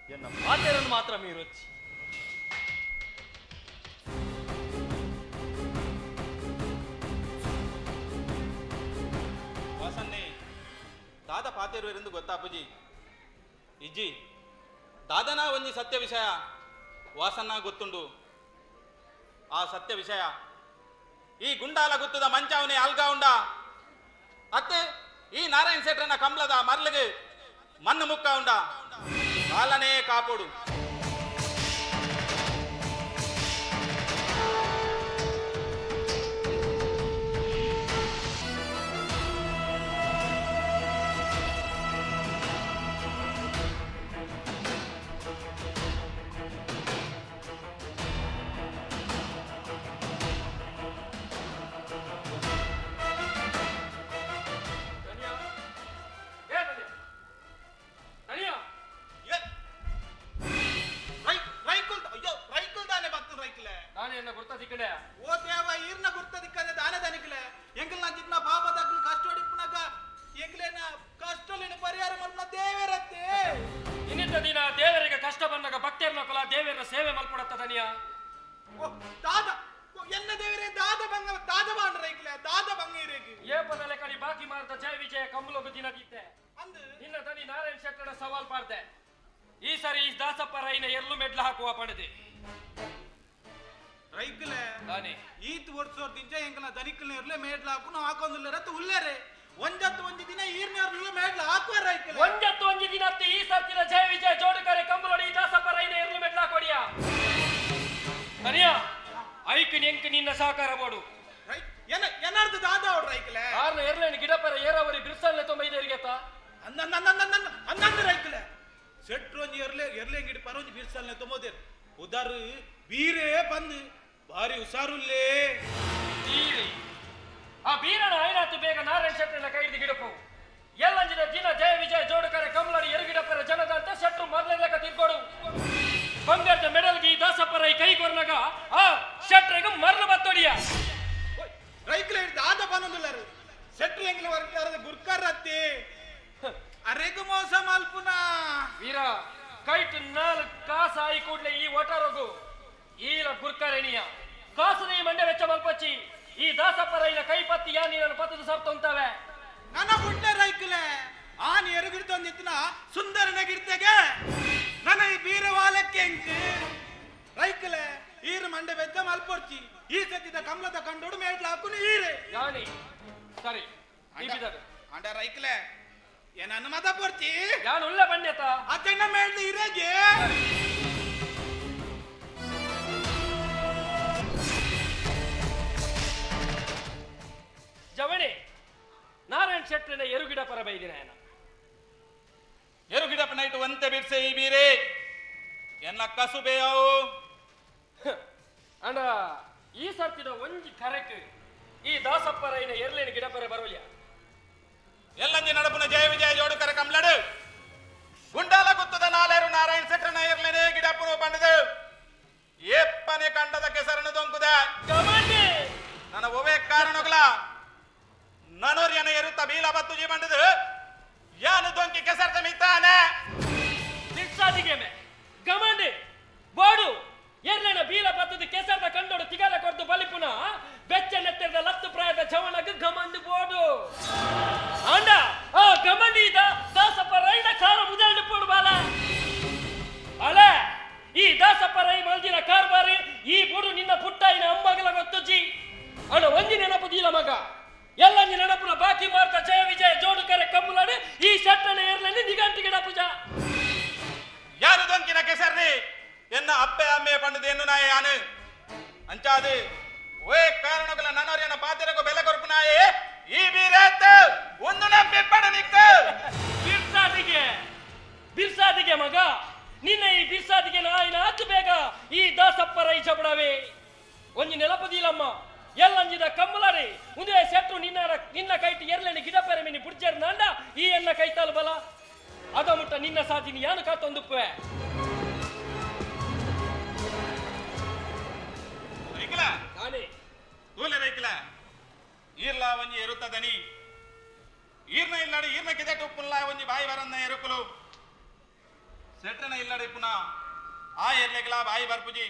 ಎನ್ನ ಪಾತೆರನ್ನು ಮಾತ್ರ ಮೀರೊಚ್ಚಿ ವಾಸನ್ನೆ ದಾದ ಪಾತೇರು ಎಂದು ಗೊತ್ತಾಪುಜಿ ಇಜ್ಜಿ ದಾದನ ಒಂಜಿ ಸತ್ಯ ವಿಷಯ ವಾಸನ್ನ ಗೊತ್ತುಂಡು ಆ ಸತ್ಯ ವಿಷಯ ಈ ಗುಂಡಾಲ ಗುತ್ತದ ಮಂಚಾವನೆ ಅಲ್ಗ ಉಂಡ ಅತ್ತೆ ಈ ನಾರಾಯಣ್ ಶೆಟ್ರನ ಕಂಬಳದ ಮರ್ಲಿಗೆ ಮಣ್ಣು ಮುಕ್ಕ ಉಂಡ ಕಾಲನೇ ಕಾಪೋಡು ಓ ದೇವ ಈರ್ನ ಗುರ್ತದಿಕ್ಕದೆ ದಾನ ದನಿಕ್ಲೆ ಎಂಕಲ್ ನಂಚಿನ ಪಾಪದಕ್ಲು ಕಷ್ಟ ಹೊಡಿಪುನಗ ಎಂಕ್ಲೇನ ಕಷ್ಟಲಿನ ಪರಿಹಾರ ಮಲ್ಪನ ದೇವರತ್ತೆ ಇನ್ನಿತ ದಿನ ದೇವರಿಗೆ ಕಷ್ಟ ಬಂದಾಗ ಭಕ್ತರನ್ನ ಕುಲ ದೇವರ ಸೇವೆ ಮಲ್ಪಡತ್ತ ದನಿಯ ಓ ದಾದ ಎನ್ನ ದೇವರೇ ದಾದ ಬಾಂಡ್ರ ಐಕ್ಲೆ ದಾದ ಬಂಗೀರೇಗಿ ಏಪದಲೆ ಕಡಿ ಬಾಕಿ ಮಾಡ್ದ ಜಯ ವಿಜಯ ಕಂಬಲೋಗ ದಿನದಿತ್ತೆ ಅಂದು ನಿನ್ನ ದನಿ ನಾರಾಯಣ್ ಶೆಟ್ಟರ ಸವಾಲ್ ಪಾಡ್ದೆ ಈ ಸರಿ ಈ ದಾಸಪ್ಪ ರೈನ ಎರ್ಲು ಮೆಡ್ಲು ಹಾಕುವ ಪಣದೆ ರೈಕ್ಲೆ ದಾನೆ ಈತ್ ವರ್ಷೋರ್ದಿಂಚ ಎಂಕಲ ದನಿಕ್ಲೆ ಇರ್ಲೆ ಮೇಡ್ಲ ಹಾಕು ನಾವು ಹಾಕೊಂದಿಲ್ಲರತ್ತ ಉಲ್ಲೇರೆ ಒಂಜತ್ತು ಒಂಜಿ ದಿನ ಈರ್ನವ್ರಲ್ಲ ಮೇಡ್ಲ ಹಾಕುವ ರೈಕ್ಲೆ ಒಂಜತ್ತು ಒಂಜಿ ದಿನ ಅತ್ತೆ ಈ ಸರ್ತಿನ ಜಯ ವಿಜಯ ಜೋಡುಕರೆ ಕಂಬಲೋಡಿ ಈ ದಾಸಪ್ಪ ರೈನ ಎರ್ಲು ಮೆಡ್ಲು ಹಾಕೊಡಿಯ ದನಿಯ ಐಕ್ ಎಂಕ್ ನಿನ್ನ ಸಹಕಾರ ಬೋಡು ಏನರ್ದು ದಾದ ಅವ್ರ ರೈಕ್ಲೆ ಆರ್ನ ಎರ್ಲೇನು ಗಿಡಪರ ಏರಾವರಿ ಬಿರ್ಸಲ್ಲೆ ತೊಂಬೈದೇರಿಗೆತ್ತ ಅನ್ನಂದು ರೈಕ್ಲೆ ಸೆಟ್ರು ಒಂಜಿ ಎರ್ಲೆ ಗಿಡ ಪರೊಂಜಿ ಬಿರ್ಸಲ್ನೆ ತೊಂಬೋದೇರು ಉದಾರು ಬೀರೇ ಬಂದು ಭಾರಿ ಹುಷಾರುಲ್ಲೇ ತೀರಿ ಆ ಬೀರನ ಐನಾತು ಬೇಗ ನಾರಾಯಣ್ ಶೆಟ್ಟರನ್ನ ಕೈ ಹಿಡಿದು ಗಿಡಪು ಎಲ್ಲಂಜಿನ ದಿನ ಜಯ ವಿಜಯ ಜೋಡುಕರೆ ಕಮಲಡಿ ಎರುಗಿಡಪರ ಜನದಂತ ಶೆಟ್ರು ಮೊದಲೇ ಲೆಕ್ಕ ತಿರ್ಕೊಡು ಬಂಗಾರದ ಮೆಡಲ್ಗೆ ಈ ದಾಸಪ್ಪರ ಈ ಕೈ ಕೊರ್ನಾಗ ಆ ಶೆಟ್ರಿಗೆ ಮರಳು ಬತ್ತೊಡಿಯ ರೈಕ್ಲೆ ಹಿಡಿದು ಆದ ಬನ್ನೊಂದುಲ್ಲರು ಸೆಟ್ರು ಎಂಗ್ಲ ವರ್ಗಾರದ ಗುರ್ಕರತ್ತಿ ಅರೆಗು ಮೋಸ ಮಲ್ಪುನ ವೀರ ಕೈಟ್ ನಾಲ್ ಕಾಸ ಆಯಿ ಕೂಡ್ಲೆ ಈ ಒಟಾರೋಗು ಈಲ ಗುರ್ಕರೇಣಿಯ ಕಾಸದ ಈ ಮಂಡ್ಯ ವೆಚ್ಚ ಮಲ್ಪಚ್ಚಿ ಈ ದಾಸಪ್ಪರ ಇಲ ಕೈ ಪತ್ತಿ ಯಾ ನೀನನ್ನು ಪತ್ತದ ಸರ್ತೊಂತಾವೆ ನನ್ನ ಗುಡ್ಡೆ ರೈಕ್ಲೆ ಆನ್ ಎರುಗಿಡ್ತೊಂದಿತ್ತಿನ ಸುಂದರನ ಗಿಡ್ತೆಗೆ ನನ್ನ ಈ ಬೀರವಾಲಕ್ಕೆ ಎಂಕ್ ರೈಕ್ಲೆ ಈರು ಮಂಡೆ ಬೆದ್ದ ಮಲ್ಪೊರ್ಚಿ ಈ ಸದ್ಯದ ಕಮಲದ ಕಂಡೋಡು ಮೇಟ್ಲ ಹಾಕುನು ಈರೆ ಯಾನಿ ಸರಿ ಅಂಡ ರೈಕ್ಲೆ ಏನನ್ನು ಮತ ಪೊರ್ಚಿ ಯಾನು ಉಳ್ಳ ಬಂಡೆತ ಅತ್ತಣ್ಣ ಮೇಟ್ಲ ಇರೆಗೆ ಜವಣಿ ನಾರಾಯಣ್ ಶೆಟ್ಟರನ್ನ ಎರುಗಿಡ ಪರ ಬೈದಿನ ಎರುಗಿಡಪ್ಪ ನೈಟ್ ಒಂತೆ ಬಿಡ್ಸೆ ಈ ಬೀರೆ ಎನ್ನ ಕಸುಬೆಯವು ಅಂಡ ಈ ಸರ್ತಿನ ಒಂಜಿ ಕರೆಕ್ ಈ ದಾಸಪ್ಪ ರೈನ ಎರ್ಲೇನ ಗಿಡಪರೆ ಬರೋಲ್ಯ ಎಲ್ಲಂಜಿ ನಡಪುನ ಜಯ ವಿಜಯ ಜೋಡುಕರ ಕಮ್ಲಡು ಗುಂಡಾಲ ಗುತ್ತದ ನಾಲೇರು ನಾರಾಯಣ್ ಶೆಟ್ಟರನ ಎರ್ಲೇನೆ ಗಿಡಪ್ಪನು ಬಂಡದು ಏಪ್ಪನೆ ಕಂಡದ ಕೆಸರನ್ನು ದೊಂಕುದ ನನ್ನ ಒವೆ ಕಾರಣಗಳ ನನೋರ್ಯನ ಎರುತ್ತ ಬೀಲ ಬತ್ತು ಜೀ ಬಂಡದು ಯಾನು ದೊಂಕಿ ಕೆಸರ್ತ ಮಿತ್ತಾನೆ ನಿಕ್ಸಾದಿಗೆಮೆ ಗಮಂಡಿ ಬೋಡು ಎರ್ಲೇನ ಬೀಲ ಬತ್ತದ ಕೆಸರ್ದ ಕಂಡೋಡು ತಿಗಲ ಕೊಡ್ದು ಬಲಿಪುನ ಬೆಚ್ಚ ನೆತ್ತರದ ಲತ್ತು ಪ್ರಾಯದ ಚವಣಗ ಗಮಂಡಿ ಬೋಡು ಅಂಡ ಆ ಗಮಂಡಿ ದಾಸಪ್ಪ ರೈನ ಕಾರ ಮುದಲ್ಡು ಪೋಡು ಬಾಲ ಅಲೆ ಈ ದಾಸಪ್ಪ ರೈ ಮಲ್ದಿನ ಕಾರ್ಬಾರಿ ಈ ಬುಡು ನಿನ್ನ ಪುಟ್ಟಾಯಿನ ಅಮ್ಮಗಲ ಗೊತ್ತುಜಿ ಅಣ್ಣ ಒಂದಿ ನೆನಪುದಿಲ್ಲ ಮಗ ಎಲ್ಲಂಜಿ ನೆನಪುನ ಬಾಕಿ ಮಾರ್ತ ಜಯ ವಿಜಯ ಜೋಡುಕರೆ ಕಮ್ಮುಲಾಡಿ ಈ ಶಟ್ಟನ ಏರ್ಲಲ್ಲಿ ನಿಗಂಟಿಗೆ ಪೂಜಾ ಯಾರು ದೊಂಕಿನ ಕೆಸರ್ರಿ ಎನ್ನ ಅಪ್ಪೆ ಅಮ್ಮೆ ಪಂಡದು ಎನ್ನು ನಾಯ ಯಾನು ಅಂಚಾದು ಓಯ್ ಕಾರಣಗಳ ನನೋರ್ಯನ ಪಾತಿರಗೂ ಬೆಲೆ ಕೊರ್ಪು ನಾಯೇ ಈ ಬೀರೇತ್ ಒಂದು ನಂಬಿ ಪಡ ನಿಕ್ಕು ಬಿರ್ಸಾದಿಗೆ ಮಗ ನಿನ್ನ ಈ ಬಿಸಾದಿಗೆ ನಾಯಿನ ಹತ್ತು ಬೇಗ ಈ ದಾಸಪ್ಪ ರೈ ಚಪಡವೇ ಒಂಜಿ ನೆಲಪದಿಲಮ್ಮ ಎಲ್ಲಂಜಿದ ಕಮ್ಮಲಾರೆ ಉಂದೇ ಸೆಟ್ಟು ನಿನ್ನ ಕೈಟ್ ಎರ್ಲೆನೆ ಗಿಡ ಪೆರೆ ಮಿನಿ ಬುಡ್ಜರ್ ನಾಂಡ ಈ ಎನ್ನ ಕೈತಾಲು ಬಲ ಅದ ಮುಟ್ಟ ನಿನ್ನ ಸಾಧಿನಿ ಯಾನು ಕಾತೊಂದುಪ್ಪೆ ರೈಕಲ ನಾನೇ ತೂಲೆ ರೈಕಲ ಈರ್ಲ ಒಂಜಿ ಎರುತ್ತದನಿ ಈರ್ನ ಇಲ್ಲಾಡಿ ಈರ್ನ ಕಿದೆಟ್ ಉಪ್ಪುಲ್ಲ ಒಂಜಿ ಬಾಯಿ ಬರನ್ನ ಎರುಕುಲು ಸೆಟ್ರನ ಇಲ್ಲಾಡಿ ಪುನ ಆ ಎರ್ಲೆಗ್ಲ ಬಾಯಿ ಬರ್ಪುಜಿ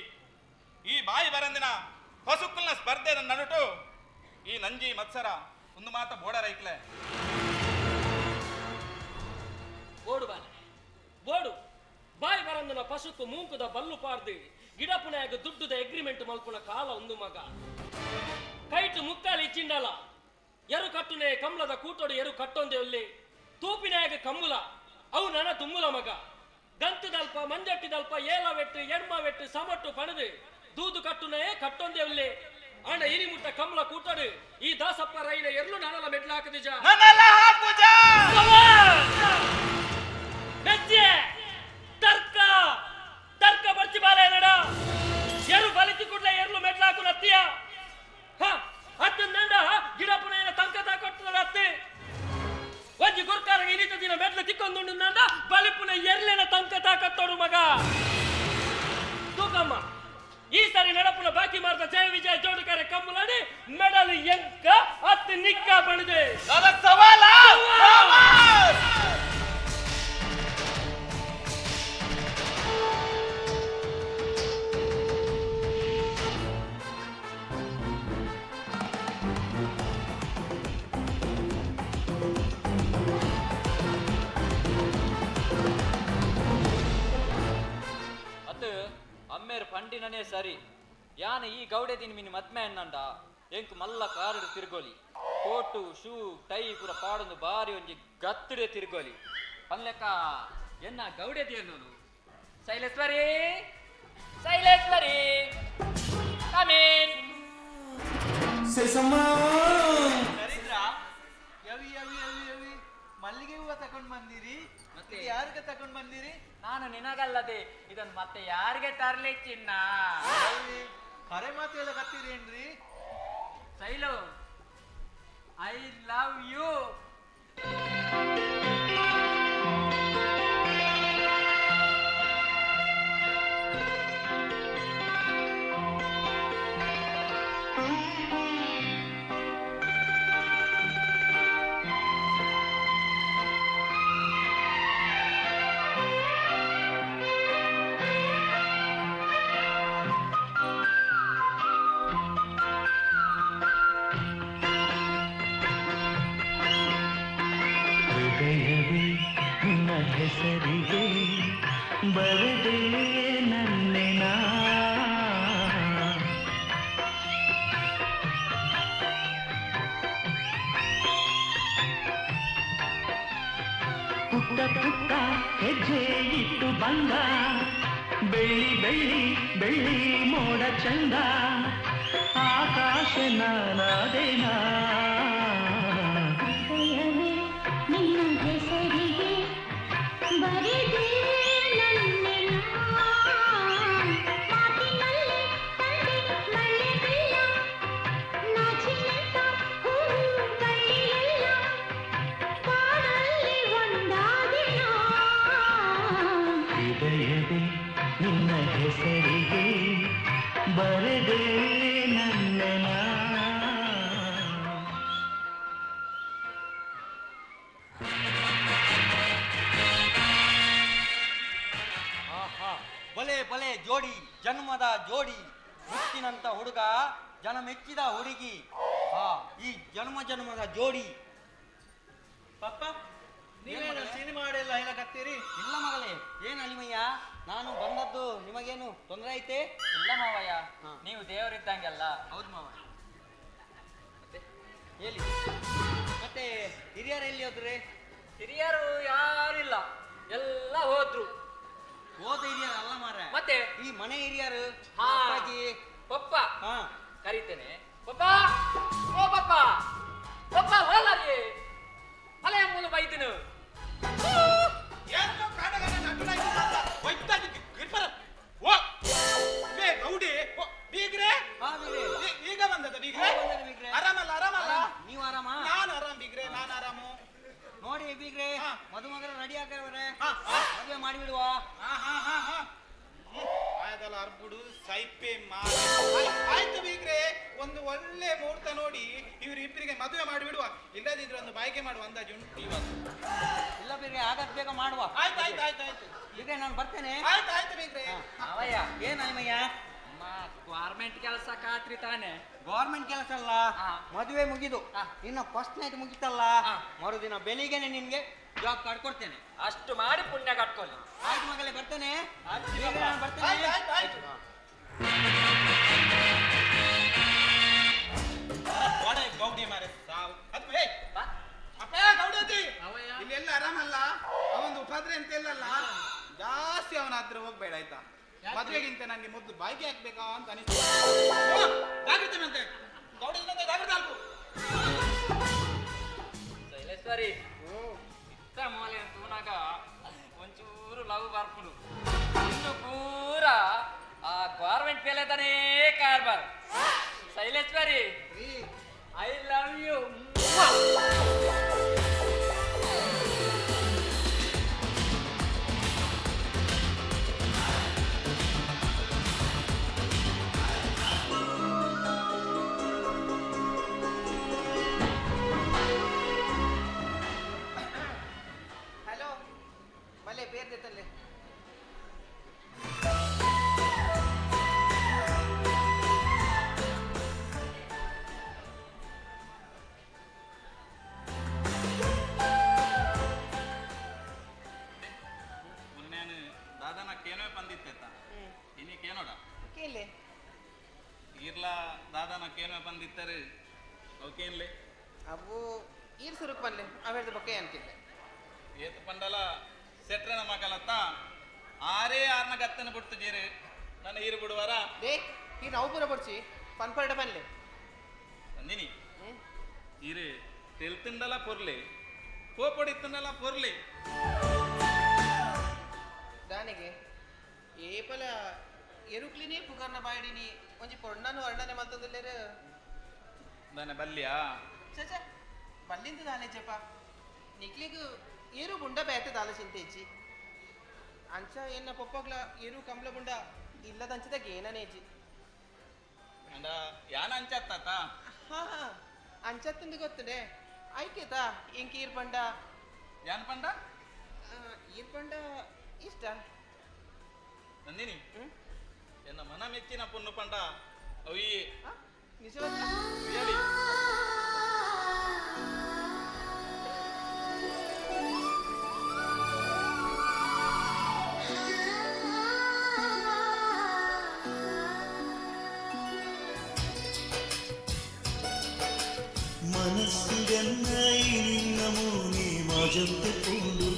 ಈ ಬಾಯಿ ಬರಂದಿನ ಪಸುಕ್ಕಲ್ನ ಸ್ಪರ್ಧೆ ನಡುಟು ಈ ನಂಜಿ ಮತ್ಸರ ಒಂದು ಮಾತ ಬೋಡ ರೈಕ್ಲೆ ಬೋಡು ಬಾಲೆ ಬೋಡು ಬಾಯಿ ಬರಂದಿನ ಪಸುಕು ಮೂಂಕುದ ಬಲ್ಲು ಪಾರ್ದು ಗಿಡಪುನಾಗ ದುಡ್ಡುದ ಅಗ್ರಿಮೆಂಟ್ ಮಲ್ಪುನ ಕಾಲ ಒಂದು ಮಗ ಕೈಟು ಮುಕ್ಕಾಲಿ ಇಚ್ಚಿಂಡಲ ಎರು ಕಟ್ಟುನೆ ಕಮ್ಲದ ಕೂಟೋಡು ಎರು ಕಟ್ಟೊಂದೆ ಒಲ್ಲಿ ತೂಪಿನಾಗ ಕಮ್ಮುಲ ಅವು ನನ್ನ ತುಂಬುಲ ಮಗ ಗಂತುದಲ್ಪ ಮಂಜಟ್ಟಿದಲ್ಪ ಏಲವೆಟ್ಟು ಎಡ್ಮವೆಟ್ಟು ಸಮಟ್ಟು ಪಣದು ದೂದು ಕಟ್ಟುನೆ ಕಟ್ಟೊಂದೆ ಒಲ್ಲಿ ಅಣ್ಣ ಇನಿ ಮುಟ್ಟ ಕಮ್ಲ ಕೂಟೋಡು ಈ ದಾಸಪ್ಪ ರೈನ ಎರ್ಲು ನನಲ ಮೆಡ್ಲ ಹಾಕದಿಜ ತರ್ಕ ತರ್ಕ ಬರ್ಚಿ ಬಾಲೆ ನಡ ಎರು ಬಲಿತಿ ಕೂಡ್ಲೆ ಎರ್ಲು ಮೆಡ್ಲ ಹಾಕು ನತ್ತಿಯ ಹತ್ತು ನಂಡ ಗಿಡಪುನ ತಂಕ ತಾಕೊಟ್ಟದ ಹತ್ತಿ ಒಂಜಿ ಗುರ್ಕಾರ ಇನಿತ ದಿನ ಮೆಡ್ಲು ತಿಕ್ಕೊಂದುಂಡು ನಂಡ ಬಲಿಪುನ ಎರ್ಲೆನ ತಂಕ ತಾಕತ್ತೋಡು ಮಗ ತೂಕಮ್ಮ ಈ ಸಾರಿ ನಡಪುನ ಬಾಕಿ ಮಾರ್ದ ಜಯ ವಿಜಯ ಜೋಡುಕರೆ ಕಮ್ಮುಲಾಡಿ ಮೆಡಲ್ ಎಂಕ ಹತ್ತು ನಿಕ್ಕ ಬಣದೆ ಅಮ್ಮೇರು ಪಂಡಿನನೇ ಸರಿ ಯಾನ ಈ ಗೌಡೆ ದಿನ ಮಿನಿ ಮದ್ಮೆ ಅನ್ನಂಡ ಎಂಕ್ ಮಲ್ಲ ಕಾರಡು ತಿರ್ಗೋಲಿ ಕೋಟು ಶೂ ಟೈ ಪೂರ ಪಾಡೊಂದು ಬಾರಿ ಒಂಜಿ ಗತ್ತುಡೆ ತಿರ್ಗೋಲಿ ಪನ್ಲೆಕ್ಕ ಎನ್ನ ಗೌಡೆ ದಿಯನ್ನೋನು ಶೈಲೇಶ್ವರಿ ಶೈಲೇಶ್ವರಿ ಕಮೀನ್ ನರೇಂದ್ರ ಯವಿ ಯವಿ ಯವಿ ಯವಿ ಮಲ್ಲಿಗೆ ಹೂವ ತಕೊಂಡ್ ಬಂದಿರಿ ಮತ್ತೆ ಯಾರಿಗೆ ತಕೊಂಡ್ ಬಂದಿರಿ ನಾನು ನಿನಗಲ್ಲದೆ ಇದನ್ ಮತ್ತೆ ಯಾರಿಗೆ ತರ್ಲಿ ಚಿನ್ನ ಕರೆ ಮಾತು ಎಲ್ಲ ಕತ್ತೀರೇನ್ರಿ ಶೈಲು ಐ ಲವ್ ಯು ಹೆಸರಿಗೆ ಬರದೆ ನನ್ನೆನ ಪುಟ್ಟ ಪುಟ್ಟ ಹೆಜ್ಜೆ ಇಟ್ಟು ಬಂದ ಬೆಳ್ಳಿ ಬೆಳ್ಳಿ ಬೆಳ್ಳಿ ಮೋಡ ಚಂದ ಆಕಾಶ ನಾನಾದೇನ ನಿನ್ನ ಹೆಸರಿಗೆ ಬರದೆ ನನ್ನೆನ ಬಲೆ ಬಲೆ ಜೋಡಿ ಜನ್ಮದ ಜೋಡಿ ಮುತ್ತಿನಂತ ಹುಡುಗ ಜನ ಮೆಚ್ಚಿದ ಹುಡುಗಿ ಈ ಜನ್ಮದ ಜೋಡಿ ಪಪ್ಪ ನೀವೇನು ಸಿನಿಮಾ ಹಾಡೆಲ್ಲ ಹೇಳಕತ್ತೀರಿ ಇಲ್ಲ ಮಗಳೇ ಏನ್ ಅಲಿಮಯ್ಯ ನಾನು ಬಂದದ್ದು ನಿಮಗೇನು ತೊಂದರೆ ಐತೆ ಇಲ್ಲ ಮಾವಯ್ಯ ನೀವು ದೇವರಿದ್ದಂಗೆಲ್ಲ ಹೌದು ಮಾವ ಹೇಳಿ ಮತ್ತೆ ಹಿರಿಯರು ಎಲ್ಲಿ ಹೋದ್ರೆ ಹಿರಿಯರು ಯಾರಿಲ್ಲ ಎಲ್ಲ ಹೋದ್ರು ಹೋದ ಹಿರಿಯರು ಅಲ್ಲ ಮಾರ ಮತ್ತೆ ಈ ಮನೆ ಹಿರಿಯರು ಹಾ. ಅಪ್ಪಾಜಿ ಪಪ್ಪ ಹಾ ಕರೀತೇನೆ ಪಪ್ಪ ಓ ಪಪ್ಪ ಪಪ್ಪ ಹೋಲರಿ ಅಲೆ ಮೂಲ ಬೈದನು ಏನು ಕಾಡಗನ ನಟನಾಗಿ ಎಂಕಲ ಅರ್ಬುಡು ಸೈಪೆ ಆಯ್ತು ಬೀಗ್ರೆ, ಒಂದು ಒಳ್ಳೆ ಮುಹೂರ್ತ ನೋಡಿ ಇವರಿಬ್ಬರಿಗೆ ಮದುವೆ ಮಾಡಿಬಿಡುವ. ಇಲ್ಲದಿದ್ರೆ ಒಂದು ಬಾಯ್ಕೆ ಮಾಡುವ ಅಂದಾಜು ಉಂಟು ಇವತ್ತು. ಇಲ್ಲ ಬೇಗ ಆಗದ್ ಬೇಗ ಮಾಡುವ. ಆಯ್ತು ಆಯ್ತು ಆಯ್ತು ಆಯ್ತು ಈಗ ನಾನು ಬರ್ತೇನೆ. ಆಯ್ತು ಆಯ್ತು ಬೀಗ್ರೆ. ಅವಯ್ಯ ಏನ್ ಅಯ್ಯಮ್ಮಯ್ಯ? ಗೌರ್ಮೆಂಟ್ ಕೆಲಸ ಖಾತ್ರಿ ತಾನೆ. ಗೌರ್ಮೆಂಟ್ ಕೆಲಸ ಅಲ್ಲ, ಮದುವೆ ಮುಗಿದು ಇನ್ನು ಫಸ್ಟ್ ನೈಟ್ ಮುಗಿತಲ್ಲ, ಮರುದಿನ ಬೆಳಿಗ್ಗೆನೆ ನಿನ್ಗೆ ಜಾಬ್ ಕಾರ್ಡ್ ಕೊಡ್ತೇನೆ. ಅಷ್ಟು ಮಾಡಿ ಪುಣ್ಯ ಕಟ್ಕೊಳ್ಳಿ. ಆಯ್ತು ಮಗಳೇ, ಬರ್ತೇನೆ. ಈಗ ನಾನು ಬರ್ತೇನೆ. ಆಯ್ತು ಆಯ್ತು ಗೌಡಿ ಮಾರೆ ಸಾವು ಅದು ಹೇ ಅಪ್ಪ ಗೌಡತಿ ಇಲ್ಲೆಲ್ಲ ಆರಾಮಲ್ಲ. ಅವೊಂದು ಉಪದ್ರೆ ಅಂತ ಇಲ್ಲಲ್ಲ, ಜಾಸ್ತಿ ಅವನ ಹತ್ರ ಹೋಗ್ಬೇಡ ಆಯ್ತಾ. ಮದ್ವೆಗಿಂತ ನಂಗೆ ಮೊದಲು ಬಾಯ್ಗೆ ಹಾಕ್ಬೇಕಾ ಅಂತ ಅನಿಸ್ತು. ಜಾಗ್ರತೆ ಗೌಡದಂತೆ ಜಾಗ್ರತೆ ಹಾಕು. ಶೈಲೇಶ್ವರಿ ಇತ್ತ ಮೂಲೆ ಅಂತೂನಾಗ ಒಂಚೂರು ಲವ್ ಬರ್ಪುಡು. ಇನ್ನು ಪೂರ ಆ ಗೌರ್ಮೆಂಟ್ ಪೇಲೆದನೇ ಕಾರ್ಬಾರ್. Shaileshwari I love you. Hello ಮಲೆ ಬೇರ್ದೈತಲ್ಲೇ. ಮೊನ್ನೆ ದಾದನ ಕೇನೋ ಬಂದಿತ್ತೇತ ಇನ್ನೇನೋಡ ಕೇಳಲೆ ಇರ್ಲ ದಾದನ ಕೇನೋ ಬಂದಿತ್ತಾರೆ ಅವಕ್ಕೇನ್ಲೆ ಅವು ಈರ್ ಸುರುಕ್ ಬನ್ಲೆ ಅವೆಡ್ದು ಬೊಕ್ಕೆ ಅಂತಿದ್ದೆ. ಏತ್ ಪಂಡಲ ಸೆಟ್ರನ ಮಗಲತ್ತ ಆರೇ ಆರ್ನ ಗತ್ತನ ಬಿಡ್ತು ಜೀರು ನನ್ನ ಈರು ಬಿಡುವಾರ ಡೇ ಈ ನಾವು ಪೂರ ಬಡ್ಸಿ ಪನ್ಪರ್ಡ ಬನ್ಲೆ ನಂದಿನಿ ಈರು ತೆಲ್ತಿಂಡಲ ಪೊರ್ಲೆ ಕೋಪಡಿತ್ತಂಡಲ ಪೊರ್ಲೆ ದಾನಿಗೆ ಏಪಲ ಎರುಕ್ಲಿನೇ ಪುಗರ್ನ ಬಾಯಿಡಿನಿ ಒಂಜಿ ಪೊಣ್ಣನು ಅರ್ಣನೆ ಮಲ್ತದಿಲ್ಲೇರು ದನ ಬಲ್ಯಾ ಚಚ ಬಲ್ಲಿಂದ ದಾಲೆಚಪ್ಪ ನಿಕ್ಲಿಗೂ ಏರು ಬುಂಡ ಬೇತೆ ದಾಲಚಿಂತೇಚಿ ಅಂಚ ಎನ್ನ ಪೊಪ್ಪಗ್ಲ ಏರು ಕಂಬ್ಲ ಬುಂಡ ಇಲ್ಲದಂಚದಾಗ ಏನನೇಜಿ ಅಂಡ ಯಾನ ಅಂಚತ್ತಾತ ಹಾ ಅಂಚತ್ತಂದು ಗೊತ್ತದೆ ಆಯ್ಕೆತ ಇಂಕ ಈರ್ಪಂಡ ಯಾನ್ ಪಂಡ ಈರ್ಪಂಡ ಇಷ್ಟ ನಂದಿನಿ ಎನ್ನ ಮನ ಮೆಚ್ಚಿನ ಪೊನ್ನು ಪಂಡ ಅವಿ ನಿಜವಾಗಿ ಹೇಳಿ మనస్సుగన్నము నీ మాజంతే పోడు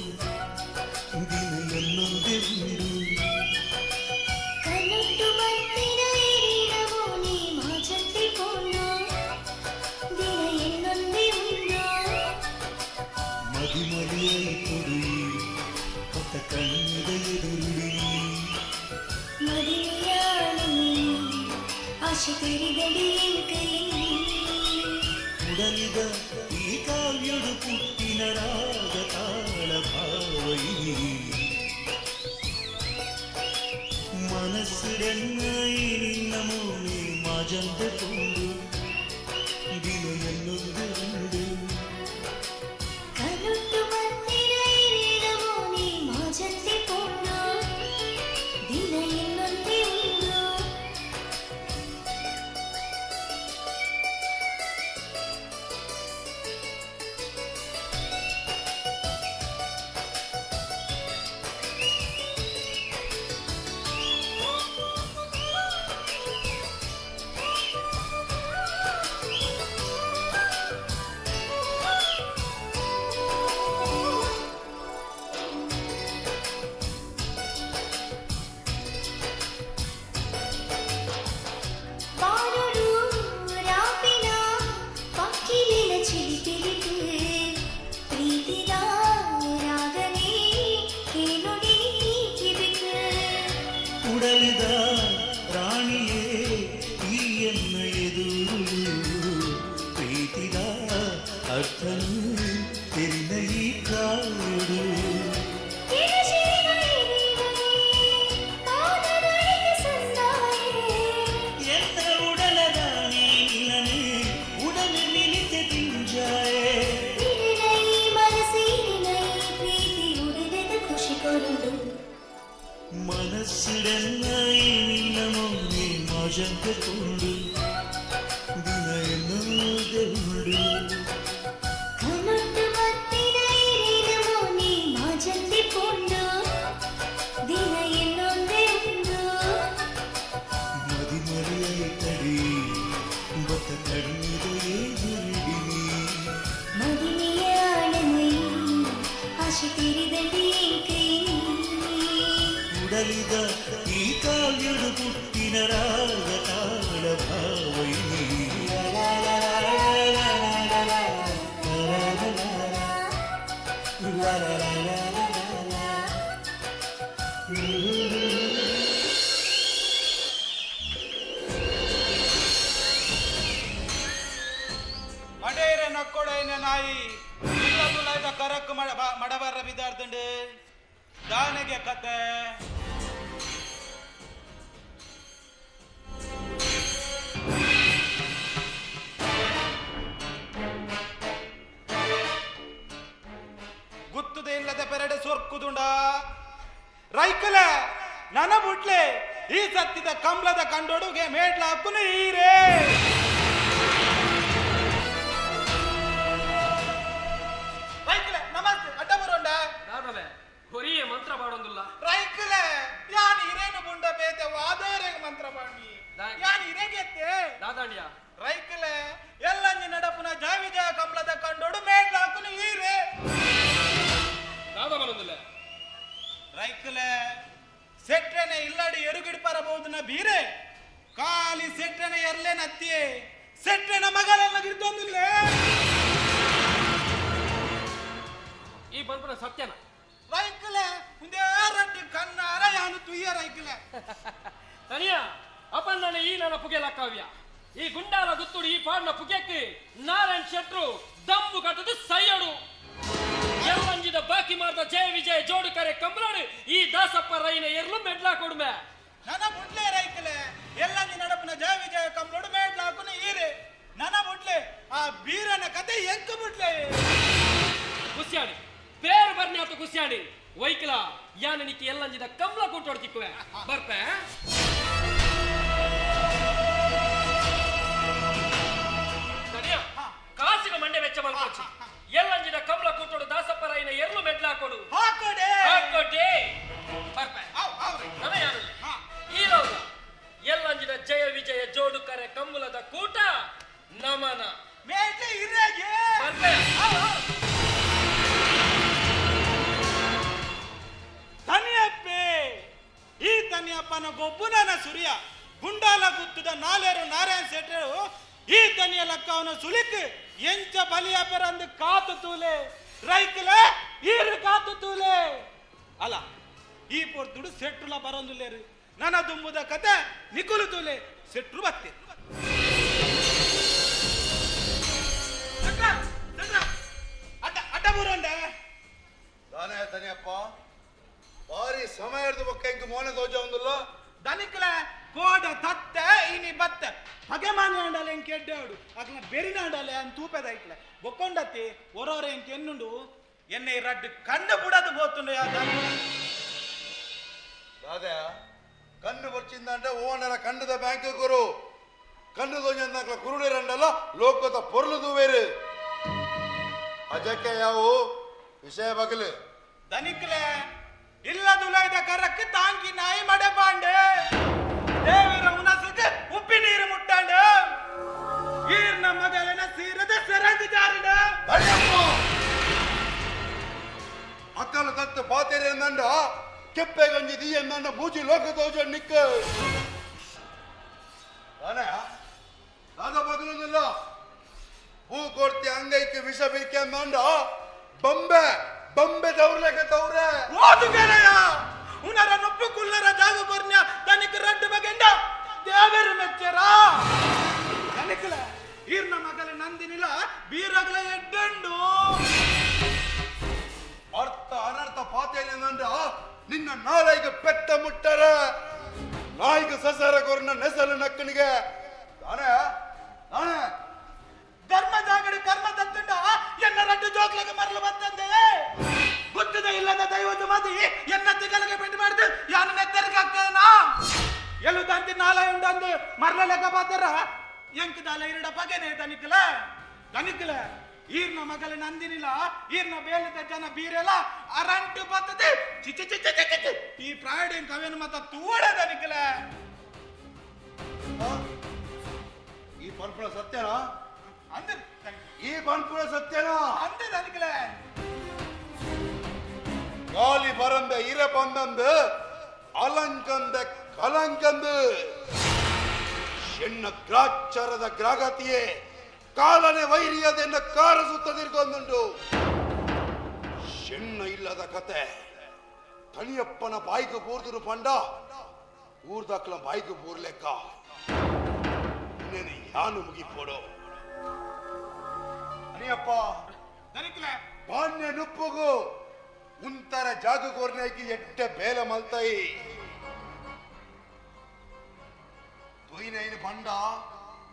దినయన్నొందే ఉండు ಕನಟ್ಟು ಬಂದಿನ ಇರಿನವು ನೀ ಮಾಜಂತೆ ಪೋನು ದಿನ ಎನ್ನೊಂದೇ ಉಂಡು మదిమలియై పొడి కొత్త కన్నుద ఎదురుడి ಮದಿಯಾನಿ ಆಶೆ ತೆರಿದಡಿ ಕೈ ఉడలిద ఈ కావ్యుడు పుట్టిన రాగతాళ భావై మనస్సుడెన్నాయి నిన్నము నీ మాజంతే పోడు దినయన్నొందే ఉండు ಕನಟ್ಟು ಬಂದಿನ ಇರಿನವು ನೀ ಮಾಜಂತೆ ಪೋನು ದಿನ ಎನ್ನೊಂದೇ ಉಂಡು ಬಾನುಡು ರಾಪಿನ ಪಕ್ಕಿಲಿನ ಚಿಲಿಪಿಲಿತು ಪ್ರೀತಿದ ರಾಗನೇ ಏನೊಡಿ ಕಿವಿಕ ಉಡಲಿದ ರಾಣಿಯೇ ಈ ಎನ್ನ ಎದುರು ಪ್ರೀತಿದ ಅರ್ಥನು ತೆರಿದ ಈ ಕಾಯುಡು ಕೆಳಶಿರಿಗೈ ಪಾದದೊಳಗೆ ಸಂದ ಎನ್ನ ಈ ನಿನ್ನ ಮೊಮ್ಮೆ ಮಾಜಂಕೊಂಡು ದಿನ ಎನ್ನುವುದೇ ಉಂಡು ಕಣ್ಣೊಟ್ಟು ಮತ್ತಿನ ಇರಿನ ಮೋನಿ ಮಾಜಂದಿ ಪುಂಡು ದಿನ ಇನ್ನೊಂದೇ ಉಂಡು ಮದಿ ಮರಿಯ ತಡಿ ಬತ್ತ ಕಡಿಮೆದೆಯೇ ದುರ್ಡಿನಿ ಮದಿಮೆಯ ಆಳಮೈ ಆಶೆ ತೀರಿದಲ್ಲಿ ಕೈ ಉಡಲಿದ ಈ ಕಾವ್ಯಡು ಪುಟ್ಟಿನ ರಾಗ ತಾಳ ಭಾವೈನಿ ಮಡೇರೆ ನಕ್ಕೊಡೈನ ನಾಯಿ ಇಲ್ಲದ ಕರಕ್ ಮಡಬಾರ ಬಿದ್ದಾರ್ದಂಡು ದಾನೆಗೆ ಕತೆ ಗುತ್ತುದೇ ಇಲ್ಲದ ಪೆರಡೆ ಸೊರ್ಕುದುಂಡ ರೈಕಲೆ ನನ ಬುಟ್ಲೆ ಈ ಸತ್ತಿದ ಕಂಬ್ಲದ ಕಂಡೊಡುಗೆ ಮೇಡ್ಲ ಹಾಕುನು ಈರೇ ರೈಕಲೆ ನಮಸ್ತೆ ಅಡ್ಡ ಬರೋಂಡ ದಾದವೆ ಹೊರಿಯ ಮಂತ್ರ ಬಾಡೊಂದುಲ್ಲ ರೈಕಲೆ ಯಾನ್ ಹಿರೇನು ಬುಂಡ ಬೇತೆ ವಾದೋರೆಗೆ ಮಂತ್ರ ಬಾಣಿ ಯಾನ್ ಹಿರೇಗೆತ್ತೆ ದಾದಾಂಡಿಯ ರೈಕಲೆ ಎಲ್ಲಂಜಿ ನಡಪುನ ಜಾವಿಜಯ ಕಂಬ್ಲದ ಕಂಡೊಡು ಮೇಡ್ಲ ಹಾಕುನು ಈರೇ ದಾದ ಬರೋದಿಲ್ಲ ರೈಕಲೆ ಸೆಟ್ರೆನೆ ಇಲ್ಲಡಿ ಎರುಗಿಡ್ಪರಬಹುದನ ಬೀರೆ ಕಾಲಿ ಸೆಟ್ರೆನೆ ಎರ್ಲೆ ನತ್ತಿಯೇ ಸೆಟ್ರೆನ ಮಗಳೆಲ್ಲ ಗಿರ್ದೊಂದಿಲ್ಲ ಈ ಬಂದ್ಪನ ಸತ್ಯನ ರೈಕಲೆ ಮುಂದೆ ರಡ್ಡು ಕಣ್ಣಾರ ಯಾನು ತುಯ್ಯ ರೈಕಲೆ ತನಿಯ ಅಪನ್ನನೆ ಈ ನನ್ನ ಪುಗೆಲ ಕಾವ್ಯ ಈ ಗುಂಡಾಲ ಗುತ್ತುಡು ಈ ಪಾಡ್ನ ಪುಗೆಕ್ಕೆ ನಾರಾಯಣ್ ಶೆಟ್ರು ದಮ್ಮು ಕಟ್ಟದು ಸೈಯಡು ಎಲ್ಲಂಜಿದ ಬಾಕಿ ಮಾಡ್ದ ಜಯ ವಿಜಯ ಜೋಡು ಕರೆ ಕಂಬಳಾಡು ಈ ದಾಸಪ್ಪ ರೈನ ಎರ್ಲು ಮೆಡ್ಲಾ ಕೊಡುಮೆ ನನ್ನ ಮುಡ್ಲೆ ರೈಕಲೆ ಎಲ್ಲಂಜಿ ನಡಪನ ಜಯ ವಿಜಯ ಕಂಬ್ಲೋಡು ಮೇಡ್ಲ ಹಾಕುನ ಈರೆ ನನ್ನ ಮುಡ್ಲೆ ಆ ಬೀರನ ಕತೆ ಎಂಕ ಮುಡ್ಲೆ ಕುಸ್ಯಾಡಿ ಬೇರು ಬರ್ನ್ಯಾತು ಕುಸ್ಯಾಡಿ ವೈಕಲ ಯಾನನಿಕ್ಕೆ ಎಲ್ಲಂಜಿದ ಕಂಬಳ ಕೊಟ್ಟೊಡ್ತಿಕ್ಕುವೆ ಬರ್ಪೆ ತನಿಯ ಕಾಸಿನ ಮಂಡೆ ವೆಚ್ಚ ಮಲ್ಕೊಚ್ಚಿ ಎಲ್ಲಂಜಿದ ಕಂಬಳ ಕೊಟ್ಟೋಡು ದಾಸಪ್ಪ ರೈನ ಎರ್ಲು ಮೆಡ್ಲಾ ಕೊಡು ಹಾಕೋಡೆ ಹಾಕೊಟ್ಟೆ ಬರ್ಪೆ ನನ್ನ ಯಾರು ಈ ರೋಗ ಎಲ್ಲಂಜಿದ ಜಯ ವಿಜಯ ಜೋಡು ಕರೆ ಕಂಬುಲದ ಕೂಟ ನಮನ ಮೇಡ್ಲೆ ಇರೇಗೆ ಬರ್ಪೆ ತನಿಯಪ್ಪೆ ಈ ತನಿಯಪ್ಪನ ಗೊಬ್ಬುನನ ಸುರಿಯ ಗುಂಡಾಲ ಗುತ್ತದ ನಾಲೇರು ನಾರಾಯಣ ಶೆಟ್ಟರು ಈ ತನಿಯ ಲಕ್ಕವನ ಸುಲಿಕ್ ಎಂಚ ಬಲಿಯಪ್ಪರಂದು ಕಾತು ತೂಲೆ ರೈಕಲೆ ಈರು ಕಾತು ತೂಲೆ ಅಲ್ಲ ಈ ಪೊರ್ತುಡು ಸೆಟ್ರುಲ ಬರೊಂದುಲ್ಲೇರು ನನ್ನ ದುಂಬುದ ಕತೆ ನಿಕುಲು ತೂಲೆ ಸೆಟ್ರು ಬತ್ತೆ ಅಡ್ಡ ಅಡ್ಡ ಬರೋಂಡೆ ತಾನೇ ತನಿಯಪ್ಪ ಭಾರಿ ಸಮಯ ಹಿಡಿದು ಬೊಕ್ಕ ಇಂಕ ಮೋನೆ ದೋಜ ಒಂದಲ್ಲ ದನಿಕ್ಲ ಕೋಡ ತತ್ತೆ ಇನಿ ಬತ್ತೆ ಹಗೆ ಮಾನಿ ಆಂಡಾಲೆ ಎಂಕ್ ಎಡ್ಡಾಡು ಅಕ್ಲ ಬೆರಿನ ಆಂಡಾಲೆ ಅಂತ ತೂಪೆದ ಐಕ್ಲ ಬೊಕ್ಕೊಂಡತ್ತಿ ಒರೋರೆ ಎಂಕ್ ಎನ್ನುಂಡು ಎನ್ನೆ ರಡ್ಡು ಕಂಡು ಬುಡದು ಬೋತುಂಡು ಯಾದ ರಾಧೆ ಕಣ್ಣು ಬರ್ಚಿಂದಂటే ಓನರ ಕಂಡದ ಬ್ಯಾಂಕ್ ಕೊರು ಕಣ್ಣು ದೋಜಂದಾಕ್ಲ ಕುರುಡೆ ರಂಡಲ್ಲ ಲೋಕದ ಪೊರ್ಲುದು ಬೇರೆ ಅಜಕ್ಕೆ ಯಾವು ವಿಷಯ ಬಗಲು ದನಿಕ್ಲೆ ಇಲ್ಲದುಲೈದ ಕರಕ್ಕೆ ತಾಂಕಿ ನಾಯಿ ಮಡೆ ಪಾಂಡೆ ದೇವರ ಉನಸಕ್ಕೆ ಉಪ್ಪಿ ನೀರು ಮುಟ್ಟಾಂಡೆ ಈರ್ನ ಮಗಲಿನ ಸೀರದ ಸರಂಗಿ ಜಾರಿಡ ಅಕ್ಕಲ ತತ್ತು ಪಾತೆರೆ ಎಂದಂಡ ಕೆಪ್ಪೆ ಗಂಜಿ ದೀ ಎಂದಂಡ ಬೂಜಿ ಲೋಕ ದೋಜ ನಿಕ್ಕ ತಾನೇ ದಾದ ಬಗಲುದಿಲ್ಲ ಹೂ ಕೊಡ್ತಿ ಅಂಗೈಕ್ಕೆ ವಿಷ ಬಿರ್ಕೆ ಎಂದಂಡ ಬೊಂಬೆ ಬೊಂಬೆ ದೌರ್ಲೆಗೆ ದೌರೆ ಓದು ಗೆಳೆಯ ಉನರ ನೊಪ್ಪು ಕುಲ್ಲರ ಜಾಗ ಕೊರ್ನ್ಯ ತನಿಕ್ ರಡ್ಡು ಬಗೆಂಡ ದೇವರು ಮೆಚ್ಚರ ತನಿಕ್ಲ ಈರ್ನ ಮಗಲ ನಂದಿನಿಲ ಬೀರಗಲ ಎಡ್ಡಂಡು ಅರ್ಥ ಅನರ್ಥ ಪಾತೆರೆ ಎಂದಂಡ ನಿನ್ನ ನಾಳೆಗೆ ಪೆತ್ತ ಮುಟ್ಟರ ನಾಯಿಗೆ ಸಸರ ಕೊರ್ನ ನೆಸಲು ನಕ್ಕನಿಗೆ ತಾನೇ ತಾನೇ ಧರ್ಮ ಜಾಗಡಿ ಕರ್ಮ ತತ್ತುಂಡ ಎನ್ನ ರಡ್ಡು ಜೋಕ್ಲಗೆ ಮರಲು ಬಂದಂದೆ ಗೊತ್ತಿದೆ ಇಲ್ಲದ ದೈವದ ಮದಿ ಎನ್ನ ತಿಗಲಿಗೆ ಬಿಟ್ಟು ಮಾಡಿದ್ದು ಯಾನ ನೆತ್ತರಿಗೆ ಆಗ್ತೇನಾ ಗೆಲ್ಲುದಂತಿ ನಾಲ ಉಂಡಂದು ಮರ್ಲ ಲೆಕ್ಕ ಬಾತರ ಎಂಕ್ ದಾಲ ಇರಡ ಬಗೆನೆ ದನಿಕಲ ದನಿಕಲ ಈರ್ನ ಮಗಲ ನಂದಿನಿಲ ಈರ್ನ ಬೇಲದ ಜನ ಬೀರೆಲ ಅರಂಟು ಬರ್ತದೆ ಚಿಚಿ ಚಿಚಿ ಚಿಚಿ ಈ ಪ್ರಾಣಿನ್ ಕವೇನು ಮತ ತೂಡ ದನಿಕಲ ಈ ಪನ್ಪುಳ ಸತ್ಯನಾ ಅಂದ್ರೆ ಈ ಪನ್ಪುಳ ಸತ್ಯನಾ ಅಂದ್ರೆ ದನಿಕಲ ಗಾಲಿ ಬರಂದ ಇರ ಬಂದಂದು ಅಲಂಕಂದ ಕಲಂಕಂದು ಹೆಣ್ಣ ಗ್ರಾಚಾರದ ಗ್ರಾಗತಿಯೇ ಕಾಲನೆ ವೈರಿಯದೆನ್ನ ಕಾರಸುತ್ತದಿರ್ಗೊಂದುಂಟು ಹೆಣ್ಣ ಇಲ್ಲದ ಕತೆ ತಣಿಯಪ್ಪನ ಬಾಯಿಗೆ ಪೂರ್ದರು ಪಂಡ ಊರ್ದಾಕ್ಲ ಬಾಯಿಗೆ ಪೂರ್ಲೆಕ್ಕ ಇನ್ನೇನು ಯಾನು ಮುಗಿಪೋಡು ಅನಿಯಪ್ಪ ದನಿಕಲ ಬಾಣ್ಯ ನುಪ್ಪುಗು ಉಂತರ ಜಾಗ ಕೋರ್ನಾಕಿ ಎಟ್ಟ ಬೇಲ ಮಲ್ತಾಯಿ ತುಯಿನೈನ ಬಂಡ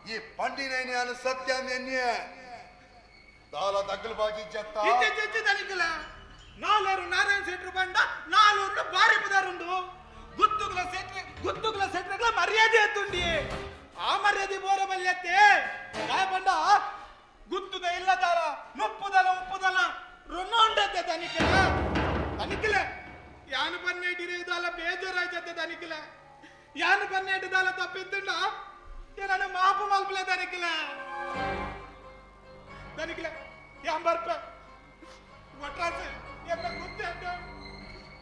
ಈ ಪಂಡಿನೈನ ಅನು ಸತ್ಯ ನೆನ್ನೆ ದಾಲ ದಗ್ಗಲ್ ಬಾಗಿ ಜತ್ತ ಇತ್ತೀಚೆಗೆ ದನಿಕಲ ನಾಲ್ವರು ನಾರಾಯಣ ಶೆಟ್ರು ಬಂಡ ನಾಲ್ವರು ಬಾರಿ ಪದಾರುಂಡು ಗುತ್ತುಗಳ ಸೆಟ್ರಗಳ ಮರ್ಯಾದೆ ಎತ್ತುಂಡಿ ಆ ಮರ್ಯಾದೆ ಬೋರ ಬಲ್ಯತ್ತೆ ಯಾವ ಬಂಡ ಗುತ್ತುದ ಇಲ್ಲದಾರ ನುಪ್ಪುದಲ ಉಪ್ಪುದಲ ರೊನ್ನೊಂಡತ್ತೆ ದನಿಕಲ ದನಿಕಲ ಯಾನು ಪನ್ನೆಟ್ಟಿರಿದಾಲ ಬೇಜಾರಾಯ್ತತ್ತೆ ದನಿಕಲ ಯಾನು ಪನ್ನೆಟ್ಟಿದಾಲ ತಪ್ಪಿದ್ದುಂಡ ನಾನು ಮಾಪು ಮಲ್ಪಲೆ ದನಿಕಲ ದನಿಕಲ ಯಾಂಬರ್ಪ ಒಟ್ರಾಸೆ ಎಂಬ ಗುತ್ತೆ ಅಂತ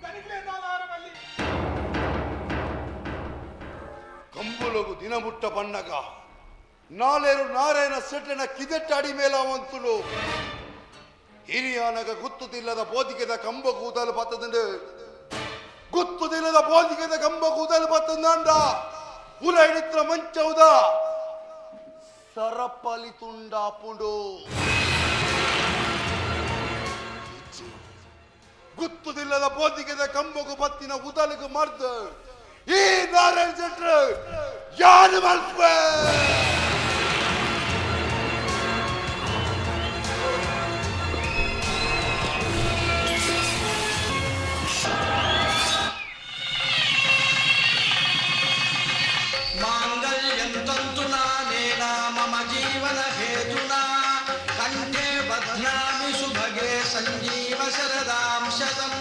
ದನಿಕಲೆ ದಾಲ ಬಲ್ಲಿ ಕಂಬುಲಗು ದಿನ ಮುಟ್ಟ ಬಣ್ಣಗ ನಾಲೇರು ನಾರಾಯಣ ಸೆಟ್ಟನ ಕಿದೆಟ್ಟಾಡಿ ಮೇಲವಂತುಲು ಹಿರಿಯಾನಗ ಗುತ್ತುದಿಲ್ಲದ ಬೋದಿಗೆದ ಕಂಬ ಕೂದಲು ಬತ್ತದಂಡು ಗುತ್ತುದಿಲ್ಲದ ಬೋದಿಗೆದ ಕಂಬ ಕೂದಲು ಬತ್ತಂದಂಡ ಉಲ ಹಿಡಿತ್ರ ಮಂಚೌದ ಸರಪಲಿ ತುಂಡಾಪುಂಡು ಗುತ್ತುದಿಲ್ಲದ ಬೋದಿಗೆದ ಕಂಬಗು ಬತ್ತಿನ ಉದಲಿಗೂ ಮರ್ದ ಈ ನಾರಾಯಣ ಸೆಟ್ರು ಯಾರು ಮಲ್ಪೆ ಮಾಂಗಲ್ಯಂ ತಂತುನಾ ನೇನಾ ಮಮ ಜೀವನ ಹೇತುನಾ ಕಂಠೆ ಬಧ್ನಾಮಿ ಸುಭಗೆ ಸಂಜೀವ ಶರದಾಂ ಶತಂ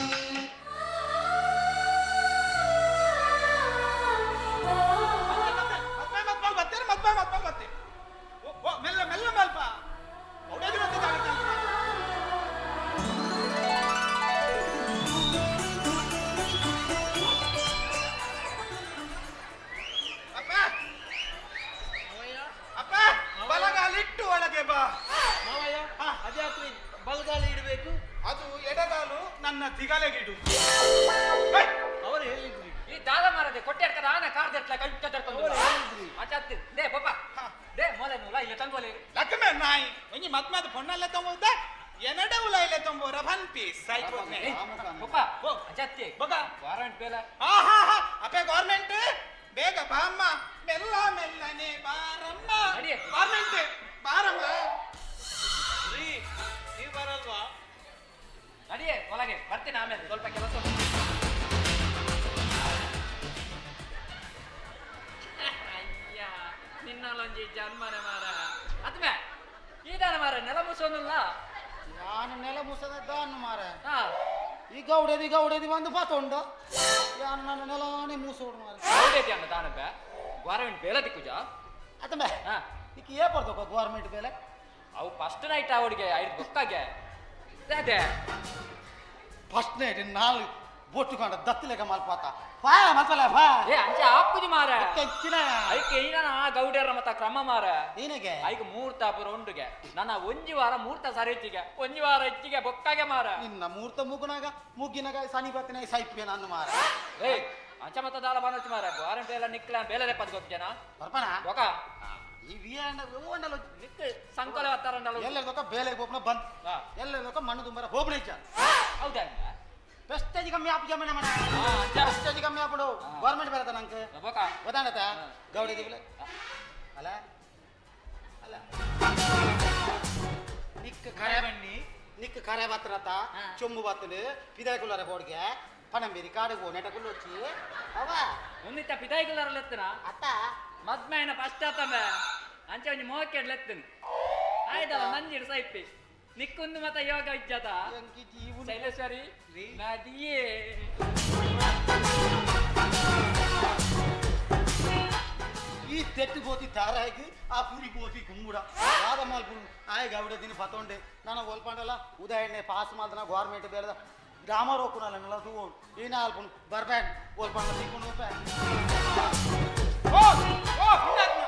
ಮತ್ತೆ ಮೆಲ್ಲ ಮೆಲ್ಲ ಮಲ್ಪ ಅವಡೇದು ಅಪ್ಪ ಅಪ್ಪ ಬಲಗಾಲಿಟ್ಟು ಒಳಗೆ ಬಾ ಮಾವಯ್ಯ ಅದ್ಯಾಕ್ರಿ ಬಲಗಾಲಿ ಇಡಬೇಕು ಅದು ಎಡಗಾಲು ನನ್ನ ದಿಗಲೆಗಿಡು ಅವರು ಹೇಳಿದ್ರಿ ಈ ದಾದ ಮಾರದೆ ಕೊಟ್ಟೆ ಕದ ಆನ ಕಾರ್ದೆಟ್ಲ ಕಟ್ಟ ತರ್ಕೊಂಡು ಅಚಾತ್ತಿ ದೇ ಪಪ್ಪ ದೇ ಮೊಲೆ ಮೂಲ ಇಲ್ಲ ತಂಗೋಲೆ ಲಕ್ಕಮೆ ನಾಯಿ ಒಂಜಿ ಮತ್ಮದ ಪೊಣ್ಣಲ್ಲ ತೊಂಬೋದ ಎನಡ ಉಲ ಇಲ್ಲ ತೊಂಬೋರ ಒನ್ ಪೀಸ್ ಸೈಕೋನೆ ಪಪ್ಪ ಅಚಾತ್ತಿ ಬಗ ವಾರಂಟ್ ಬೇಲ ಆಹಾ ಅಪ್ಪೆ ಗವರ್ನಮೆಂಟ್ ಬೇಗ ಬಾಮ್ಮ ಮೆಲ್ಲ ಮೆಲ್ಲನೆ ಬಾರಮ್ಮ ನಡಿ. ಗವರ್ನಮೆಂಟ್ ಬಾರಮ್ಮ ನೀವು ಬರಲ್ವಾ ನಡಿಯೇ ಒಳಗೆ ಬರ್ತೀನಿ ಆಮೇಲೆ ಸ್ವಲ್ಪ ಕೆಲಸ ಅಯ್ಯ ನಿನ್ನಲ್ಲೊಂಜಿ ಜನ್ಮನೆ ಮಾರ ಅತ್ಮೆ ಈದಾನ ಮಾರ ನೆಲ ಮುಸೋನಲ್ಲ ನಾನು ನೆಲ ಮುಸದದ್ದಾನು ಮಾರ ಹಾ ಈ ಗೌಡೆದಿ ಬಂದು ಪಾತೊಂಡು ಯಾನು ನನ್ನ ನೆಲನೇ ಮೂಸೋಡು ಮಾರ ಹೌದೈತಿ ಅಣ್ಣ ದಾನಪ್ಪೆ ಗೌರ್ಮೆಂಟ್ ಬೇಲ ತಿಕ್ಕುಜ ಅತಂಬೆ ಹಾ ಈಗ ಏ ಬರ್ತಪ್ಪ ಗೌರ್ಮೆಂಟ್ ಬೆಲೆ ಅವು ಫಸ್ಟ್ ನೈಟ್ ಅವಳಿಗೆ ಐದು ಬೊಕ್ಕಾಗೆ ಅದೇ ಫಸ್ಟ್ ನೈಟ್ ನಾಲ್ ಬೊಟ್ಟುಕೊಂಡ ದತ್ತಲೆಗ ಮಲ್ಪಾತ ಪಾ ಮಲ್ಪಲ್ಲ ಪಾ ಏ ಅಂಚೆ ಆಪುಜಿ ಮಾರ ಕೆಚ್ಚಿನ ಐಕೆ ಈನ ಗೌಡ್ಯರ ಮತ್ತ ಕ್ರಮ ಮಾರ ನಿನಗೆ ಐಕ ಮೂರ್ತ ಪುರ ಉಂಡುಗೆ ನನ್ನ ಒಂಜಿ ವಾರ ಮೂರ್ತ ಸರಿ ಹೆಚ್ಚಿಗೆ ಒಂಜಿ ವಾರ ಹೆಚ್ಚಿಗೆ ಬೊಕ್ಕಾಗೆ ಮಾರ ನಿನ್ನ ಮೂರ್ತ ಮುಗ್ಗಿನಾಗ ಸನಿ ಬತ್ತಿನ ಸೈಪ್ಗೆ ನಾನು ಮಾರ ಏ ಅಂಚ ಮತ್ತ ದಾಳ ಬಾನೋಚಿ ಮಾರ ವಾರಂಟ್ ಎಲ್ಲ ನಿಕ್ಲ ಬೇಲೆ ಪದ ಗೊತ್ತೇನ ಬರ್ಪನ ಬೊಕ ಈ ವಿಯಂಡ ಓಂಡಲ ನಿಕ್ ಸಂಕೋಲೆ ವತ್ತಾರಂಡಲು ಎಲ್ಲದಕ್ಕ ಬೇಲೆ ಬೋಪನ ಬಂದ್ ಹಾ ಎಲ್ಲದಕ್ಕ ಮಣ್ಣು ತುಂಬರ ಹೋಗ್ಲಿಚ್ಚ ಹೌದಾ ಪ್ರೆಸ್ಟೇಜ್ ಕಮ್ಮಿ ಆಪು ಜಮನೆ ಮಾಡ ಅಂಚ ಪ್ರೆಸ್ಟೇಜ್ ಕಮ್ಮಿ ಆಪಡು ಗೌರ್ಮೆಂಟ್ ಬರತ್ತ ನಂಗೆ ಬೊಕ ಗೊತ್ತಾಗತ್ತ ಗೌಡಿ ದಿಗ್ಲೆ ಅಲ್ಲ ಅಲ್ಲ ನಿಕ್ಕ ಕರೆ ಬನ್ನಿ ನಿಕ್ಕ ಕರೆ ಬತ್ತರತ ಚೊಂಬು ಬತ್ತಲು ಪಿದಾಯ್ ಕುಲ್ಲರ ಹೋಡ್ಗೆ పనమేరి కాడుకు నెటకుళ్ళు వచ్చి అవా ಒಂದಿತ್ತ ಪಿತಾಯಿಗಳರಲೆತ್ತನ అత్త ಮದ್ಮೇನ ಪಶ್ಚಾತ್ತಂಬ ಅಂಚೆ ಒಂಜಿ ಮೋಕೆಡ್ಲೆತ್ತನು ಆಯ್ತಲ್ಲ ನಂಜಿಡು ಸೈಪಿ ನಿಕ್ಕೊಂದು ಮತ ಯೋಗ ಇಜ್ಜತ ಎಂಕಿ ಜೀವನ ಶೈಲೇಶ್ವರಿ ನದಿಯೇ ఈ తెట్టు పోతి తారాయికి ఆ పురి పోతి కుమ్ముడ రాధమాల్పుడు ఆయ గవిడ దీని పతోండే నాన్న ఒల్పండల ఉదయన్నే పాస్ మాత్రం గవర్నమెంట్ బేలద గ్రామ రోకునాలన్నలా తూ ఈయన అల్పును బర్బాన్ ఒల్పండ తీకును ಓ ಓ ಹಿಂದಾಕ್ನ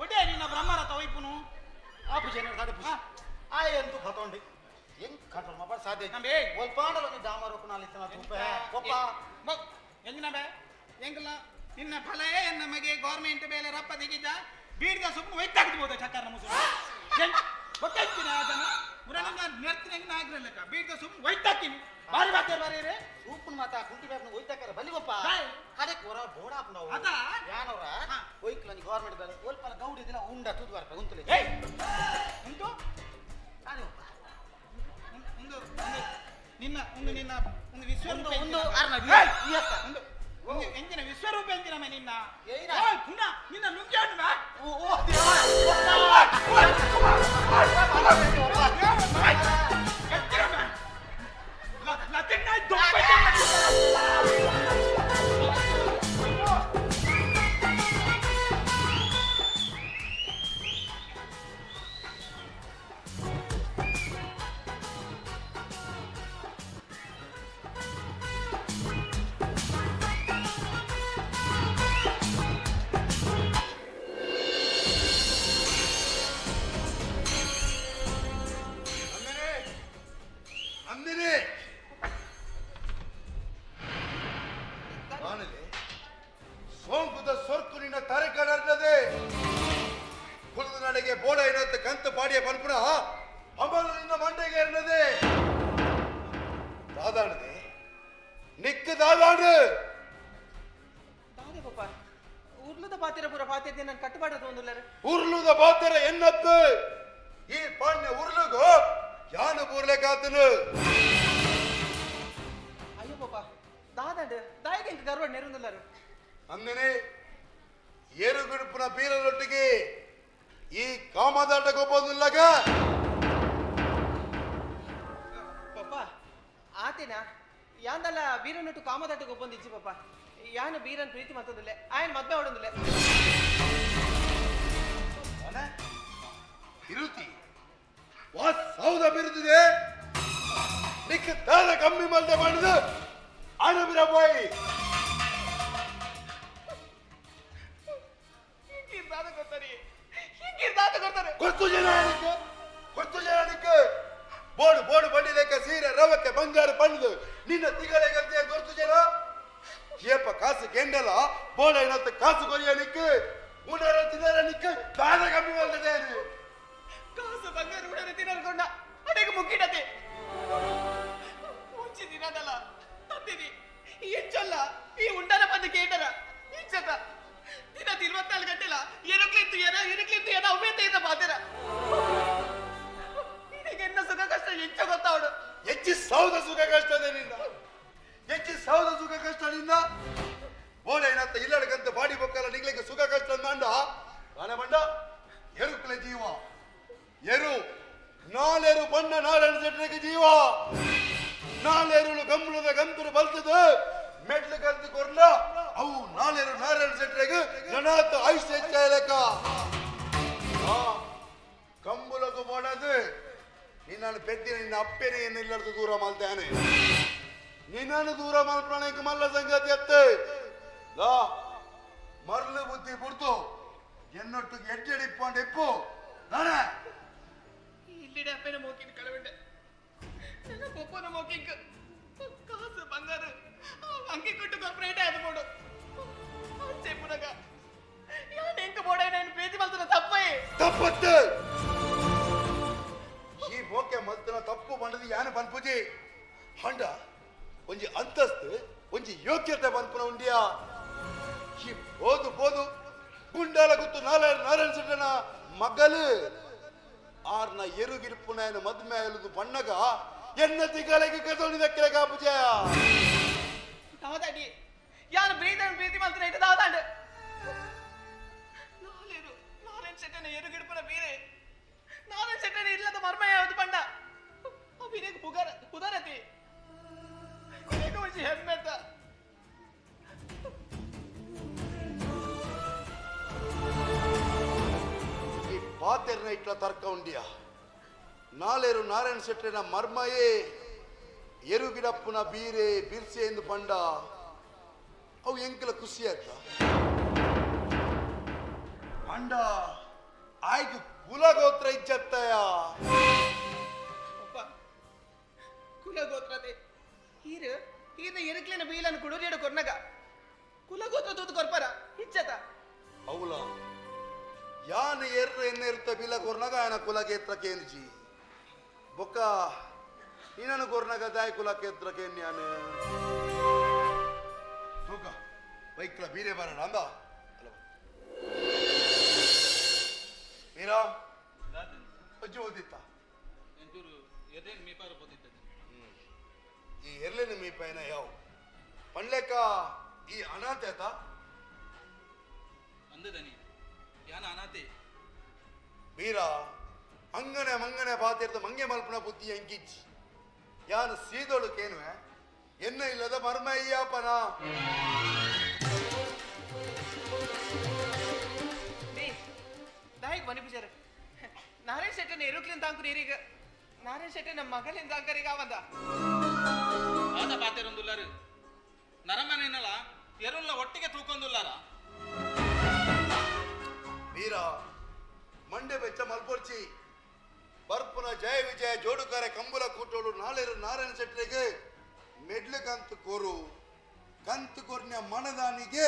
ಒಡೆ ನಿನ್ನ ಬ್ರಹ್ಮರಥ ವೈಪುನು ఆపు చేయను కాదు ఆయ ఎందు పతోండే ఏం కంట్రోల్ మా సాధ్య ನಂಬೆ ఒల్పండలో గ్రామ రోకునాలు ఇస్తున్నా తూపే ఒప్ప ಎಂಜಿನಬೆ ಎಂಗಲ್ಲ ನಿನ್ನ ಫಲೇ ನಮಗೆ ಗೌರ್ಮೆಂಟ್ ಬೇಲೆ ರಪ್ಪ ದಿಗಿದ್ದ ಬೀಡ್ಗ ಸುಮ್ಮನೆ ಒಯ್ತಾಗ್ಬೋದು ಚಕ್ಕರ್ನ ಮುಸುರು ಗೊತ್ತಾಗ್ತೀನಿ ಅದನ್ನ ಮುರಳಂಗ ನೆರ್ತಿನ ನಾಗಿರಲ್ಲಕ ಬೀಡ್ಗ ಸುಮ್ಮನೆ ಒಯ್ತಾಕಿನಿ ಬಾರಿ ಬಾತೇರ್ ಬಾರಿ ರೇ ಸೂಪನ್ ಮಾತಾ ಕುಂಟಿ ಬ್ಯಾಪ್ನ ಒಯ್ತಾಕರ ಬಲಿ ಗೊಪ್ಪ ಕಡೆ ಕೊರ ಬೋಡಾಪುನವು ಅದ ಯಾನವರ ಒಯ್ಕ್ಲನಿ ಗವರ್ನಮೆಂಟ್ ಬೇಲೆ ಒಲ್ಪಲ ಗೌಡಿ ದಿನ ಉಂಡ ತುದ್ವಾರ ಉಂತಲೆ ಏಯ್ ಉಂಟು ನಾನು ಒಂದು ನಿನ್ನ ಒಂದು ನಿನ್ನ ಒಂದು ವಿಶ್ವರೂಪ ಒಂದು ಅರ್ನ ಯಸ್ ಒಂದು ಒಂದು ಎಂಜಿನ ವಿಶ್ವರೂಪ ಎಂಜಿನ ನಿನ್ನ ಏನ ಓಯ್ ಪುನಃ ನಿನ್ನ ನುಂಗಿ ಹಣ್ಣು ಬಾ ಓ ದೇವ ಅಂದಿನಿ ಕಾಣಲೆ ಸೋಂಕುದ ಸೊರ್ಕು ನಿನ್ನ ತರೆಕಡರ್ನದೆ ಕುಲದ ನಡೆಗೆ ಬೋಡ ಏನಂತ ಕಂತ ಪಾಡಿಯ ಪನ್ಪುಣ ಅಮಲು ನಿನ್ನ ಮಂಡೆಗೆ ಇರ್ನದೆ ದಾದಾಣದೆ ನಿಕ್ಕ ದಾದಾಡು ದಾದೆ ಪಾಪ ಉರ್ಲದ ಪಾತಿರ ಪೂರ ಪಾತಿದ್ದೆ ನಾನು ಕಟ್ಟುಪಾಡದು ಒಂದುಲ್ಲರು ಉರ್ಲುದ ಬಾತರ ಎನ್ನತ್ತು ಈ ಪಾಣ್ಯ ಉರ್ಲುಗು ಯಾನು ಬೂರ್ಲೆ ಕಾತನು ಅಯ್ಯೋ ಪಾಪ ದಾದಾಡು ದಾಯಿಗೆ ಇಂಕ ಗರ್ವ ನೆರುಂದುಲ್ಲರು ಅಂದನೆ ಏರುಗುಡುಪುನ ಬೀರಲೊಟ್ಟಿಗೆ ಈ ಕಾಮದಾಟಗೊಬ್ಬೊಂದಿಲ್ಲಗ ಪಾಪ ಆತೇನಾ ಯಾಂದಲ್ಲ ಬೀರನೊಟ್ಟು ಕಾಮದಾಟಕ್ಕೆ ಒಬ್ಬಂದಿಜ್ಜಿ ಪಾಪ ಯಾನು ಬೀರನ್ ಪ್ರೀತಿ ಮತ್ತೊಂದಿಲ್ಲ ಆಯನ ಮದ್ವೆ ಹೊಡೊಂದಿಲ್ಲ ಇರುತಿ ವಾಸ್ ಸೌದ ಬಿರುದಿದೆ ನಿಕ್ಕ ದಾದ ಕಮ್ಮಿ ಮಲ್ದೆ ಮಾಡಿದು ಅಣಬಿರ ಬಾಯಿ ಹಿಂಗಿರ್ದಾದ ಕೊಡ್ತಾರೆ ಹಿಂಗಿರ್ದಾದ ಕೊಡ್ತಾರೆ ಗೊತ್ತು ಜನ ಬೋಡು ಬೋಡು ಬಂಡಿ ಲೆಕ್ಕ ಸೀರೆ ರವಕ್ಕೆ ಬಂಗಾರ ಬಣ್ಣದು ನಿನ್ನ ತಿಗಳೆ ಗಂಟೆ ಗೊತ್ತು ಜನ ಏಪ ಕಾಸು ಗೆಂಡಲ ಬೋಡ ಏನಂತ ಕಾಸು ಕೊರಿಯ ನಿಕ್ಕು ಉಡರ ತಿನ್ನರ ನಿಕ್ಕು ದಾದ ಕಮ್ಮಿ ಮಲ್ದೆ ಕಾಸು ಬಂಗಾರ ಉಡರೆ ತಿನ್ನರ್ಕೊಂಡ ಅಡೆಗೆ ಮುಗ್ಗಿಡತೆ ಮುಂಚೆ ದಿನದಲ್ಲ ತಂದಿದಿ ಹೆಚ್ಚಲ್ಲ ಈ ಉಂಡನ ಬಂದು ಕೇಟರ ಇಚ್ಚತ ದಿನ 24 ಗಂಟೆಲ ಎರುಕ್ಲಿತ್ತು ಏನ ಉಮೇತೆಯಿಂದ ಬಾತೆರ ನಿನಗೆ ಎನ್ನ ಸುಖ ಕಷ್ಟ ಹೆಚ್ಚು ಗೊತ್ತಾವಡು ಹೆಚ್ಚಿ ಸೌದ ಸುಖ ಕಷ್ಟದೆ ನಿಂದ ಹೆಚ್ಚಿ ಸೌದ ಸುಖ ಕಷ್ಟದಿಂದ ಬೋಡ ಏನಂತ ಇಲ್ಲಡಕಂತ ಬಾಡಿ ಬೊಕ್ಕಲ್ಲ ನಿಗ್ಲಿಕ್ಕೆ ಸುಖ ಕಷ್ಟ ಮಂಡ ಬಾಳೆ ಮಂಡ ಎರುಕಲೆ ಜೀವ ಎರು ನಾಲೆರು ಬಣ್ಣ ನಾರಾಯಣ ಶೆಟ್ಟರಿಗೆ ಜೀವ ನಾಲೆರು ಗಂಬಳದ ಗಂತರು ಬಲ್ತದ ಮೆಟ್ಲು ಕಲ್ತು ಕೊರ್ಲ ಅವು ನಾಲೆರು ನಾರಾಯಣ ಶೆಟ್ಟರಿಗೆ ಗಣಾತ ಆಯುಷ್ಯ ಹೆಚ್ಚಾಯಲಕ್ಕ ಕಂಬುಲಕು ಮಾಡೋದು ನಿನ್ನನ್ನು ಪೆದ್ದಿನ ನಿನ್ನ ಅಪ್ಪೆನೆ ಏನಿಲ್ಲದು ದೂರ ಮಲ್ತಾನೆ ನಿನ್ನನ್ನು ದೂರ ಮಲ್ಪಣಕ್ಕೆ ಮಲ್ಲ ಸಂಗತಿ ಅತ್ತೆ ಮರ್ಲು ಬುದ್ಧಿ ಬಿಡ್ತು ಎನ್ನೊಟ್ಟಿಗೆ ಎಡ್ಜಡಿಪ್ಕೊಂಡು ಎಪ್ಪು ನಾನೇ ಇಲ್ಲಿಡೆ ಅಪ್ಪನ ಮೋಕಿನ ಕಳವೆಂಡೆ ನನ್ನ ಪಪ್ಪನ ಮೋಕಿಂಗ್ ಕಾಸು ಬಂಗಾರ ಅಂಗಿ ಕೊಟ್ಟು ಕಾರ್ಪೊರೇಟ್ ಆಯ್ತು ಬೋಡು ಅಂಚೆ ಪುನಗ ಯಾನ್ ಎಂಕ ಬೋಡ ನಾನು ಪ್ರೀತಿ ಮಲ್ತನ ತಪ್ಪೈ ತಪ್ಪತ್ತು ಈ ಮೋಕೆ ಮಲ್ತನ ತಪ್ಪು ಬಂಡದು ಯಾನು ಬನ್ಪುಜಿ ಹಂಡ ಒಂಜಿ ಅಂತಸ್ತು ಒಂಜಿ ಯೋಗ್ಯತೆ ಬನ್ಪುನ ಉಂಡಿಯಾ ಈ ಬೋದು ಗುಂಡಾಲ ಗುತ್ತು ನಾರಾಯಣ ಶೆಟ್ಟನ ಮಗಲು ಆರ್ನ ಎರುಗಿರುಪುನ ಮದ್ಮೆ ಬಣ್ಣಗ ಎನ್ನ ತಿಗಳಿಗೆ ಕದೋಣಿದ ಕೆಳಗ ಪೂಜೆಯ ದಾದಾಡಿ ಯಾರು ಪ್ರೀತಿ ಮಾಡ್ತಾರೆ ಇದು ದಾದಾಂಡು ನಾರಾಯಣ್ ಶೆಟ್ಟನ ಎರುಗಿಡುಪನ ಬೀರೆ ನಾರಾಯಣ್ ಶೆಟ್ಟನ ಇಲ್ಲದ ಮರ್ಮ ಯಾವುದು ಪಂಡ ಅಭಿನಯಕ್ಕೆ ಉದಾರತಿ ಹೆಮ್ಮೆತ ಈ ಪಾತೆರ್ನ ಇಟ್ಲ ತರ್ಕ ಉಂಡಿಯ ನಾಲೇರು ನಾರಾಯಣ ಶೆಟ್ಟಿನ ಮರ್ಮಯೇ ಎರುಗಿಡಪ್ಪನ ಬೀರೆ ಬಿರ್ಸೆ ಎಂದು ಪಂಡ ಅವು ಎಂಕಲ ಖುಷಿ ಆಯ್ತ ಪಂಡ ಆಯ್ತು ಕುಲಗೋತ್ರ ಇಜ್ಜತ್ತಯ ಕುಲಗೋತ್ರತೆ ಈರ್ನ ಎರುಕ್ಲಿನ ಬೀಲನ್ನು ಕುಡುರಿಯಡು ಕೊರ್ನಗ ಕುಲಗೋತ್ರ ತೂತು ಕೊರ್ಪರ ಇಚ್ಚತ ಅವಳ ಯಾನ ಎರ್ರ ಎನ್ನ ಇರುತ್ತ ಬಿಲ ಕೊರ್ನಗ ಆಯನ ಕುಲಗೇತ್ರ ಕೇಂದ್ರಿಸಿ ಬೊಕ್ಕ ನೀನನ್ನು ಕೊರ್ನಗ ದಾಯ ಕುಲಕೇತ್ರ ಕೇನ್ಯಾನೆ ತೂಕ ಬೈಕ್ಲ ಬೀರೆ ಬರೋಣ ಅಂದ ಮೀರಾ ಅಜ್ಜಿ ಓದಿತ್ತ ಈ ಎರ್ಲೆನ ಮೀ ಪೈನ ಯಾವ ಪಂಡ್ಲೆಕ್ಕ ಈ ಅನಾಥೆ ಆತ ಅಂದದನಿ ಯಾನ ಅನಾಥೆ ಬೀರ ಅಂಗನೆ ಮಂಗನೆ ಪಾತಿರ್ದ ಮಂಗೆ ಮಲ್ಪನ ಬುದ್ಧಿ ಅಂಕಿಚ್ಚಿ ಯಾನು ಸೀದೋಳು ಕೇನುವೆ ಎನ್ನ ಇಲ್ಲದ ಮರ್ಮ ಅಯ್ಯಪ್ಪನ ದಾಯಿಗೆ ಮನೆ ಪೂಜಾರ ನಾರಾಯಣ್ ಶೆಟ್ಟನ ಎರುಕ್ಲಿನ ತಾಂಕುರು ಏರಿಗ ನಾರಾಯಣ್ ಶೆಟ್ಟನ ಮಗಲಿನ ತಾಂಕರಿಗೆ ಆವಂದ ಆದ ಪಾತೆರೊಂದುಲ್ಲಾರು ನರಮನೆನಲ್ಲ ಎರುಲ್ಲ ಒಟ್ಟಿಗೆ ತೂಕೊಂದುಲ್ಲಾರ ವೀರ ಮಂಡೆ ಬೆಚ್ಚ ಮಲ್ಪೊರ್ಚಿ ಬರ್ಪುನ ಜಯ ವಿಜಯ ಜೋಡುಕಾರೆ ಕಂಬುಲ ಕೂಟೋಳು ನಾಳೆರು ನಾರಾಯಣ ಶೆಟ್ಟರಿಗೆ ಮೆಡ್ಲು ಕಂತು ಕೋರು ಕಂತು ಕೊರ್ನ ಮನದಾನಿಗೆ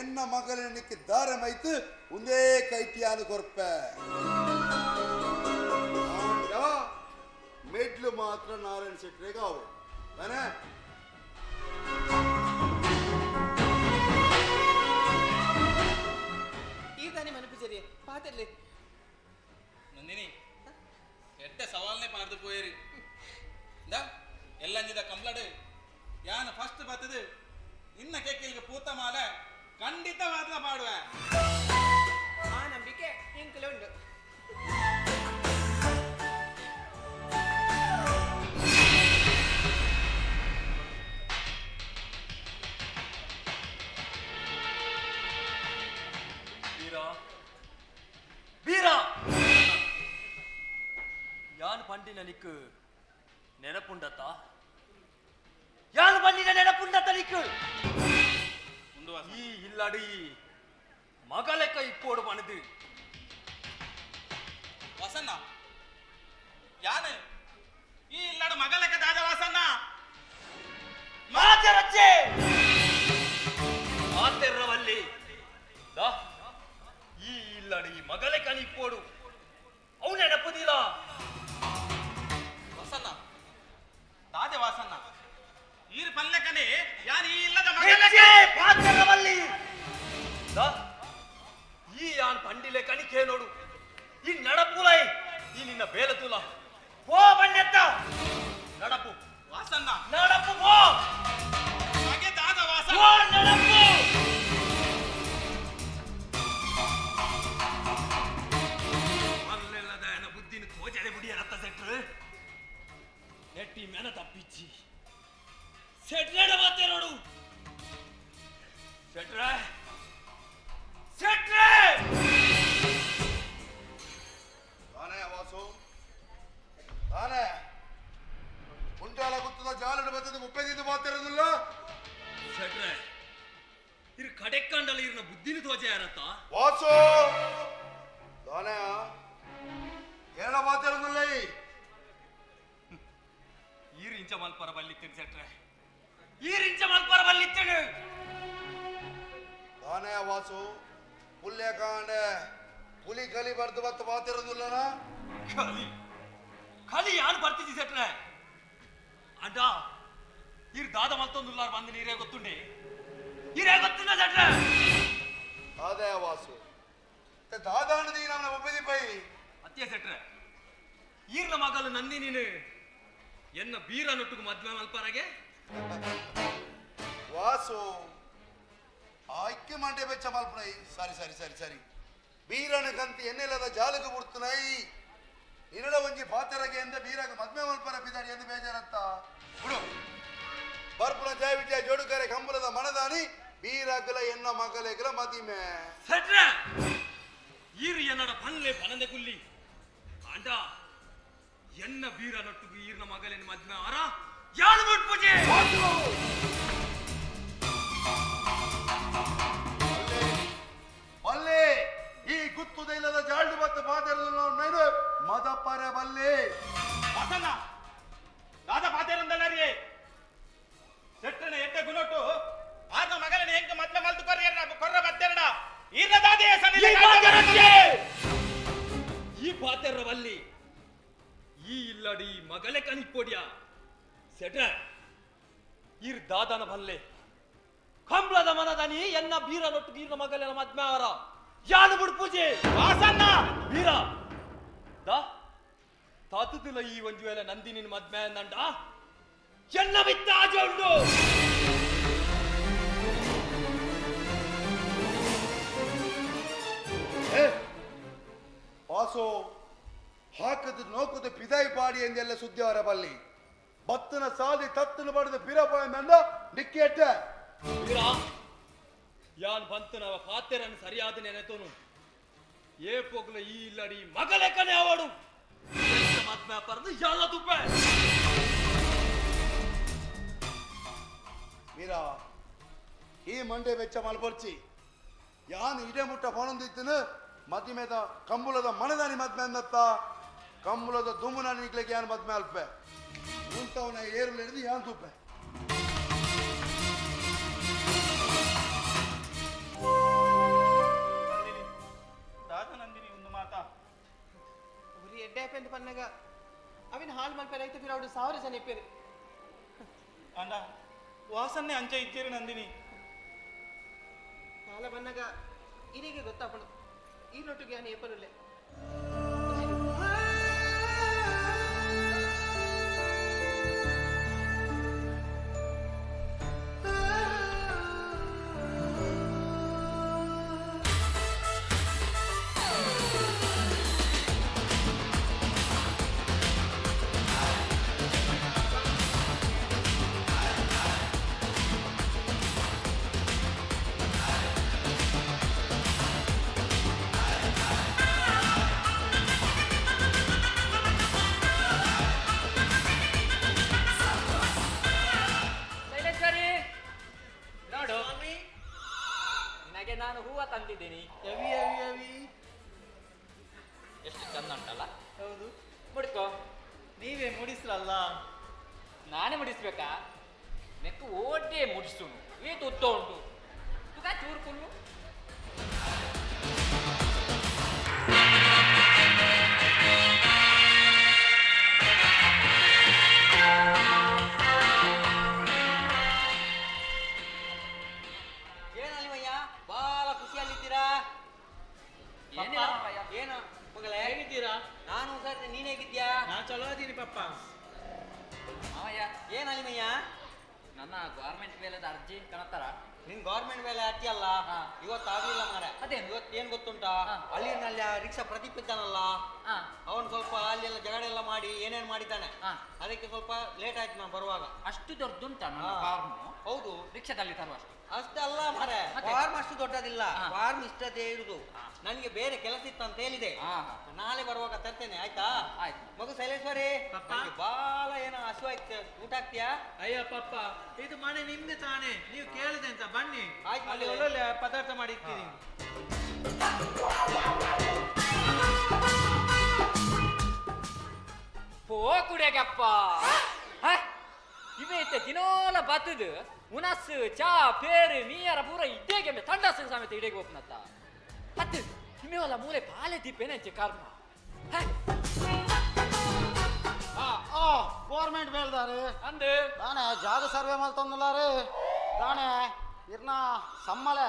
ಎನ್ನ ಮಗಲಿನಕ್ಕೆ ದಾರಮೈತು ಒಂದೇ ಕೈಟಿಯಾನು ಕೊರ್ಪೆ ಮೆಡ್ಲು ಮಾತ್ರ ನಾರಾಯಣ ಶೆಟ್ಟರಿಗೆ ಅವು ತಾನೇ ಈಗಾನೆ ಮನೆ ಪೂಜಾರಿ ಪಾತೆರ್ಲಿ ನಂದಿನಿ ಎಡ್ಡ ಸವಾಲ್ನೆ ಪಾರ್ದು ಪೋಯರಿ ದ ಎಲ್ಲಂಜಿದ ಕಂಪ್ಲಡ್ ಯಾನ ಫಸ್ಟ್ ಬತ್ತದು ಇನ್ನ ಕೇಕಿಲ್ಗೆ ಪೂತ ಮಾಲ ಖಂಡಿತವಾದ ಮಾಡುವೆ ಆ ನಂಬಿಕೆ ಇಂಕಲು ಉಂಟು ಯಾನ್ ಪಂಡಿನ ನಿಕ್ಕು ನೆನಪುಂಡತ್ತ ಯಾನ್ ಪಂಡಿನ ನೆನಪುಂಡತ್ತ ನಿಕ್ಕು ಈ ಇಲ್ಲಡಿ ಮಗಲೆಕ್ಕ ಇಪ್ಪೋಡು ಪಣದು ವಸನ್ನ ಯಾನ ಈ ಇಲ್ಲಡು ಮಗಲಕ್ಕೆ ದಾದ ವಸನ್ನ ಮಾತೆರಚ್ಚೆ ಮಾತೆರ್ರವಲ್ಲಿ ದಾ ಈ ಇಲ್ಲಡಿ ಮಗಲೆಕ್ಕ ನಿಪ್ಪೋಡು ಅವು ನೆನಪುದಿಲ್ಲ ವಸನ್ನ ದಾದೆ ವಾಸನ್ನ ಈರ್ ಪಲ್ಲೆಕನೆ ಯಾನ್ ಈ ಇಲ್ಲದ ಮಗಲಕ್ಕೆ ಪಾತ್ರವಲ್ಲಿ ಈ ಯಾನ್ ಪಂಡಿಲೆ ಕಣಿಕೆ ನೋಡು ಈ ನಡಪುಲೈ ಈ ನಿನ್ನ ಬೇಲತುಲ ಪೋ ಬಂಡೆತ್ತ ನಡಪು ವಾಸನ್ನ ನಡಪು ಪೋ ಹಾಗೆ ದಾದ ವಾಸ ಪೋ ನಡಪು ಅಲ್ಲೆಲ್ಲದ ಎನ ಬುದ್ಧಿನ ಕೋಜಡೆ ಬುಡಿಯ ರತ್ತ ಸೆಟ್ರು ನೆಟ್ಟಿ ಮೆನ ತಪ್ಪಿಚ್ಚಿ ಸೆಟ್ರೆಡ ಮಾತೆ ನೋಡು ಸೆಟ್ರೆ ಸೆಟ್ರೆ ತಾನೇ ವಾಸು ತಾನೇ ಉಂಟಾಲ ಗುತ್ತದ ಜಾಲಡ ಬತ್ತದ ಮುಪ್ಪೈದು ಮಾತಿರೋದಿಲ್ಲ ಸೆಟ್ರೆ ಇರು ಕಡೆಕ್ಕಂಡಲ್ಲ ಇರ್ನ ಬುದ್ಧಿನ ತೋಜೆ ಯಾರತ್ತ ವಾಸು ತಾನೇ ಏನ ಮಾತಿರೋದಿಲ್ಲ ಈರು ಇಂಚ ಮಲ್ಪರ ಬಲ್ಲಿತ್ತೇನೆ ಸೆಟ್ರೆ ಈರು ಇಂಚ ಮಲ್ಪರ ಬಲ್ಲಿತ್ತೇನೆ ತಾನೇ ವಾಸು ಪುಲ್ಯ ಕಾಂಡೆ ಪುಲಿ ಕಲಿ ಬರ್ದು ಬತ್ತ ಮಾತಿರೋದಿಲ್ಲನ ಖಾಲಿ ಖಾಲಿ ಯಾರು ಬರ್ತಿದ್ದಿ ಸೆಟ್ರೆ ಅಡ್ಡ ಇರ್ ದಾದ ಮಲ್ತೊಂದುಲ್ಲಾರ ಬಂದು ನೀರೇ ಗೊತ್ತುಂಡೆ ನೀರೇ ಗೊತ್ತುಂಡ ಸೆಟ್ರೆ ಅದೇ ವಾಸು ದಾದಾಣದಿ ನಮ್ಮ ಒಬ್ಬದಿ ಪೈ ಅತ್ಯ ಸೆಟ್ರೆ ಈರ್ನ ಮಗಲು ನಂದಿ ನೀನು ಎನ್ನ ಬೀರ ನೊಟ್ಟುಗು ಮದ್ವೆ ಮಲ್ಪರಗೆ ವಾಸು ಆಯ್ಕೆ ಮಂಡೆ ಬೆಚ್ಚ ಮಲ್ಪುನೈ ಸರಿ ಸರಿ ಸರಿ ಸರಿ ಬೀರನ ಕಂತಿ ಎನ್ನೆಲ್ಲದ ಜಾಲಗ ಬಿಡ್ತುನೈ ನಿನ್ನಡ ಒಂಜಿ ಪಾತ್ರಗೆ ಎಂದ ಬೀರಾಗ ಮದ್ಮೆ ಮಲ್ಪನ ಬಿದಾಡಿ ಎಂದು ಬೇಜಾರತ್ತ ಬಿಡು ಬರ್ಪುನ ಜಯ ವಿಜಯ ಜೋಡುಕರೆ ಕಂಬಲದ ಮನದಾನಿ ಬೀರಾಗಲ ಎನ್ನ ಮಗಲೇಗಲ ಮದಿಮೆ ಸೆಟ್ರ ಈರು ಎನ್ನಡ ಪನ್ಲೆ ಪನಂದೆ ಕುಲ್ಲಿ ಅಂಡ ಎನ್ನ ಬೀರ ನೊಟ್ಟುಗು ಈರ್ನ ಮಗಲಿನ ಮದ್ಮೆ ಆರ ಯಾನು ಮುಟ್ಪುಜೆ ಬಲ್ಲೆ ಈ ಗುತ್ತುದ ಇಲ್ಲದ ಜಾಳ್ದು ಮತ್ತು ಪಾತೆರದು ಮದಪ್ಪರ ಬಲ್ಲೆ ವಾಸಣ್ಣ ದಾದ ಪಾತೇರಂದಲ್ಲ ರೀ ಸೆಟ್ಟನ ಎಟ್ಟೆ ಗುಣೊಟ್ಟು ಆಗ ಮಗನ ಹೆಂಗ ಮತ್ತೆ ಮಲ್ತು ಕೊರ್ರ ಬತ್ತೆರಡ ಈರ್ನ ದಾದೆಯ ಈ ಪಾತೆರವಲ್ಲಿ ಈ ಇಲ್ಲಡಿ ಮಗಲೆ ಕನಿಪೊಡಿಯ ಸೆಟ್ರ ಈರ್ ದಾದನ ಬಲ್ಲೆ ಕಂಬ್ಳದ ಮನದನಿ ಎನ್ನ ಬೀರ ನೊಟ್ಟು ಈರ್ನ ಮಗಲಿನ ಮದ್ಮೆ ಆರ ಯಾನು ಬಿಡ್ಪೂಜೆ ವಾಸಣ್ಣ ಬೀರ ದಾ ತಾತುದಿಲ್ಲ ಈ ಒಂಜು ವೇಳೆ ನಂದಿನಿನ ಮದ್ಮೆ ನಂಡ ಎನ್ನ ಬಿತ್ತ ಆಜೆ ಉಂಟು ವಾಸು ಹಾಕದ ನೋಕದ ಪಿದಾಯಿ ಪಾಡಿ ಎಂದೆಲ್ಲ ಸುದ್ದಿ ಅವರ ಬಲ್ಲಿ ಬತ್ತನ ಸಾದಿ ತತ್ತನ ಬಡದ ಪಿರಪ ಎಂದ ನಿಕ್ಕೆಟ್ಟ ಬೀರ ಯಾನ್ ಬಂತು ನಾವ ಪಾತೆರನ್ನು ಸರಿಯಾದ ನೆನೆತೋನು ಏ ಪೋಗ್ಲ ಈ ಇಲ್ಲಡಿ ಮಗಲೆ ಕನೆ ಅವಡು ಮದ್ಮೆ ಪರದು ಯಾಲ ತುಪ್ಪೆ ಮೀರಾ ಈ ಮಂಡೆ ವೆಚ್ಚ ಮಲ್ಪೊರ್ಚಿ ಯಾನ್ ಇಡೆ ಮುಟ್ಟ ಪೊಣಂದಿತ್ತನು ಮದಿಮೆದ ಕಂಬುಲದ ಮನದಾನಿ ಮದ್ಮೆ ಅಂದತ್ತ ಕಂಬುಲದ ದುಮ್ಮುನ ನಿಕ್ಲಿಕ್ಕೆ ಯಾನ್ ಮದ್ಮೆ ಅಲ್ಪೆ ಉಂಟವನ ಏರುಲು ಹಿಡಿದು ಯಾನ್ ತುಪ್ಪೆ ದಾದನಂದಿನಿ ಒಂದು ಮಾತಾ ಉರಿ ಎಡ್ಡೆ ಪೆಂದು ಪನ್ನಗ ಅವಿನ ಹಾಳು ಮಲ್ಪೆ ರೈತ ಪಿರೌಡು 1000 ಜನ ಇಪ್ಪೇರು ಅಂಡ ವಾಸನ್ನೇ ಅಂಚೆ ಇದ್ದೀರಿ ನಂದಿನಿ ಕಾಲ ಬನ್ನಗ ಇರಿಗೆ ಗೊತ್ತಾಪಣು ಈ ನೊಟ್ಟಿಗೆ ನಾನು ಏಪನುಲ್ಲೆ ನಾನು ಹೂವ ತಂದಿದ್ದೀನಿ. ಅವಿ ಅವಿ ಅವಿ ಎಷ್ಟು ಚಂದ ಉಂಟಲ್ಲ. ಹೌದು, ಮುಡ್ಕೋ. ನೀವೇ ಮುಡಿಸ್ರಲ್ಲ. ನಾನೇ ಮುಡಿಸ್ಬೇಕಾ? ನೆಕ್ಕು ಓಟೆ ಮುಡಿಸುನು ಏತು ಉತ್ತ ಉಂಟು ತುಗ ಚೂರು ಕುಲ್ಲು. ಏನಲ್ವಯ್ಯ ಬಾಳ ಖುಷಿಯಲ್ಲಿದ್ದೀರಾ? ಏನು ಮಗಳೇ ಹೇಗಿದ್ದೀರಾ? ನಾನು ಸರ್, ನೀನ್ ಹೇಗಿದ್ಯಾ? ನಾ ಚಲೋ ಅದೀನಿ ಪಪ್ಪ. ಮಾವಯ್ಯ, ಏನಲ್ವಯ್ಯ? ನನ್ನ ಗೌರ್ಮೆಂಟ್ ಮೇಲದ ಅರ್ಜಿ ಕಣತ್ತಾರ. ನಿನ್ ಗೌರ್ಮೆಂಟ್ ಮೇಲೆ ಅರ್ಜಿ ಅಲ್ಲ, ಇವತ್ತು ಆಗ್ಲಿಲ್ಲ ಮಾರೆ. ಅದೇನು? ಇವತ್ತು ಏನ್ ಗೊತ್ತುಂಟಾ, ಅಲ್ಲಿನಲ್ಲಿ ಆ ರಿಕ್ಷಾ ಪ್ರದೀಪ್ ಇದ್ದಾನಲ್ಲ, ಅವನು ಸ್ವಲ್ಪ ಅಲ್ಲೆಲ್ಲ ಜಗಳ ಎಲ್ಲ ಮಾಡಿ ಏನೇನ್ ಮಾಡಿದ್ದಾನೆ. ಅದಕ್ಕೆ ಸ್ವಲ್ಪ ಲೇಟ್ ಆಯ್ತು ನಾನು ಬರುವಾಗ. ಅಷ್ಟು ದೊಡ್ಡದುಂಟ ನನ್ನ ಫಾರ್ಮ್? ಹೌದು, ರಿಕ್ಷಾದಲ್ಲಿ ತರುವ ಅಷ್ಟಲ್ಲ ಮಾರೆ, ಫಾರ್ಮ್ ಅಷ್ಟು ದೊಡ್ಡದಿಲ್ಲ, ಫಾರ್ಮ್ ಇಷ್ಟದೇ ಇರುದು. ನನಗೆ ಬೇರೆ ಕೆಲಸ ಇತ್ತು ಅಂತ ಹೇಳಿದೆ, ನಾಳೆ ಬರುವಾಗ ತರ್ತೇನೆ, ಆಯ್ತಾ? ಆಯ್ತು. ಮಗು ಶೈಲೇಶ್ವರಿ, ಬಾಳ ಏನೋ ಹಸು ಆಯ್ತು, ಊಟ ಆಗ್ತೀಯಾ? ಅಯ್ಯ ಪಪ್ಪ, ಇದು ಮನೆ ನಿಮ್ದೆ ತಾನೇ, ನೀವು ಕೇಳಿದೆ ಅಂತ ಬನ್ನಿ. ಆಯ್ತು, ಅಲ್ಲಿ ಒಳ್ಳೊಳ್ಳೆ ಪದಾರ್ಥ ಮಾಡಿರ್ತೀನಿ. ಪೋ ಕುಡಿಯಗಪ್ಪ ಇವೈತೆ ದಿನೋಲ ಬತ್ತದು ಉನಸ್ ಚಾ ಪೇರು ಮೀಯರ ಪೂರ ಇದ್ದೇಗೆ ತಂಡಾಸನ ಸಮೇತ ಇಡೇಗೆ ಹೋಗ್ನತ್ತ ಹತ್ತು ನಿಮ್ಮೆಲ್ಲ ಮೂಲೆ ಪಾಲೆ ತಿಪ್ಪೇನೆ ಕರ್ಮ. ಗೌರ್ಮೆಂಟ್ ಬೇಲ್ದಾರೆ ಅಂದು தானே ಜಾಗ ಸರ್ವೆ ಮಲ್ತಂದುಲಾರೆ தானே ಇರ್ನ ಸಮ್ಮಲೆ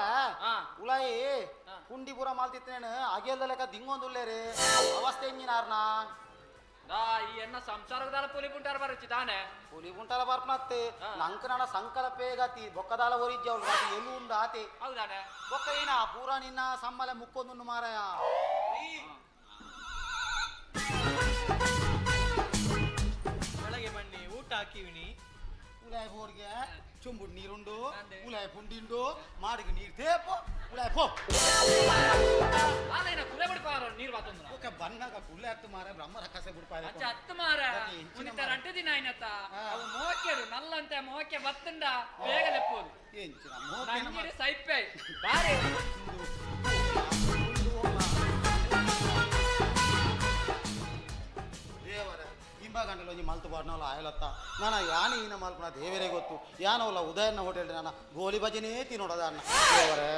ಉಲಾಯಿ ಕುಂಡಿ ಪೂರ ಮಾಲ್ತಿತ್ತೇನು ಅಗೆಲ್ದ ಲೆಕ್ಕ ದಿಂಗೊಂದುಲ್ಲೇರಿ ಅವಸ್ಥೆ ಹೆಂಗಿನಾರ್ನ ಈ ಎನ್ನ ಸಂಸಾರದಾಲ ಪುಲಿ ಪುಂಟಾರ ಬರಚ್ಚಿ ತಾನೆ పులి గుంటల పరపనత్తే నంకనడ సంకలపే గతి బొక్కదాల ఒరిజ్జవులు గతి ఎల్లు ఉండ ఆతే ಹೌದಾನೆ బొక్క ఈన పూర నిన్న సమ్మల ముక్కొందున్న మారయ ಒಳಗೆ ಬನ್ನಿ ಊಟ ಹಾಕಿವಿನಿ ಉಲಾಯ್ ಹೋರ್ಗೆ ಚುಂಬುಡ್ ನೀರುಂಡು ಉಲಾಯ್ ಪುಂಡಿಂಡು ಮಾಡಿಗೆ ನೀರು ತೇಪು ಉಲಾಯ್ ಪೋ ಆಲೈನ ಕುಲೆ ಬಿಡ್ಪಾರ ನೀರು ಬಾತಂದ್ರ ఒక బన్నగ కుళ్ళేత్తు మారే బ్రహ్మ రకసే గుడిపాయ ಅಚ್ಚ ಹತ್ತು ಮಾರ ಕುಣಿತಾರ ಅಂಟು ದಿನ ಆಯ್ನತ್ತ ಅವು ಮೋಕೆರು ನಲ್ಲಂತೆ ಮೋಕೆ ಬತ್ತಂಡ ಬೇಗ ಲೆಪ್ಪೋದು ఏంచిన ನಂಗಿರಿ ಸೈಪೆ ಬಾರಿ ದೇವರ ಇಂಬ ಗಂಟೆಲೊಂಜಿ ಮಲ್ತು ಬಾಡ್ನವಲ್ಲ ಆಯಲತ್ತ ನಾನು ಯಾನಿ ಈನ ಮಲ್ಪನ ದೇವರೇ ಗೊತ್ತು ಯಾನವಲ್ಲ ಉದಯನ ಹೋಟೆಲ್ ನಾನು ಗೋಲಿ ಭಜನೆ ತಿನ್ನೋಡದ ಅಣ್ಣ ದೇವರೇ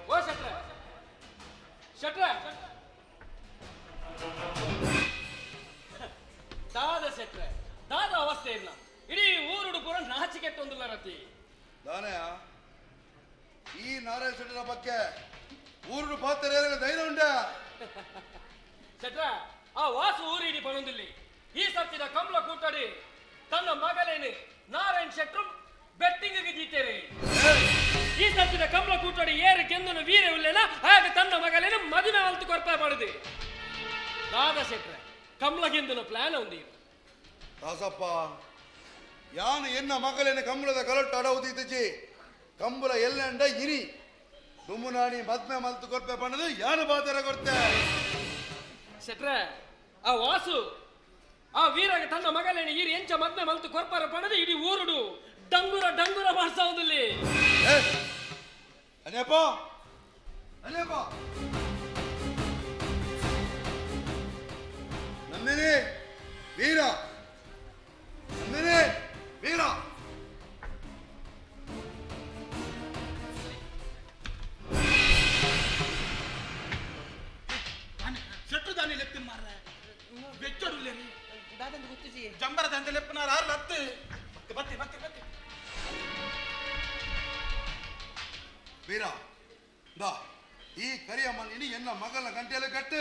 ಓ ಶೆಟ್ರೆ ಶೆಟ್ರೆ ದಾದ ಶೆಟ್ರೆ ದಾದ ಅವಸ್ಥೆ ಇಲ್ಲ ಇಡೀ ಊರುಡು ಪೂರ ನಾಚಿಕೆಟ್ಟೊಂದಿಲ್ಲ ರತಿ ದಾನಯ್ಯ ಈ ನಾರಾಯಣ ಶೆಟ್ಟರ ಬಗ್ಗೆ ಊರು ಪಾತ್ರ ಧೈರ್ಯ ಉಂಟ ಶೆಟ್ರೆ ಆ ವಾಸು ಊರಿಡಿ ಪಣೊಂದಿಲ್ಲಿ ಈ ಸರ್ತಿನ ಕಂಬಳ ಕೂಟಾಡಿ ತನ್ನ ಮಗಲೇನು ನಾರಾಯಣ್ ಶೆಟ್ರು ಬೆಟ್ಟಿಂಗಿಗೆ ಜೀತೇರಿ ಈ ಸರ್ತಿನ ಕಂಬಳ ಕೂಟಾಡಿ ಏರು ಕೆಂದನು ವೀರ ಉಲ್ಲೇನ ಹಾಗೆ ತನ್ನ ಮಗಲೇನು ಮದುವೆ ಅಲ್ತು ಕೊರ್ಪ ಮಾಡುದು ದಾದ ಶೆಟ್ರೆ ಕಂಬಳಗಿಂದನು ಪ್ಲಾನ್ ఉంది ದಾಸಪ್ಪ ಯಾನು ಎನ್ನ ಮಗಲೇನ ಕಂಬಳದ ಕಲಟ್ಟು ಅಡವುದಿದ್ದಚಿ ಕಂಬಳ ಎಲ್ಲಂಡ ಇರಿ ದುಮ್ಮುನಾಣಿ ಮದ್ಮೆ ಮಲ್ತು ಕೊರ್ಪೆ ಪಣ್ಣದು ಯಾನು ಬಾತರ ಕೊಡ್ತೆ ಶೆಟ್ರೆ ಆ ವಾಸು ಆ ವೀರಗೆ ತನ್ನ ಮಗಲೇನು ಈರಿ ಎಂಚ ಮದ್ಮೆ ಮಲ್ತು ಕೊರ್ಪಾರ ಪಣದು ಇಡೀ ಊರುಡು ಡಂಗುರ ಡಂಗುರ ಮಾಡ್ಸೋದಿಲ್ಲಿ ಅನೇಪ ಅನೇಪ ನಂದಿನಿ ವೀರ ನಂದಿನಿ ವೀರ చెట్టు దాన్ని లెప్పిన మారే వెచ్చడు లేని ದಾದಂದು ಗೊತ್ತಿಸಿ జంబర దంత లెప్పినారు ఆరు లత్తు బత్తి బత్తి బత్తి ವೀರ ದಾ ಈ ಕರಿಯಮ್ಮ ನೀನು ಎನ್ನ ಮಗನ ಗಂಟೆಯಲ್ಲಿ ಕಟ್ಟು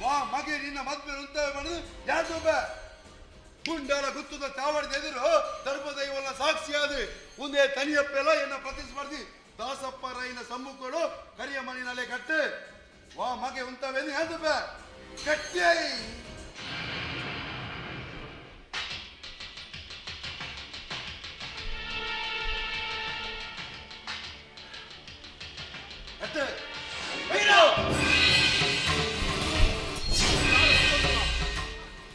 ವಾ ಮಗೆ ನಿನ್ನ ಮದ್ವೆ ಉಂಟೆ ಮಾಡಿದು ಯಾರು ಗುಂಡಾಲ ಗುತ್ತದ ಚಾವಡಿದ ಎದುರು ಧರ್ಮದೈವಲ್ಲ ಸಾಕ್ಷಿಯಾದ ಮುಂದೆ ತನಿಯಪ್ಪೆಲ್ಲ ಎನ್ನ ಪ್ರತಿಸ್ಪರ್ಧಿ ದಾಸಪ್ಪ ರೈನ ಸಮ್ಮುಖಗಳು ಕರಿಯಮ್ಮನಿನಲ್ಲೇ ಕಟ್ಟು ವಾ ಮಗೆ ಉಂಟವೆಂದು ಯಾರು ಕಟ್ಟೆ ಕಟ್ಟೆ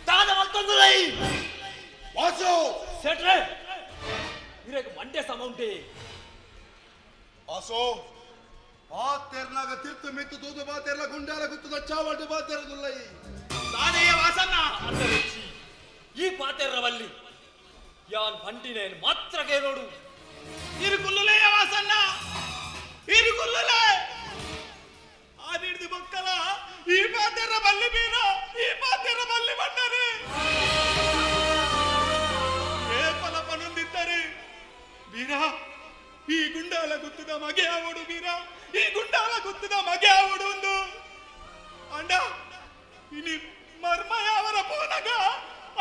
ದಾದ ಮಲ್ತೊಂದುಲೈ ವಾಸು ಸೆಟ್ರೆ ಇರಕ್ಕೆ ಮಂಡ್ಯ ಸಮ ಉಂಟೆ ವಾಸು ಬಾತೆರ್ಲಾಗ ತಿರ್ತು ಮಿತ್ತು ತೂದು ಬಾತೆರ್ಲ ಗುಂಡಾಲ ಗುತ್ತದ ಚಾವಡಿ ಬಾತೆರದುಲ್ಲ దానయ్య వాసన్న ಅಂತರಿಚ್ಚಿ ಈ ಪಾತೆರ್ರವಲ್ಲಿ ಯಾನ್ ಬಂಟಿನೇನು ಮಾತ್ರ ಕೇಳೋಡು ఇరుకుల్లులే వాసన్న ఇరుకుల్లులే ఆదిడిది బొక్కల ఈ పాతెర్ర బల్లి మీద ఈ పాతెర్ర బల్లి పడ్డారు ఏ పల పనుందిద్దరు వీరా ఈ గుండాల గుತ್ತದ ಮಗೆ ಆವಡು వీరా ఈ గుండాల గుತ್ತದ ಮಗೆ ಆವಡು ಒಂದು ಅಂಡ ಇನಿ ಮರ್ಮ ಯಾವರ ಪೋನಗ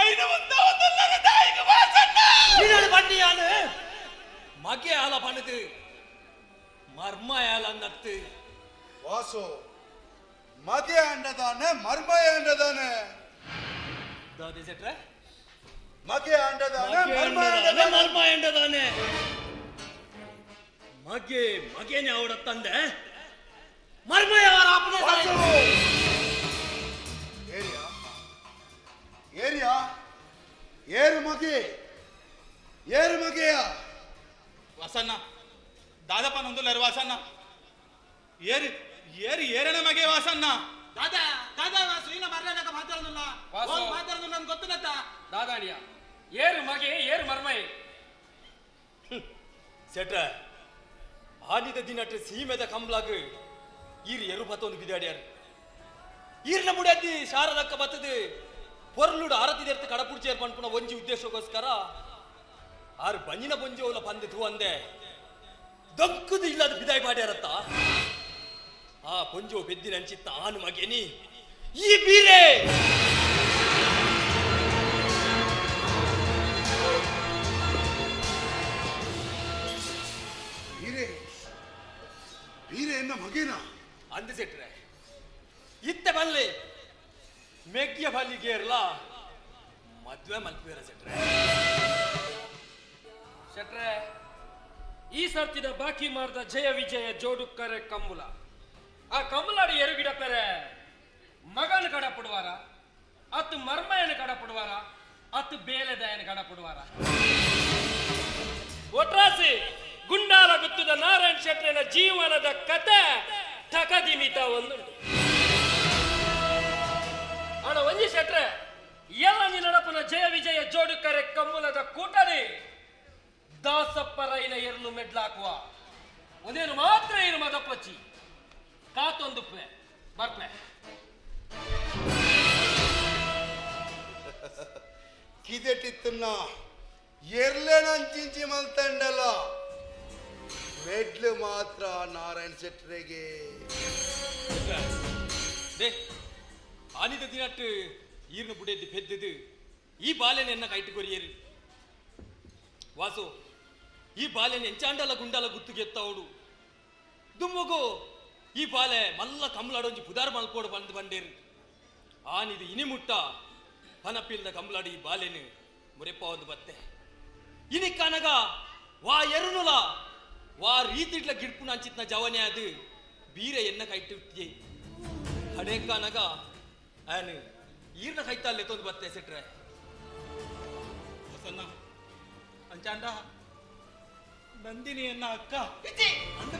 ಐನ ಒಂದಲ್ಲರ ತಾಯಿಗೆ ವಾಸನ್ನ ಇದರ ಬಂಡಿಯಾನು ಮಗೆ ಆಲ ಪಣದು ಮರ್ಮ ಆಲ ನತ್ತು ವಾಸು ಮಗೆ ಅಂಡದಾನೆ ಮರ್ಮಯ ಅಂಡದಾನೆ ದಾದಿ ಸೆಟ್ರೆ ಮಗೆ ಅಂಡದಾನೆ ಮರ್ಮಯ ಅಂಡದಾನೆ ಮರ್ಮ ಎಂಡದಾನೆ ಮಗೆ ಮಗೇನೆ ಅವಡತ್ತಂದೆ ಮರ್ಮ ಯಾವರ ಅಪ್ಪನ ವಾಸು ಏರಿಯಾ ಏರಿಯಾ ಏರು ಮಗೆ ಏರು ಮಗೆಯ ವಾಸನ್ನ ದಾದಪ್ಪ ನೊಂದುಲ್ಲರು ವಾಸನ್ನ ಏರಿ ಏರಿ ಏರನ ಮಗೆ ವಾಸನ್ನ ದಾದಾ ದಾದಾ ವಾಸು ಇನ್ನ ಮರ್ಯಾದಕ ಮಾತಾಡೋದಿಲ್ಲ ವಾಸು. ಮಾತಾಡೋದು ನನ್ಗೆ ಗೊತ್ತಿಲ್ಲತ್ತ ದಾದಾಡಿಯ ಏರು ಮಗೆ ಏರು ಮರ್ಮೈ ಸೆಟ್ರೆ ಆದಿದ ದಿನಟ್ಟು ಸೀಮೆದ ಕಂಬ್ಲಾಗ್ ಈರ್ ಎರು ಬತ್ತೊಂದು ಬಿದಾಡ್ಯಾರು ಈರ್ನ ಮುಡಿಯದ್ದಿ ಶಾರದಕ್ಕ ಬತ್ತದು ಪೊರ್ಲುಡು ಆರತಿ ದೇರ್ತು ಕಡಪುಡ್ಚೇರ್ ಪಂಪುನ ಒಂಜಿ ಉದ್ದೇಶಕ್ಕೋಸ್ಕರ ಆರು ಬಂಜಿನ ಬೊಂಜಿ ಅವಲ ಪಂದಿತು ಅಂದೆ ದೊಕ್ಕದು ಇಲ್ಲದ ಬಿದಾಯ ಮಾಡ್ಯಾರತ್ತ ಆ ಪೊಂಜೋ ಬೆದ್ದಿನ ಅಂಚಿತ್ತ ಆನು ಮಗೇನಿ ಈ ಬೀರೆ ಬೀರೆಯನ್ನ ಮಗೇನ ಅಂದಿಸಿಟ್ರೆ ಇತ್ತ ಬಲ್ಲಿ ಮೆಗ್ಗಿಯ ಬಲ್ಲಿಗೆ ಇರಲ್ಲ ಮದ್ವೆ ಮಲ್ಪೇರ ಶೆಟ್ರೆ ಈ ಸರ್ತಿನ ಬಾಕಿ ಮಾಡಿದ ಜಯ ವಿಜಯ ಜೋಡು ಕರೆ ಕಂಬುಲ ಆ ಕಂಬುಲಾಡಿ ಎರುಗಿಡ ಪೆರೆ ಮಗನ ಕಡ ಪುಡುವಾರ ಅತ್ತು ಮರ್ಮಯನ ಕಡ ಪುಡುವಾರ ಅತ್ತು ಬೇಲೆದಯನ ಕಡ ಪುಡುವಾರ ಒಟ್ರಾಸಿ ಗುಂಡಾಲ ಗುತ್ತದ ನಾರಾಯಣ್ ಶೆಟ್ರನ ಜೀವನದ ಕತೆ ತಕದಿಮಿತ ಒಂದುಂಟು ಅಣ್ಣ ಒಂಜಿ ಶೆಟ್ರೆ ಎಲ್ಲ ನಡಪನ ಜಯ ವಿಜಯ ಜೋಡು ಕರೆ ಕಂಬುಲದ ಕೂಟದಿ ದಾಸಪ್ಪ ರೈನ ಎರಲು ಮೆಡ್ಲಾಕುವ ಒಂದೇನು ಮಾತ್ರ ಇರು ಮದಪ್ಪಚ್ಚಿ ಕಾತೊಂದುಪ್ಪೆ ಬರ್ಪೆ ಕಿದೆಟಿತ್ತನ್ನ ಎರ್ಲೆನಂಚಿಂಚಿ ಮಲ್ತಂಡಲ್ಲ ಮೆಡ್ಲು ಮಾತ್ರ ನಾರಾಯಣ್ ಶೆಟ್ರಿಗೆ ಆನಿದ ದಿನಟ್ಟು ಈರ್ನ ಬುಡೆದ್ದು ಪೆದ್ದದು ಈ ಬಾಲೆನ ಎನ್ನ ಕೈಟ್ ಕೊರಿಯರು ವಾಸು ಈ ಬಾಲೆನ ಎಂಚಾಂಡಲ ಗುಂಡಲ ಗುತ್ತು ಗೆತ್ತವಡು ದುಮ್ಮಗು ಈ ಬಾಲೆ ಮಲ್ಲ ಕಮ್ಲಾಡೊಂಜಿ ಪುದಾರ್ ಮಲ್ಪೋಡು ಬಂದು ಬಂಡೇರು ಆನಿದು ಇನಿಮುಟ್ಟ ಪನಪಿಲ್ದ ಕಮ್ಲಾಡಿ ಈ ಬಾಲೆನು ಮುರೆಪ್ಪ ಒಂದು ಬತ್ತೆ ಇನಿ ಕನಗ ವಾ ಎರುನುಲ ವಾ ರೀತಿಡ್ಲ ಗಿಡ್ಪುನ ಅಂಚಿತ್ನ ಜವನೆ ಅದು ಬೀರೆ ಎನ್ನ ಕೈಟ್ಟಿರ್ತಿಯೇ ಹಡೆ ಕನಗ ಆನು ಈರ್ನ ಕೈತಲ್ಲೆ ತೊಂದು ಬತ್ತೆ ಸೆಟ್ರೆ ಹೊಸನ್ನ ಅಂಚಾಂಡ ನಂದಿನಿ ಎನ್ನ ಅಕ್ಕ ಅಂದ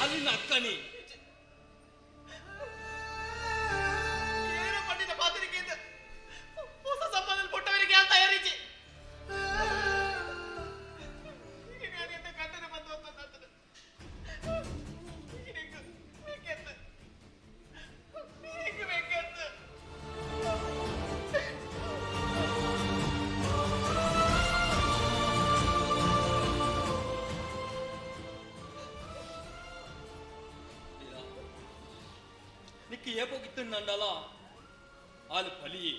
ಅಲ್ಲಿನ ಅಕ್ಕನಿ ಏನು ಪಂಡಿತ ಪಾತ್ರಿಕೆಯಿಂದ ಹೊಸ ಸಂಬಂಧ ಕೊಟ್ಟವರಿಗೆ ಅಂತ ತಯಾರಿಸಿ ಗಂಡನ ಬಂದು ಹೋಗ್ತದೆ ನಿಕ್ಕಿ ಏಪೋಗಿತ್ತು ನಂಡಲ ಆಲು ಪಲಿಯೇ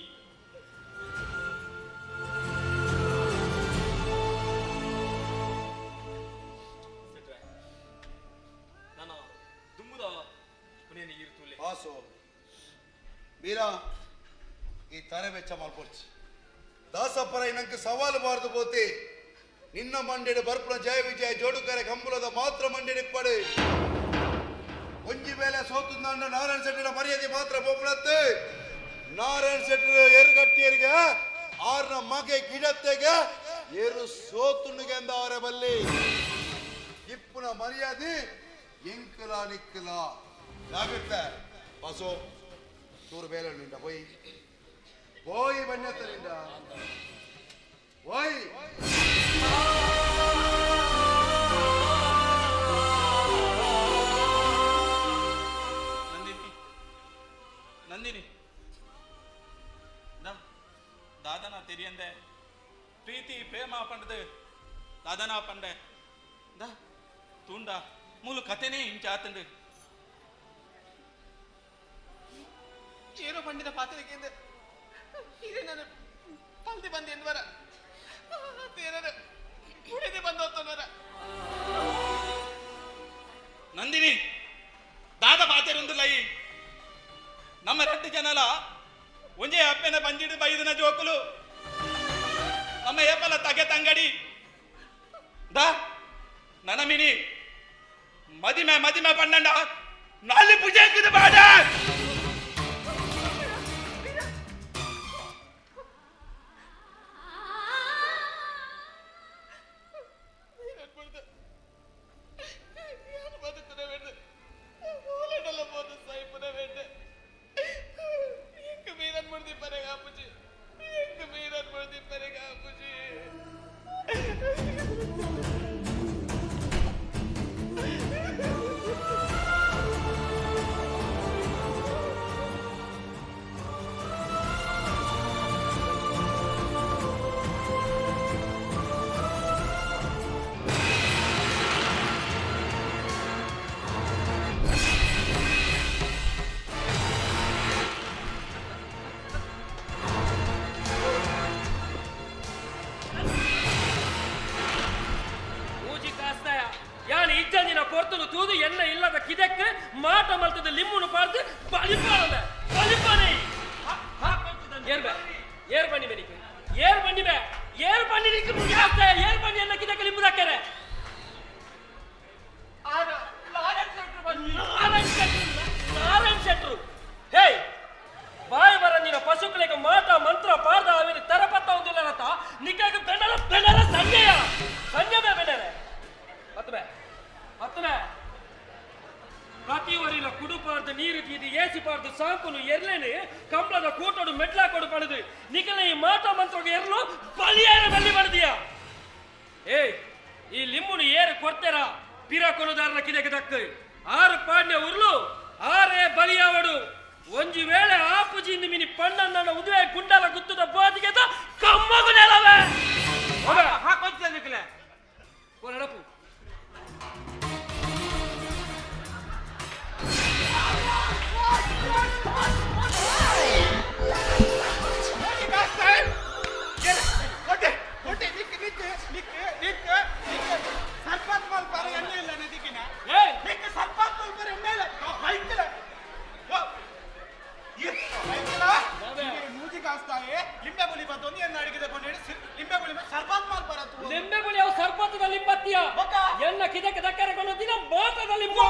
ನನ್ನ ದುಮ್ಮುದ ಪುನೇನಿ ಇರ್ತುಲೆ ಆಸೋ ಬೀರ ಈ ತರೆ ವೆಚ್ಚ ಮಾಡ್ಕೊಡ್ಚಿ ದಾಸಪ್ಪರ ನಂಗೆ ಸವಾಲು ಬಾರದು ಪೋತಿ ನಿನ್ನ ಮಂಡೆಡು ಬರ್ಪುನ ಜಯ ವಿಜಯ ಜೋಡುಕರೆ ಕಂಬುಲದ ಮಾತ್ರ ಮಂಡೆಡು ಪಡೆ ಒಂಜಿ ಮೇಲೆ ಸೋತು ನಂಡ ನಾರಾಯಣ ಶೆಟ್ಟರ ಮರ್ಯಾದೆ ಮಾತ್ರ ಬೋಪಳತ್ತೆ ನಾರಾಯಣ ಶೆಟ್ಟರು ಎರುಗಟ್ಟಿಯರಿಗೆ ಆರ್ನ ಮಗೆ ಗಿಡತ್ತೆಗೆ ಏರು ಸೋತುಂಡಿಗೆ ಎಂದ ಅವರ ಬಲ್ಲಿ ಇಪ್ಪುನ ಮರ್ಯಾದೆ ಎಂಕಲ ನಿಕ್ಕಲ ಜಾಗ್ರತೆ ಬಸೋ ತೂರು ಬೇಲೆ ನಿಂಡ ಹೋಯ್ ಹೋಯ್ ಬಣ್ಣತ್ತ ನಿಂಡ ಹೋಯ್ ನಂದಿನಿ ದಾದನ ತೆರಿಯಂದೆ ಪ್ರೀತಿ ಪ್ರೇಮ ಪಂಡದು ದಾದನ ಪಂಡೆ ದ ತೂಂಡ ಮೂಲ ಕಥೆನೇ ಇಂಚಾತಂಡು ಏನು ಪಂಡಿತ ಪಾತ್ರಿಕೆಯಿಂದ ಇದು ನಾನು ಪಲ್ದಿ ಬಂದು ಎಂದ್ವರ ತೇರನ ಕುಡಿದು ಬಂದು ಹೋಗ್ತಾನವರ ನಂದಿನಿ ದಾದ ಪಾತೆರೊಂದು ಲೈ ನಮ್ಮ 2 ಜನಲ ಒಂಜೇ ಅಪ್ಪೆನ ಬಂಜಿಡು ಬೈದನ ಜೋಕುಲು ನಮ್ಮ ಏಪಲ ತಗೆ ತಂಗಡಿ ದ ನನಮಿನಿ ಮದಿಮೆ ಪನ್ನಂಡ ನಾಲಿ ಪೂಜೆ ಬಾಡ ಇಜ್ಜಂದಿನ ಪೊರ್ತನು ತೂದು ಎನ್ನ ಇಲ್ಲದ ಕಿದಕ್ಕೆ ಮಾಟ ಮಲ್ತದ ಲಿಮ್ಮುನು ಪಾರ್ದು ಬಲಿಪಾನೆ ಏರ್ ಬನ್ನಿ ಬೆನಿಕೆ ಏರ್ ಬನ್ನಿ ನಿಕ್ಕೆ ಮುಗಿಯಾಸ್ತೆ ಏರ್ ಬನ್ನಿ ಎನ್ನ ಕಿದಕ್ಕೆ ಲಿಂಬು ದಕ್ಕರೆ ನಾರಾಯಣ್ ಶೆಟ್ರು ಹೇ ಬಾಯಿ ಬರ ನೀನು ಪಶುಗಳಿಗೆ ಮಾಟ ಮಂತ್ರ ಪಾರ್ದ ಅವಿನ ತರಪತ್ತ ಒಂದಿಲ್ಲರತ ನಿಕ್ಕಾಗ ಬೆನ್ನರ ಸಂಜಯ ಬೆನ್ನರೆ ಹತ್ತನೆ ಪ್ರತಿವರಿನ ಕುಡುಪಾರ್ದು ನೀರು ತೀದಿ ಏಸಿಪಾರ್ದು ಸಾಂಪುನು ಎರ್ಲೇನೆ ಕಂಬಳದ ಕೂಟೋಡು ಮೆಟ್ಲಾಕೊಡು ಪಡೆದು ನಿಕಲ ಈ ಮಾಟ ಮಂತ್ರಗೆ ಎರ್ಲು ಬಲಿಯಾರ ಬಲ್ಲಿ ಮಾಡಿದೀಯ ಏಯ್ ಈ ಲಿಂಬುನು ಏರು ಕೊಡ್ತೇರ ಪಿರ ಕೊನುದಾರನ ಕಿದಕ್ಕೆ ದಕ್ಕ 6 ಪಾಡ್ಯ ಉರ್ಲು 6 ಬಲಿಯಾವಡು ಒಂಜಿ ವೇಳೆ ಆಪುಜಿಂದ ಮಿನಿ ಪಣ್ಣನ್ನ ಉದುವೆ ಗುಂಡಲ ಗುತ್ತದ ಬೋದಿಗೆ ಕಮ್ಮಗು ನೆಲವೇ ನಡಪು ಲಿಂಬೆಗುಳಿ ಅವು ಸರ್ಪತ್ತದ ಲಿಂಬತ್ತಿಯ ಎನ್ನ ಕಿದಕ್ಕೆ ದಕ್ಕರೆಗೊಂಡು ದಿನ ಬೋಟದ ಲಿಂಬು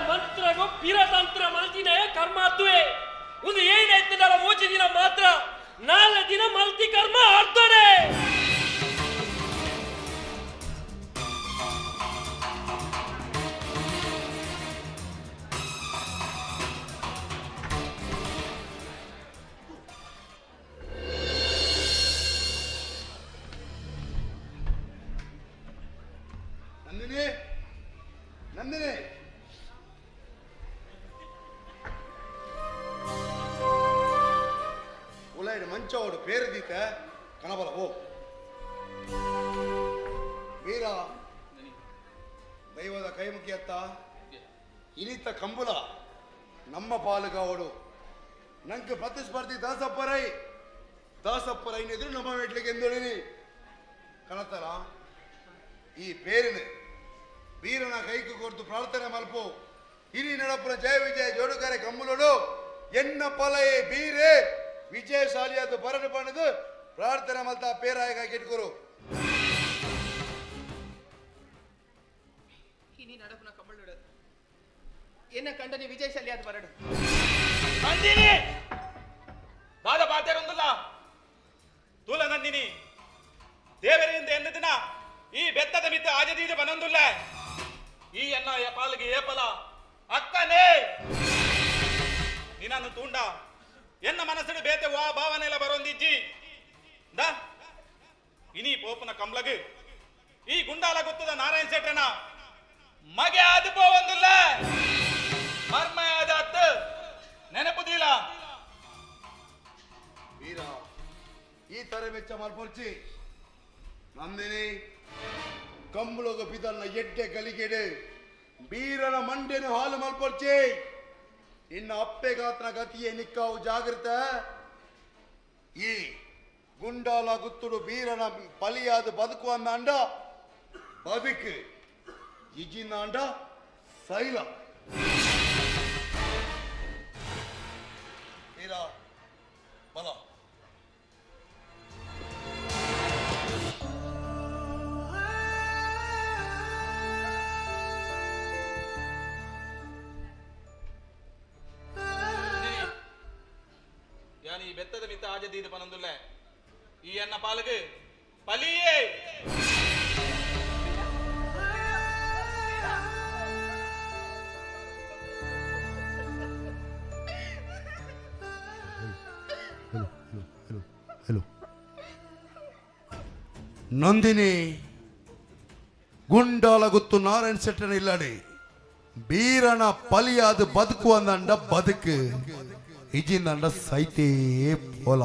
ಮಂತ್ರಗೂ ಪಿರತಂತ್ರ ಮಲ್ತಿನೇ ಕರ್ಮಾದ್ದುವೆ ಒಂದು ಏನಾಯ್ತು ನನ್ನ 3 ದಿನ ಮಾತ್ರ 4 ದಿನ ಮಲ್ತಿ ಕರ್ಮ ಆಡ್ತಾನೆ ನಂದಿನಿ ಉಲೈಡ್ ಮಂಚೋಡು ಪೇರದೀತ ಕನಬಲ ಓ ವೀರ ದೈವದ ಕೈಮುಖಿಯತ್ತ ಇನಿತ ಕಂಬುಲ ನಮ್ಮ ಪಾಲುಗಾವಡು ನಂಗೆ ಪ್ರತಿಸ್ಪರ್ಧಿ ದಾಸಪ್ಪರೈ ಎದುರು ನಮ್ಮ ಮೆಟ್ಲಿಗೆ ಎಂದೊಳಿನಿ ಕಣತಲ ಈ ಪೇರಿನ ವೀರನ ಕೈಕು ಕೊರ್ತು ಪ್ರಾರ್ಥನೆ ಮಲ್ಪು ಹಿರಿ ನಡಪುರ ಜಯ ವಿಜಯ ಜೋಡುಗಾರೆ ಕಮ್ಮುಲೋಡು ಎನ್ನ ಪಲಯೇ ಬೀರೆ ವಿಜಯಶಾಲಿಯಾದ ಬರಡು ಬಣ್ಣದು ಪ್ರಾರ್ಥನೆ ಮಲ್ತ ಪೇರಾಯ ಕಿಟ್ಕೊರು ಹಿನಿ ನಡಪುನ ಕಮ್ಮಳೋಡು ಎನ್ನ ಕಂಡನಿ ವಿಜಯಶಾಲಿಯಾದ ಬರಡು ನಂದಿನಿ ದಾದ ಬಾತ್ಯಾರೊಂದಲ್ಲ ತೂಲ ನಂದಿನಿ ದೇವರಿಂದ ಎನ್ನ ದಿನ ಈ ಬೆತ್ತದ ಮಿತ್ತ ಆಜದೀದ ಬನೊಂದುಲ್ಲ ಈ ಎನ್ನ ಪಾಲಿಗೆ ಏಪಲ ಅಕ್ಕನೇ ನಿನ್ನನ್ನು ತೂಂಡ ಎನ್ನ ಮನಸ್ಸಿಡು ಬೇತೆ ವಾ ಭಾವನೆಲ್ಲ ಬರೊಂದಿಜ್ಜಿ ದ ಇನಿ ಪೋಪನ ಕಮ್ಲಗು ಈ ಗುಂಡಾಲ ಗೊತ್ತದ ನಾರಾಯಣ ಶೆಟ್ಟನ ಮಗೆ ಆದು ಪೋವೊಂದುಲ್ಲ ಮರ್ಮ ಆದ ಅತ್ತು ನೆನಪುದಿಲ್ಲ ವೀರ ಈ ತರ ವೆಚ್ಚ ಮಲ್ಪೊರ್ಚಿ ನಂದಿನಿ ಕಂಬಳಗ ಪಿದಲ್ನ ಎಡ್ಡೆ ಗಲಿಗೆಡೆ ಬೀರನ ಮಂಡೆನು ಹಾಲು ಮಲ್ಪೊರ್ಚಿ ಇನ್ನ ಅಪ್ಪೆಗಾತನ ಗತಿಯೇ ನಿಕ್ಕಾವು ಜಾಗೃತ ಈ ಗುಂಡಾಲ ಗುತ್ತುಡು ಬೀರನ ಬಲಿಯಾದ ಬದುಕು ಅಂದ ಅಂಡ ಬದುಕು ಇಜಿನ ಅಂಡ ಸೈಲ ವೀರ ಬಲ ಈ ಬೆತ್ತದ ಮಿತ್ತ ಆಜದೀದ ಪನೊಂದುಲ್ಲ ಈ ಎನ್ನ ಪಾಲುಗು ಪಲಿಯೇ ನಂದಿನಿ ಗುಂಡಾಲ ಗುತ್ತು ನಾರಾಯಣ ಶೆಟ್ಟನ ಇಲ್ಲಡೆ ಬೀರನ ಪಲಿಯಾದ ಬದುಕು ಅಂದಂಡ ಬದುಕು ಇಜಿಂದಂಡ ಸೈತೇ ಪೋಲ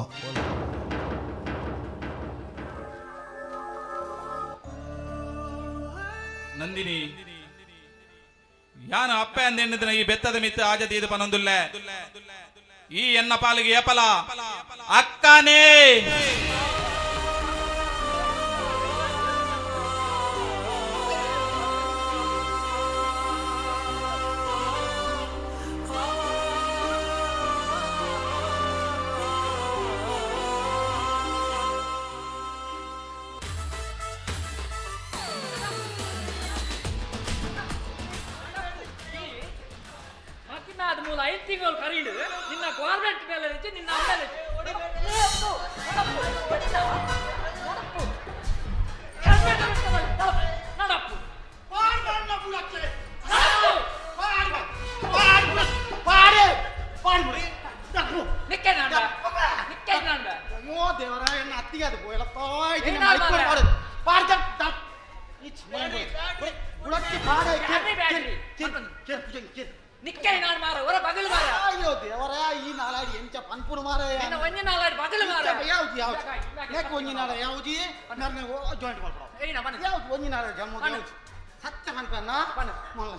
ನಂದಿನಿ ಯಾನ ಅಪ್ಪ ಅಂದೆನ್ನದಿನ ಈ ಬೆತ್ತದ ಮಿತ್ತ ಆಜದೀದ ಪನೊಂದುಲ್ಲ ಈ ಎನ್ನ ಪಾಲಿಗೆ ಏಪಲ ಅಕ್ಕನೇ 5 ತಿಂಗಳು ಕರೀಡು ನಿನ್ನ ಗೌರ್ಮೆಂಟ್ ಮೇಲೆ ಇತ್ತು ನಿನ್ನ ಅಮ್ಮಲ್ಲಿ ನಡಪ್ಪು ನಿಕ್ಕೆ ನಾಡ ಅಯ್ಯೋ ದೇವರ ಎನ್ನ ಅತ್ತಿಗೆ ಅದು ಬೋಯಲಪ್ಪ ನಿಕ್ಕೆ ನಾನು ಮಾರ ಹೊರ ಬಗಲು ಮಾರ ಅಯ್ಯೋ ದೇವರ ಈ ನಾಲಾಡಿ ಎಂಚ ಪನ್ಪುರು ಮಾರ ನಿನ್ನ ಒಂಜಿ ನಾಲಾಡಿ ಬಗಲು ಮಾರ ಯಾವ್ದು ಯಾವ್ದು ಯಾಕೆ ಒಂಜಿ ನಾಳ ಯಾವ್ದು ಜಾಯಿಂಟ್ ಮಾಡ್ಬಿಡ ಏನ ಬನ್ನಿ ಯಾವ್ದು ಒಂಜಿ ನಾಳ ಜಮ್ಮು ಯಾವ್ದು ಸತ್ಯ ಪನ್ಪನ್ನ ಮೊಲ್ಲ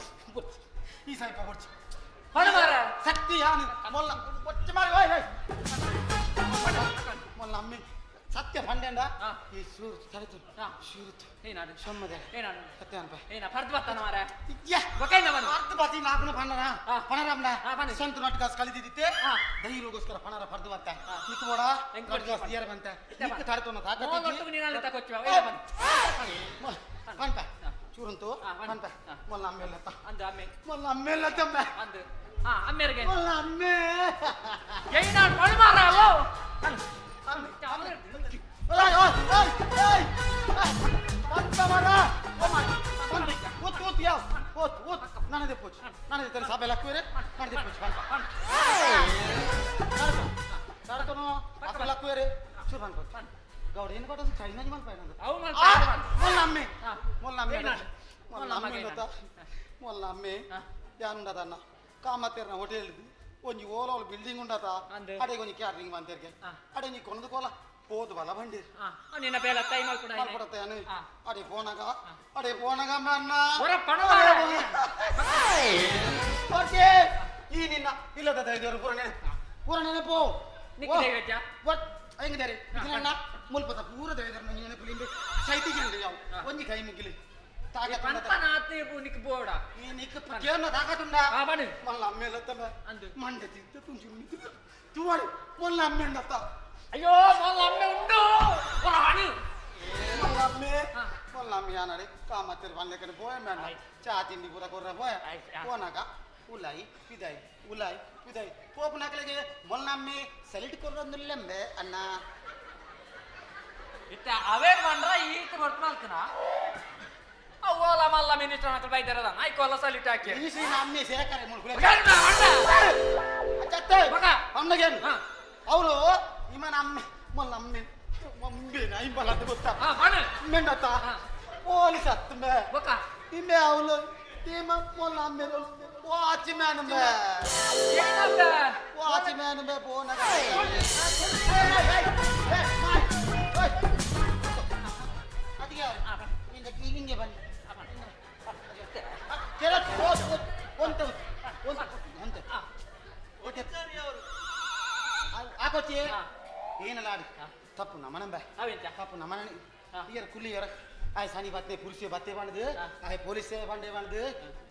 ಈ ಸಾಯ್ಪ ಕೊಡ್ಚಿ ಹೊಣ ಮಾರ ಸತ್ಯ ಯಾನು ಮೊಲ್ಲ ಕೊಚ್ಚ ಮಾಡಿ ಓಯ್ ಮೊಲ್ಲ ಅಮ್ಮಿ ಸತ್ಯ ಪಂಡೆಂಡ ಈ ಸೂರು ತರಿತು ಶೂರುತು ಏನಾಡು ಸೊಮ್ಮದೆ ಏನಾಡು ಸತ್ಯ ಅನ್ಪ ಏನ ಫರ್ದ್ ಬತ್ತಾನ ಮಾರ ಇದ್ಯಾ ಬಕೈನ ಬನ್ನಿ ಅರ್ಧ ಬಾತಿ ನಾಲ್ಕನ ಪನ್ನರ ಪನರಮ್ನ ಬನ್ನಿ. ಸಂತು ನಾಟಕ ಕಲಿದಿದ್ದಿತ್ತೆ ದೈರೋಗೋಸ್ಕರ ಪನರ ಫರ್ದು ಬತ್ತ ನಿಕ್ ಬೋಡ ನಾಟಕ ದಿಯರ ಬಂತ ನಿಕ್ ತಡತೋನ ನೋಟು ನೀನಾಳೆ ತಕೊಚ್ಚುವ ಪನ್ಪ ಚೂರಂತು ಪನ್ಪ ಮೊಲ್ಲ ಅಮ್ಮೆಲ್ಲತ್ತ ಅಂದು ಅಮ್ಮೆ ಮೊಲ್ಲ ಅಮ್ಮೆಲ್ಲತ್ತಮ್ಮ ಅಂದು ಅಮ್ಮೆರಿಗೆ ಮೊಲ್ಲ ಅಮ್ಮೆ ಏನಾಡು ಹೊಣ ಮಾರ ಓ ಓಯ್ ಓಯ್ ಓಯ್ ಓಯ್ ಪನ್ಪ ಮರ ಓತ್ ಓತ್ ಯಾವ ಓತ್ ಓತ್ ನನದೆ ಪೋಚ್ ನನದೆ ತನ ಸಾಬೆ ಲಕ್ಕುರೆ ನನದೆ ಪೋಚ್ ಪನ್ಪ ತಡತೋನು ಅಕ್ಕ ಲಕ್ಕುರೆ ಚೂರ್ ಪನ್ಪ ಗೌಡ ಏನು ಕೊಟ್ಟದು ಚೈನಾ ಮಲ್ ಪೈನದು ಅವು ಮಲ್ ಮೊಲ್ಲ ಅಮ್ಮೆ ಮೊಲ್ಲ ಅಮ್ಮೆ ಮೊಲ್ಲ ಅಮ್ಮೆ ಗೊತ್ತಾ ಮೊಲ್ಲ ಅಮ್ಮೆ ಯಾನುಂಡದನ್ನ ಕಾಮತ್ತೇರ್ನ ಹೋಟೆಲ್ ಒಂಜಿ ಓಲೋಲ್ ಬಿಲ್ಡಿಂಗ್ ಉಂಡತ ಅಡೆ ಒಂಜಿ ಕ್ಯಾಟ್ರಿಂಗ್ ಬಂತೇರ್ಗೆ ಅಡೆ ನೀ ಕೊಂದು ಕೋಲ పోదు వల బండి నిన్న పేల టైం కూడా పడతాయని అడే పోనగా అన్న ఓకే ఈ నిన్న ఇల్లದ ದೈದವರು ಪೂರನೇ ಪೋ ಹೆಂಗ ದಾರಿ ಇದನ್ನ ಮುಲ್ಪತ ಪೂರ ದೈದವರು ನಂಗೆ ನೆನಪಿಲಿಂದ ಸೈತಿಗೆ ಯಾವ ಒಂಜಿ ಕೈ ಮುಗಿಲಿ ತಾಗೆ ಪಂಪನಾತೆ ನಿಕ್ ಬೋಡ ಈ ನಿಕ್ ಕೇನ ತಾಕತುಂಡ ಬನ್ನಿ ಮಲ್ಲ ಅಮ್ಮೆಲತ್ತಮ ಮಂಡೆ ತಿಂತ ತುಂಜು ನಿಕ್ ತುವಾಡಿ ಮಲ್ಲ ಅಮ್ಮೆಂಡತ್ತ ಅಯ್ಯೋ ಮಲ್ಲ ಅಮ್ಮೆ ಉಂಡು ಪುರಾಣಿ ಮಲ್ಲ ಅಮ್ಮೆ ಯಾನಡೆ ಕಾಮತ್ತೆರ್ ಬಂದಕನೆ ಪೋಯ ಮ್ಯಾನ ಚಾ ತಿಂಡಿ ಪೂರ ಕೊರ್ರ ಪೋಯ ಪೋನಾಗ ಉಲಾಯಿ ಪಿದಾಯಿ ಪೋಪು ನಾಕಲೆಗೆ ಮಲ್ಲ ಅಮ್ಮೆ ಸೆಲೆಕ್ಟ್ ಕೊರ್ರಂದುಲ್ಲೆಂಬೆ ಅಣ್ಣ ಇತ್ತ ಅವೇ ಬಂದ್ರ ಈತ ಬರ್ತ ಮಾಡ್ಕನ ಓಲ ಮಲ್ಲ ಮಿನಿಸ್ಟರ್ ಹತ್ರ ಬೈತಾರದ ನಾಯ್ಕೋಲ ಸಲಿಟ್ ಹಾಕಿ ಈ ಶ್ರೀ ಅಮ್ಮೆ ಸೇಕರೆ ಮುಳ್ಕುಲೆ ಅಚ್ಚತ್ತೆ ಮಗ ಅಮ್ಮಗೇನು ಅವರು ಇಮನ ಅಮ್ಮೆ ಮಲ್ಲ ಅಮ್ಮೆ ಮಮ್ಮಿ ನಾಯಿ ಬಲದ ಗೊತ್ತಾ ಮೆಂಡತ್ತ ಪೊಲೀಸ್ ಹತ್ತಂಬೆ ಬಕ ಇಮ್ಮೆ ಅವಳು ಟೀಮ ಮಲ್ಲ ಅಮ್ಮೆ ವಾಚ್ ಮ್ಯಾನ್ ಬೆ ಏನಂತ ವಾಚ್ ಮ್ಯಾನ್ ಬೆ ಪೋನ ಅದಿಗೆ ನಿಂಗೆ ಕ್ಲೀನಿಂಗ್ ಬನ್ನಿ ಕೆಳಗೆ ಒಂತ ಆಕೋಚಿ ಏನಲ್ಲ ಆಡಿ ತಪ್ಪು ನಮ್ಮನಂಬ ತಪ್ಪು ನಮ್ಮನ ಈಗ ಕುಲ್ಲಿಯರ ಆಯ್ ಸನಿ ಬತ್ತೆ ಪುರುಷ ಬತ್ತೆ ಬಂದು ಆಯ್ ಪೊಲೀಸ್ ಬಂಡೆ ಬಂದು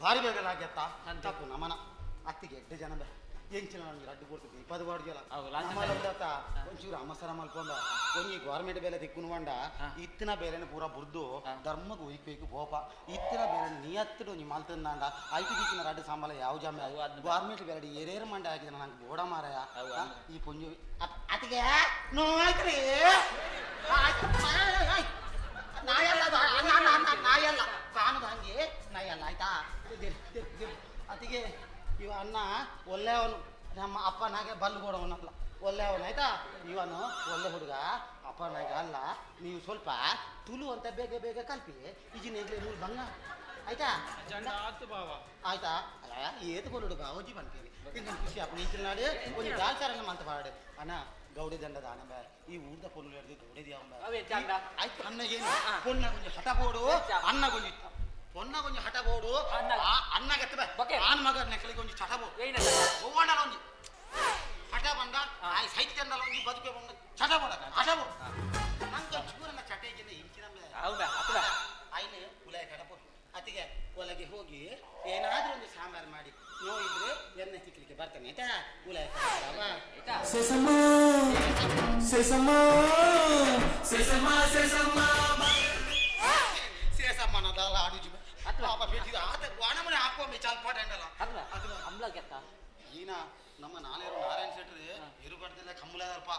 ಭಾರಿ ಬೇಗಲಾಗ್ಯತ್ತ ತಪ್ಪು ನಮ್ಮನ ಅತ್ತಿಗೆ ಎಡ್ಡೆ ಜನ ಬೆ ಎಂಚಿನ ನನಗೆ ಅಡ್ಡು ಕೊಡ್ತಿದ್ದೆ 10 ಬಾಡಿಗೆಲ್ಲ ಒಂಚೂರು ಅಮಸರ ಮಲ್ಕೊಂಡ ಒಂಜಿ ಗೌರ್ಮೆಂಟ್ ಬೇಲೆ ತಿಕ್ಕುನುವಂಡ ಇತ್ತಿನ ಬೇರೆನೆ ಪೂರ ಬುರ್ದು ಧರ್ಮಕ್ಕೆ ಒಯ್ಬೇಕು ಪೋಪ ಇತ್ತಿನ ಬೇರೆ ನಿಯತ್ತಡು ನೀ ಮಲ್ತಂದಾಂಡ ಐಟಿ ದಿಕ್ಕಿನ ರಡ್ಡು ಸಾಂಬಲ ಯಾವ ಜಾಮೆ ಗೌರ್ಮೆಂಟ್ ಬೇರೆ ಏರೇರು ಮಂಡೆ ಹಾಕಿದ ನಂಗೆ ಬೋಡ ಮಾರಾಯ ಈ ಪುಂಜು ಅತಿಗೆ ನೋಯ್ತ್ರಿ ನಾಯಲ್ಲ ನಾಯಲ್ಲ ಕಾಣದ ಹಂಗೆ ನಾಯಲ್ಲ ಆಯ್ತಾ ಅತಿಗೆ ಇವ ಅಣ್ಣ ಒಳ್ಳೆಯವನು ನಮ್ಮ ಅಪ್ಪನಾಗೆ ಬಲ್ಲು ಕೊಡವನಲ್ಲ ಒಳ್ಳೆಯವನು ಆಯ್ತಾ ಇವನು ಒಳ್ಳೆ ಹುಡುಗ ಅಪ್ಪನಾಗೆ ಅಲ್ಲ ನೀವು ಸ್ವಲ್ಪ ತುಳು ಅಂತ ಬೇಗ ಬೇಗ ಕಲ್ಪಿ ಈಜಿನೇಗ್ಲೆ ನೂರು ಬಂಗ ಆಯ್ತಾ ಆಯ್ತಾ ಅಲ್ಲ ಏತು ಕೊಡುಗ ಓಜಿ ಬಂತೀರಿ ಈಗ ಖುಷಿ ಅಪ್ಪ ನೀಚು ನಾಡಿ ಒಂದು ಗಾಲ್ಚಾರಲ್ಲ ಮಂತ ಪಾಡು ಅಣ್ಣ ಗೌಡಿ ದಂಡದ ಅಣ್ಣ ಬೇ ಈ ಊರ್ದ ಪೊನ್ನು ಹಿಡಿದು ಗೌಡಿ ಆಯ್ತು ಅಣ್ಣಗೇನು ಪೊನ್ನ ಕೊಂಚ ಹಠ ಬೋಡು ಅಣ್ಣ ಕೊಂಚ పొన్న కొంచెం హటబోడు అన్న గెత్తబే ఆన్ మగ నెక్కలి కొంచెం చటబో ఓవడల ఉంది హటబండ ఆ సైట్ ఎండల ఉంది బతుకే ಬಂದ చటబోడ హటబో ನಂಗೆ ಚೂರನ್ನ ಚಟೇಜಿನ ಇಂಚಿನಂಬೆ ಹೌದಾ ಅತ್ತಾ ಐನೆ ಉಲೈ ಕಡಪೋ ಅತಿಗೆ ಒಳಗೆ ಹೋಗಿ ಏನಾದರೂ ಒಂದು ಸಾಂಬಾರ್ ಮಾಡಿ ನೋಯಿದ್ರೆ ಎಣ್ಣೆ ತಿಕ್ಲಿಕ್ಕೆ ಬರ್ತಾನೆ ಆಯ್ತಾ ಉಲೈ ಕಡಪ ಆಯ್ತಾ ಸೆಸಮ ಸೆಸಮ ಸೆಸಮ ಸೆಸಮ ಸೇಸಮ್ಮನದಲ್ಲ ಆಡಿಜು ಪಾಪ ಬೇಟಿದ ಆತ ವಾಣಮನೆ ಹಾಕುವ ಮೇ ಚಾಲ್ ಪಾಟ ಎಂಡಲ್ಲ ಅದು ಅಮ್ಲ ಗೆತ್ತ ಈನ ನಮ್ಮ ನಾನೇರು ನಾರಾಯಣ ಶೆಟ್ರಿ ಎರು ಕಟ್ಟದಿಲ್ಲ ಕಮ್ಮಲದಲ್ಪ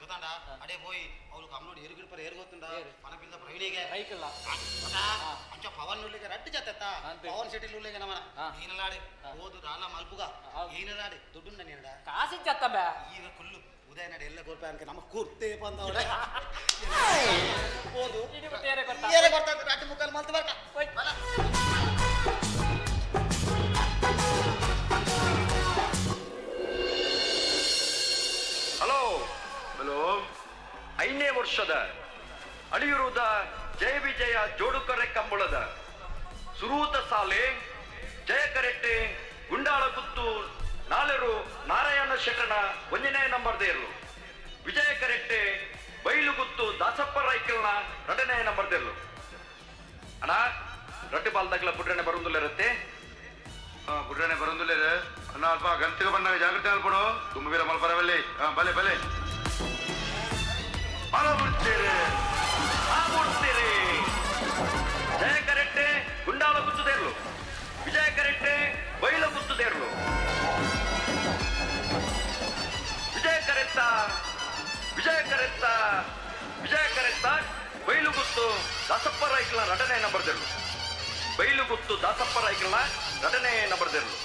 ಗೊತ್ತಾಂಡ ಅಡೆ పోయి ಅವ್ರು ಕಮ್ಮನೋಡಿ ಎರು ಗಿಡಪರ ಏರು ಗೊತ್ತುಂಡ ಪನಪಿಲ್ಲ ಪ್ರವೀಣಿಗೆ ಕೈಕಲ್ಲ ಅಂಚ ಪವನ್ ನುಳ್ಳಿಗೆ ರಟ್ಟು ಜತ್ತ ಪವನ್ ಶೆಟ್ಟಿ ನುಳ್ಳಿಗೆ ನಮ್ಮನ ಈನಲಾಡಿ ಓದು ರಾಲ ಮಲ್ಪುಗ ಈನಲಾಡಿ ದುಡ್ಡುಂಡ ನೀನಡ ಕಾಸಿ ಚತ್ತಂಬೆ ಈಗ ಕುಲ್ಲು ಉದಯ ನಡೆ ಎಲ್ಲ ಕೊರ್ಪ ಅನ್ಕ ನಮ್ಮ ಕೂರ್ತೆ ಬಂದವಡ ಓದು ಏರೆ ಕೊಡ್ತಾ ರಟ್ಟು ಮುಕ್ಕಲ್ ಮಲ್ತು ಬರ್ಕ ಹಲೋ ಹಲೋ 5ನೇ ವರ್ಷದ ಅಳಿಯೂರುದ ಜಯ ವಿಜಯ ಜೋಡುಕರೆ ಕಂಬಳದ ಸುರೂತ ಸಾಲೆ ಜಯಕರೆಟ್ಟೆ ಗುಂಡಾಳ ಗುತ್ತು ನಾಲೆರು ನಾರಾಯಣ ಶೆಟ್ಟನ 1ನೇ ನಂಬರ್ದೇರು ವಿಜಯ ಕರೆಟ್ಟೆ ಬೈಲುಗುತ್ತು ದಾಸಪ್ಪ ರೈಕಲ್ನ 2ನೇ ನಂಬರ್ದೇರು ಅಣ್ಣ ರೊಟ್ಟಿ ಬಾಲ್ದಾಗ್ಲ ಬುಡ್ರನೆ ಬರುವುದಿಲ್ಲ ಇರುತ್ತೆ ಬುಡ್ರನೆ ಬರೋದಿಲ್ಲ ಅನ್ನ ಅಲ್ಪ ಗಂತಿಗೆ ಬಂದಾಗ ಜಾಗ್ರತೆ ಅನ್ಕೊಡು ತುಂಬ ಬೇರೆ ಮಲ್ಪರವಲ್ಲಿ ಬಲೆ ಬಲೆ ಬಿಡ್ತೀರಿ ಜಯ ಕರೆಟ್ಟೆ ಗುಂಡಾಳ ಗುತ್ತುದೇರ್ಲು ವಿಜಯ ಕರೆಟ್ಟೆ ಬೈಲ ಗುತ್ತುದೇರ್ಲು ವಿಜಯ ಕರೆತ್ತ ಬೈಲು ಗುತ್ತು ದಾಸಪ್ಪ ರೈಕಲ್ನ 2ನೇ ನಂಬರ್ದೇರ್ಲು ಬೈಲು ಗುತ್ತು ದಾಸಪ್ಪ ರೈಕಲ್ನ 2ನೇ ನಂಬರ್ದೇರ್ಲು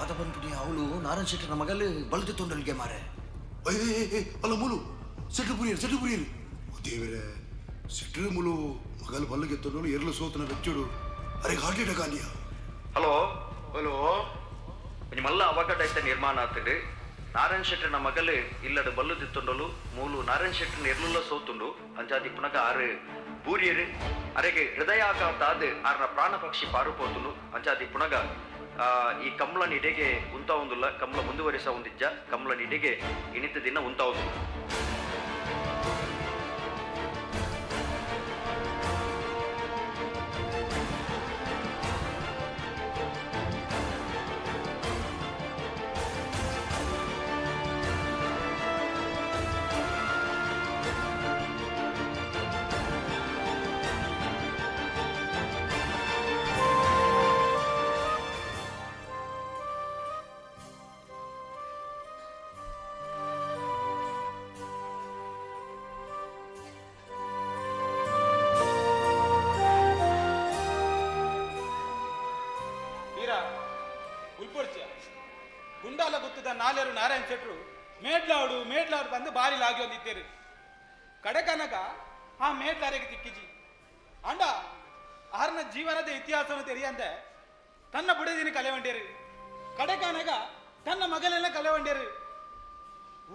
ಅದ ಬಂದ್ಬಿಟ್ಟು ಅವಳು ನಾರಾಯಣ ಶೆಟ್ಟನ ಮಗಲ್ಲಿ ಬಲದಿ ತೊಂಡಲ್ಗೆ ಮಾರೆ ಅಲ್ಲ ಮೂಲು ಸೆಟ್ಲು ಪುರಿಯರು ದೇವರೇ ಸೆಟ್ಲು ಮೂಲು ಮಗಲ್ ಬಲ್ಲಗೆ ತೊಂಡಲು ಎರಲು ಸೋತನ ಬೆಚ್ಚುಡು ಅರೆ ಹಾರ್ಟ್ ಅಟ್ಯಾಕ್ ಆಲಿಯಾ ಹಲೋ ಹಲೋ ನಿಮ್ಮಲ್ಲ ಅವಘಡ ಐತೆ ನಿರ್ಮಾಣ ಆಗ್ತದೆ ನಾರಾಯಣ ಶೆಟ್ಟನ ಮಗಲು ಇಲ್ಲದ ಬಲ್ಲು ತಿತ್ತೊಂಡಲು ಮೂಲು ನಾರಾಯಣ ಶೆಟ್ಟನ ಎರ್ಲುಲ್ಲ ಸೋತುಂಡು ಅಂಜಾದಿ ಪುನಗ ಆರು ಬೂರಿಯರು ಅರೆಗೆ ಹೃದಯಾಘಾತ ಆದ ಆರ್ನ ಪ್ರಾಣ ಪಕ್ಷಿ ಪಾರುಪೋತುಂಡು ಅಂಜಾದಿ ಪುನಗ ಈ ಕಮಲನ ಇಡೆಗೆ ಉಂತ ಒಂದಿಲ್ಲ ಕಮಲ ಮುಂದುವರಿಸ ಒಂದಿಜ್ಜ ಕಮಲನ ಇಡೆಗೆ ಇನಿತ ದಿನ ಉಂತ ಒಂದು ಗುಂಡಾಲ ಗುತ್ತದ ನಾಲೆರು ನಾರಾಯಣ ಶೆಟ್ರು ಮೇಡ್ಲಾಡು ಬಂದು ಬಾರಿ ಲಾಗಿ ಒಂದಿದ್ದೇರು ಕಡೆಕನಗ ಆ ಮೇಡ್ಲಾರಿಗೆ ತಿಕ್ಕಿಜಿ ಅಂಡ ಆರ್ನ ಜೀವನದ ಇತಿಹಾಸವನ್ನು ತೆರಿಯಂದೆ ತನ್ನ ಬುಡದಿನ ಕಲೆವಂಡೇರು ಕಡೆಕನಗ ತನ್ನ ಮಗನೆಲ್ಲ ಕಲೆವಂಡೇರು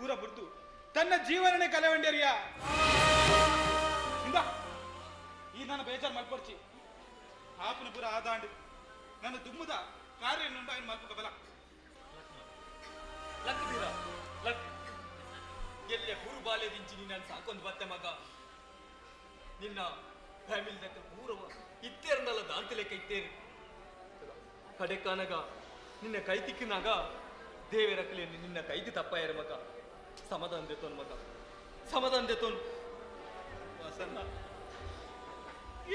ಊರ ಬುಡ್ದು ತನ್ನ ಜೀವನನೇ ಕಲೆವಂಡೇರಿಯ ಇಂದ ಈ ನನ್ನ ಬೇಜಾರು ಮಲ್ಪೊಡ್ಚಿ ಆಪನ ಪುರ ಆದಾಂಡು ನನ್ನ ದುಮ್ಮದ ಕಾರ್ಯ ನುಂಡ ಮಲ್ಪಕ ಬಲ ಲಕ್ ಬೀರ ಲಕ್ ಎಲ್ಲೆ ಹುರು ಬಾಲ್ಯ ದಿಂಚಿ ನೀನು ಸಾಕೊಂದು ಬತ್ತೆ ಮಗ ನಿನ್ನ ಫ್ಯಾಮಿಲಿ ದಕ್ಕ ಊರವ ಇತ್ತೇರ್ನಲ್ಲ ದಾಂತಿ ಲೆಕ್ಕ ಇತ್ತೇರು ಕಡೆ ಕಾನಗ ನಿನ್ನ ಕೈ ತಿಕ್ಕಿನಾಗ ದೇವರಕ್ಕಲಿ ನಿನ್ನ ಕೈದಿ ತಪ್ಪಾಯರ ಮಗ ಸಮಾಧಾನ ದೇತೋನು ಮಗ ಸಮಾಧಾನ ದೇತೋನು ವಾಸನ್ನ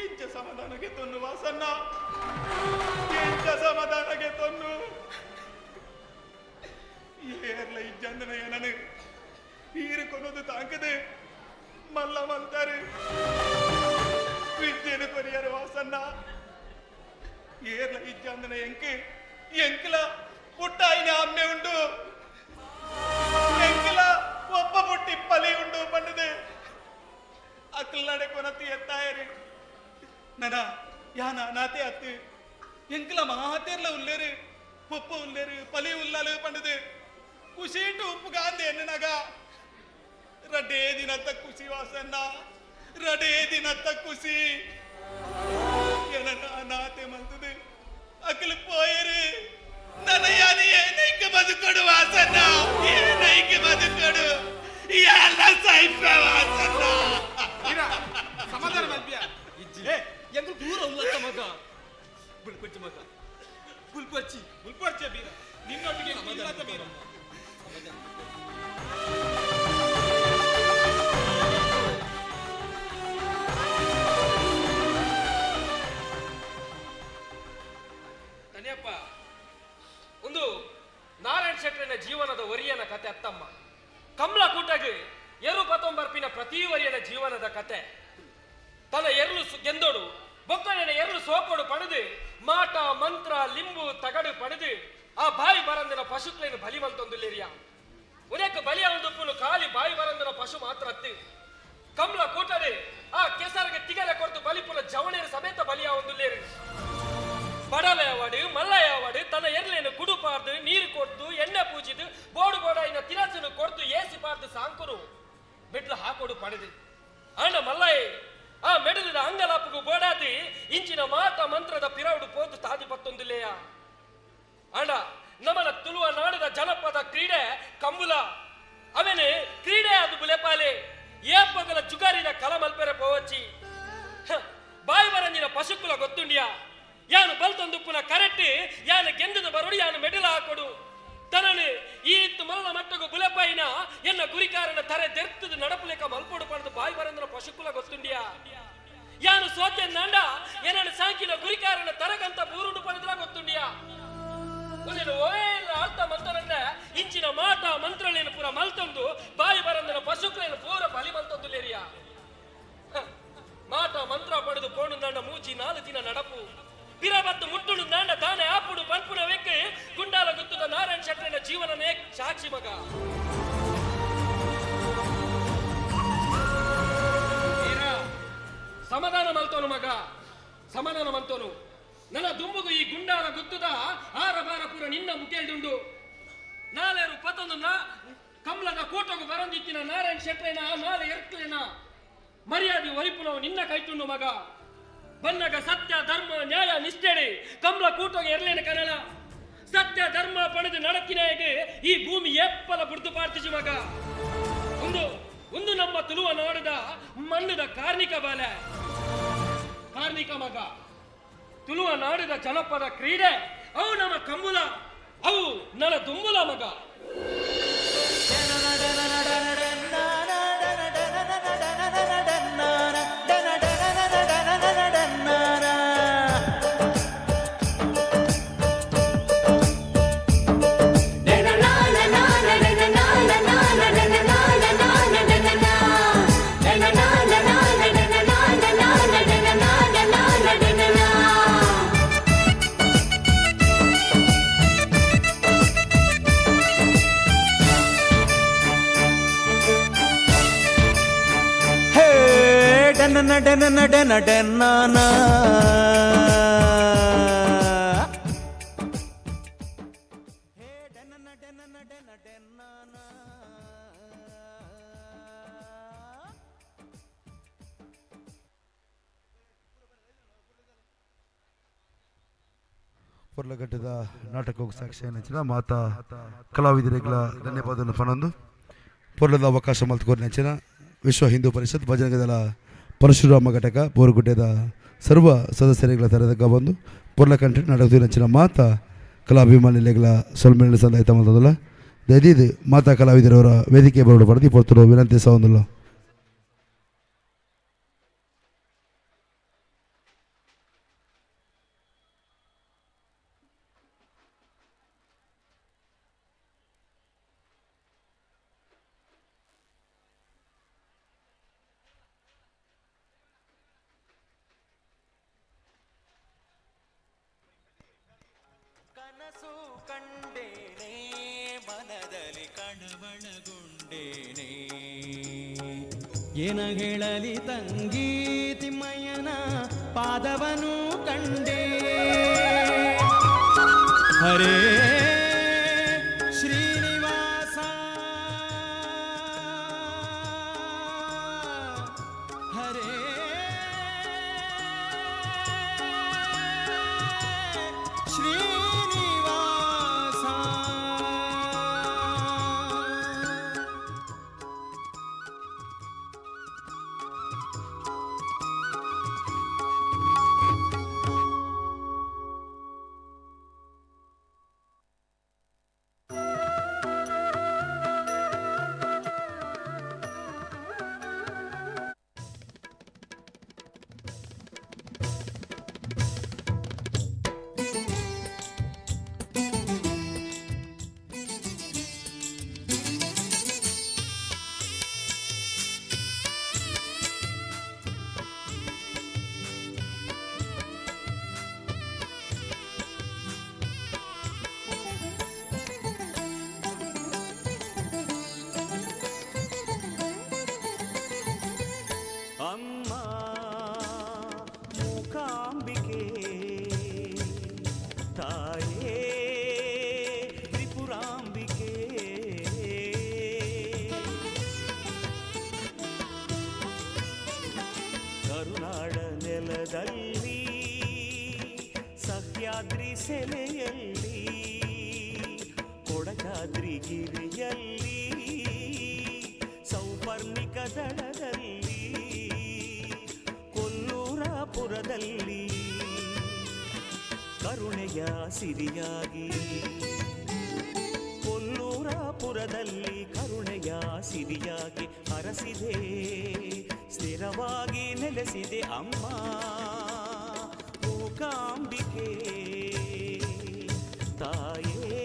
ಎಂಚ ಸಮಾಧಾನಗೆ ತೊನ್ನು ವಾಸನ್ನ ಎಂಚ ಸಮಾಧಾನಗೆ ತೊನ್ನು ಏರ್ಲ ಇಜ್ಜಂದನ ಏನನು ಈರು ಕೊನೋದು ತಾಕದೆ ಮಲ್ಲ ಮಲ್ತಾರೆ ವಿದ್ಯೆನ ಪರಿಹಾರ ವಾಸನ್ನ ಏರ್ಲ ಇಜ್ಜಂದನ ಎಂಕಲ ಪುಟ್ಟಾಯಿನ ಅಮ್ಮೆ ಉಂಡು ಎಂಕಲ ಒಬ್ಬ ಪುಟ್ಟಿ ಪಲಿ ಉಂಡು ಪಂಡದೆ ಅಕ್ಕಲ್ ನಡೆ ಕೊನತಿ ಎತ್ತಾಯರಿ ನನ ಯಾನ ನಾತೆ ಅತ್ತು ಎಂಕಲ ಮಹಾತೇರ್ಲ ಉಲ್ಲೇರು ಒಪ್ಪ ಉಲ್ಲೇರು ಪಲಿ ಉಲ್ಲಾಲು ಪಂಡದೆ ಖುಷಿಟ್ಟು ಉಪ್ಪು ಗಾಂಧಿ ಎನ್ನನಗ ರಡೇ ದಿನತ್ತ ಖುಷಿ ವಾಸನ್ನ ರಡೇ ದಿನತ್ತ ಖುಷಿ ನಾತೆ ಮಂತದೆ ಅಕ್ಕಲು ಪೋಯರು ನನ್ನ ಯಾನಿ ಏನೈಕೆ ಬದುಕೊಡು ವಾಸನ್ನ ಏನೈಕೆ ಬದುಕೊಡು ಎಲ್ಲ ಸೈಫ ವಾಸನ್ನ ಸಮಾಧಾನ ಮಲ್ಪಿಯ ಎಂಗ್ಳು ದೂರ ಉಲ್ಲತ್ತ ಮಗ ಬುಲ್ಪಚ್ಚಿ ಮಗ ಬುಲ್ಪಚ್ಚಿ ಬೀರ ನಿನ್ನೊಟ್ಟಿಗೆ ಇಲ್ಲದ ಬೀರ ತನಿಯಪ್ಪ ಒಂದು ಜೀವನದ ಕತೆ ತನ್ನ ಎರಲು ಗೆಂದೋಡು ಬೊಕ್ಕನ ಎರಲು ಸೋಪೋಡು ಪಡೆದು ಮಾಟ ಮಂತ್ರ ಲಿಂಬು ತಗಡು ಪಡೆದು ಆ ಬಾಯಿ ಬರಂದಿನ ಪಶುಕ್ಲೇನು ಬಲಿ ಮಂತೊಂದುಲ್ಲೇರಿಯ ಉನೇಕ ಬಲಿಯ ಒಂದು ಖಾಲಿ ಬಾಯಿ ಬರಂದಿನ ಪಶು ಮಾತ್ರ ಹತ್ತಿ ಕಮಲ ಕೂಟದೆ ಆ ಕೆಸರಿಗೆ ತಿಗಲೆ ಕೊಡ್ತು ಬಲಿಪುಲ ಜವಣೇರು ಸಮೇತ ಬಲಿಯ ಒಂದುಲ್ಲೇರಿ ಬಡಲೆಯವಾಡು ಮಲ್ಲಯ್ಯವಾಡು ತನ್ನ ಎರ್ಲೇನು ಕುಡುಪಾರ್ದು ನೀರು ಕೊಡ್ತು ಎಣ್ಣೆ ಪೂಜಿದು ಬೋಡು ಬೋಡ ಇನ್ನ ತಿರಸನು ಕೊಡ್ತು ಏಸಿ ಪಾರ್ದು ಸಾಂಕುರು ಮೆಡ್ಲು ಹಾಕೋಡು ಪಡೆದು ಅಣ್ಣ ಮಲ್ಲಯ್ಯ ಆ ಮೆಡಲದ ಅಂಗಲಾಪಗೂ ಬೋಡಾದಿ ಇಂಚಿನ ಮಾಟ ಮಂತ್ರದ ಪಿರೌಡು ಪೋದು ತಾದಿ ಪತ್ತೊಂದುಲೇಯ ಅಣ್ಣ ನಮ್ಮನ ತುಳುವ ನಾಡದ ಜನಪದ ಕ್ರೀಡೆ ಕಂಬುಲ ಅವೇನೆ ಕ್ರೀಡೆ ಅದು ಬುಲೆಪಾಲೆ ಏಪಗಲ ಜುಗಾರಿನ ಕಲ ಮಲ್ಪೆರೆ ಪೋವಚ್ಚಿ ಬಾಯಿ ಬರಂಜಿನ ಪಶುಕುಲ ಗೊತ್ತುಂಡಿಯಾ ಯಾನು ಬಲ್ತೊಂದುಪ್ಪುನ ಕರೆಕ್ಟ್ ಯಾನು ಗೆಂದದ ಬರೋಡು ಯಾನು ಮೆಡಲ ಹಾಕೊಡು ತನನು ಈತ್ತು ಮಲ್ಲ ಮಟ್ಟಗು ಬುಲೆಪಾಯಿನ ಎನ್ನ ಗುರಿಕಾರನ ತರೆ ತೆರ್ತದ ನಡಪುಲೆಕ ಮಲ್ಪೋಡು ಪಡೆದು ಬಾಯಿ ಬರಂದನ ಪಶುಕುಲ ಗೊತ್ತುಂಡಿಯಾ ಯಾನು ಸೋತೆ ನಂಡ ಏನನ್ನು ಸಾಂಕಿನ ಗುರಿಕಾರನ ತರಗಂತ ಬೂರುಡು ಪಡೆದ್ರ ಗೊತ್ತುಂಡಿಯಾ ಅರ್ಥ ಮಂತ್ರನ ಇಂಚಿನ ಮಾಟ ಮಂತ್ರಳೇನು ಪೂರ ಮಲ್ತೊಂದು ಬಾಯಿ ಬರಂದನ ಪಶುಕ್ಲೇನು ಪೂರ ಬಲಿ ಮಲ್ತೊಂದುಲೇರಿಯ ಮಾಟ ಮಂತ್ರ ಪಡೆದು ಪೋಣು ದಂಡ ಮೂಚಿ 4 ದಿನ ನಡಪು ಪಿರಬತ್ತು ಮುಟ್ಟುಡು ದಂಡ ತಾನೆ ಆಪುಡು ಪನ್ಪುನ ವೆಕ್ಕೆ ಗುಂಡಾಲ ಗುತ್ತದ ನಾರಾಯಣ ಶೆಟ್ಟನ ಜೀವನನೇ ಸಾಕ್ಷಿ ಮಗ ಸಮಾಧಾನ ಮಲ್ತೋನು ಮಗ ಸಮಾಧಾನ ಮಲ್ತೋನು ನನ್ನ ದುಂಬುಗು ಈ ಗುಂಡಾಲ ಗುತ್ತದ ಆರ ಬಾರ ಪೂರ ನಿನ್ನ ಮುಖೇಳುಂಡು ನಾಳೆ ಪತ್ತೊಂದು ಕಮಲದ ಕೂಟಗು ಬರಂದಿತ್ತಿನ ನಾರಾಯಣ ಶೆಟ್ರೇನ ನಾಳೆ ಎರ್ಕ್ಲೇನ ಮರ್ಯಾದೆ ಒರಿಪುನವು ನಿನ್ನ ಕೈತುಂಡು ಮಗ ಬನ್ನಗ ಸತ್ಯ ಧರ್ಮ ನ್ಯಾಯ ನಿಷ್ಠೆಡೆ ಕಮಲ ಕೂಟೋಗ ಎರ್ಲೇನ ಕನಲ ಸತ್ಯ ಧರ್ಮ ಪಡೆದು ನಡಕಿನಾಗೆ ಈ ಭೂಮಿ ಎಪ್ಪಲ ಬುಡ್ದು ಪಾರ್ತಿಸಿ ಮಗ ಒಂದು ನಮ್ಮ ತುಳುವ ನಾಡದ ಮಣ್ಣದ ಕಾರ್ಮಿಕ ಬಾಲ ಕಾರ್ಮಿಕ ಮಗ ತುಳುವ ನಾಡಿದ ಜನಪದ ಕ್ರೀಡೆ ಅವು ನಮ್ಮ ಕಂಬುಲ ಅವು ನನ್ನ ದುಂಬುಲ ಮಗ ಪೊರ್ಲಗಡ್ಡದ ನಾಟಕಕ್ಕೆ ಸಾಕ್ಷಿ ನೆಚ್ಚಿನ ಮಾತಾ ಕಲಾವಿದರಿಗಳ ಧನ್ಯವಾದವನ್ನು ಪನೊಂದು ಪೊರ್ಲದ ಅವಕಾಶ ಮಲ್ತುಕೋರಿ ನೆಚ್ಚಿನ ವಿಶ್ವ ಹಿಂದೂ ಪರಿಷತ್ ಭಜನಗದಳ ಪರಶುರಾಮ ಘಟಕ ಬೋರುಗುಡ್ಡೆದ ಸರ್ವ ಸದಸ್ಯರುಗಳ ತರದಗ ಬಂದು ಪೊರ್ಲ ಕಂಟ್ರಿ ನಾಟಕದ ನೆಚ್ಚಿನ ಮಾತಾ ಕಲಾಭಿಮಾನಿಗಳ ಸೊಲ್ಮೇಳ ಸಂದಾಯ್ತ ಮಲ್ತದಲ್ಲ ದಯದಿದ್ದು ಮಾತಾ ಕಲಾವಿದರವರ ವೇದಿಕೆ ಬರೋಡು ಪಡೆದು ಪೊರ್ತರು ವಿನಂತಿ ಸಹ ಕನಸು ಕಂಡೇನೆ ಮನದಲ್ಲಿ ಕಣವಣಗೊಂಡೇನೆ ಏನ ಹೇಳಲಿ ತಂಗಿ ತಿಮ್ಮಯ್ಯನ ಪಾದವನು ಕಂಡೇ ಹರೇ ಶ್ರೀನಿವಾಸ ಹರೇ ಶ್ರೀನಿವಾಸ ಕರುನಾಡ ನೆಲದಲ್ಲಿ ಸಹ್ಯಾದ್ರಿ ಸೆಲೆಯಲ್ಲಿ ಕೊಡಚಾದ್ರಿ ಗಿರಿಯಲ್ಲಿ ಸೌಪರ್ಣಿಕ ದಡದಲ್ಲಿ ಕೊಲ್ಲೂರಪುರದಲ್ಲಿ ಕರುಣೆಯ ಸಿರಿಯಾಗಿ ಕೊಲ್ಲೂರಪುರದಲ್ಲಿ ಕರುಣೆಯ ಸಿರಿಯಾಗಿ ಹರಸಿದೆ ಸ್ಥಿರವಾಗಿ ನೆಲೆಸಿದೆ ಅಮ್ಮ ಮೂಕಾಂಬಿಕೆ ತಾಯೇ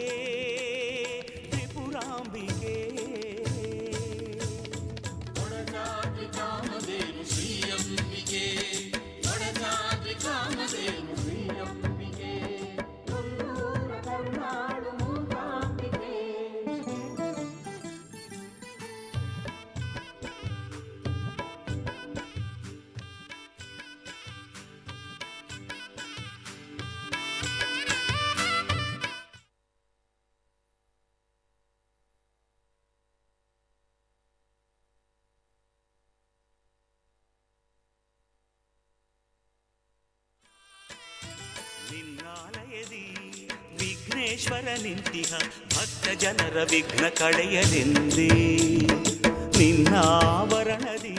ತ್ರಿಪುರಾಂಬಿಕೆ ಒಡಜಾದ್ರಿ ಕಾಮಧೇನು ಶ್ರೀಯಂಬಿಕೆ ಒಡಜಾದ್ರಿ ಕಾಮಧೇನು ಶ್ರೀಯಂಬಿಕೆ ಕೊಲ್ಲೂರ ಕರುನಾಡು ಮೂಕಾಂಬಿಕೆ. ನಿನ್ನಾಲಯದಿ ವಿಘ್ನೇಶ್ವರ ನಿಂತಿಹ ಭಕ್ತ ಜನರ ವಿಘ್ನ ಕಳೆಯಲೆಂದೇ ನಿನ್ನಾವರಣದಿ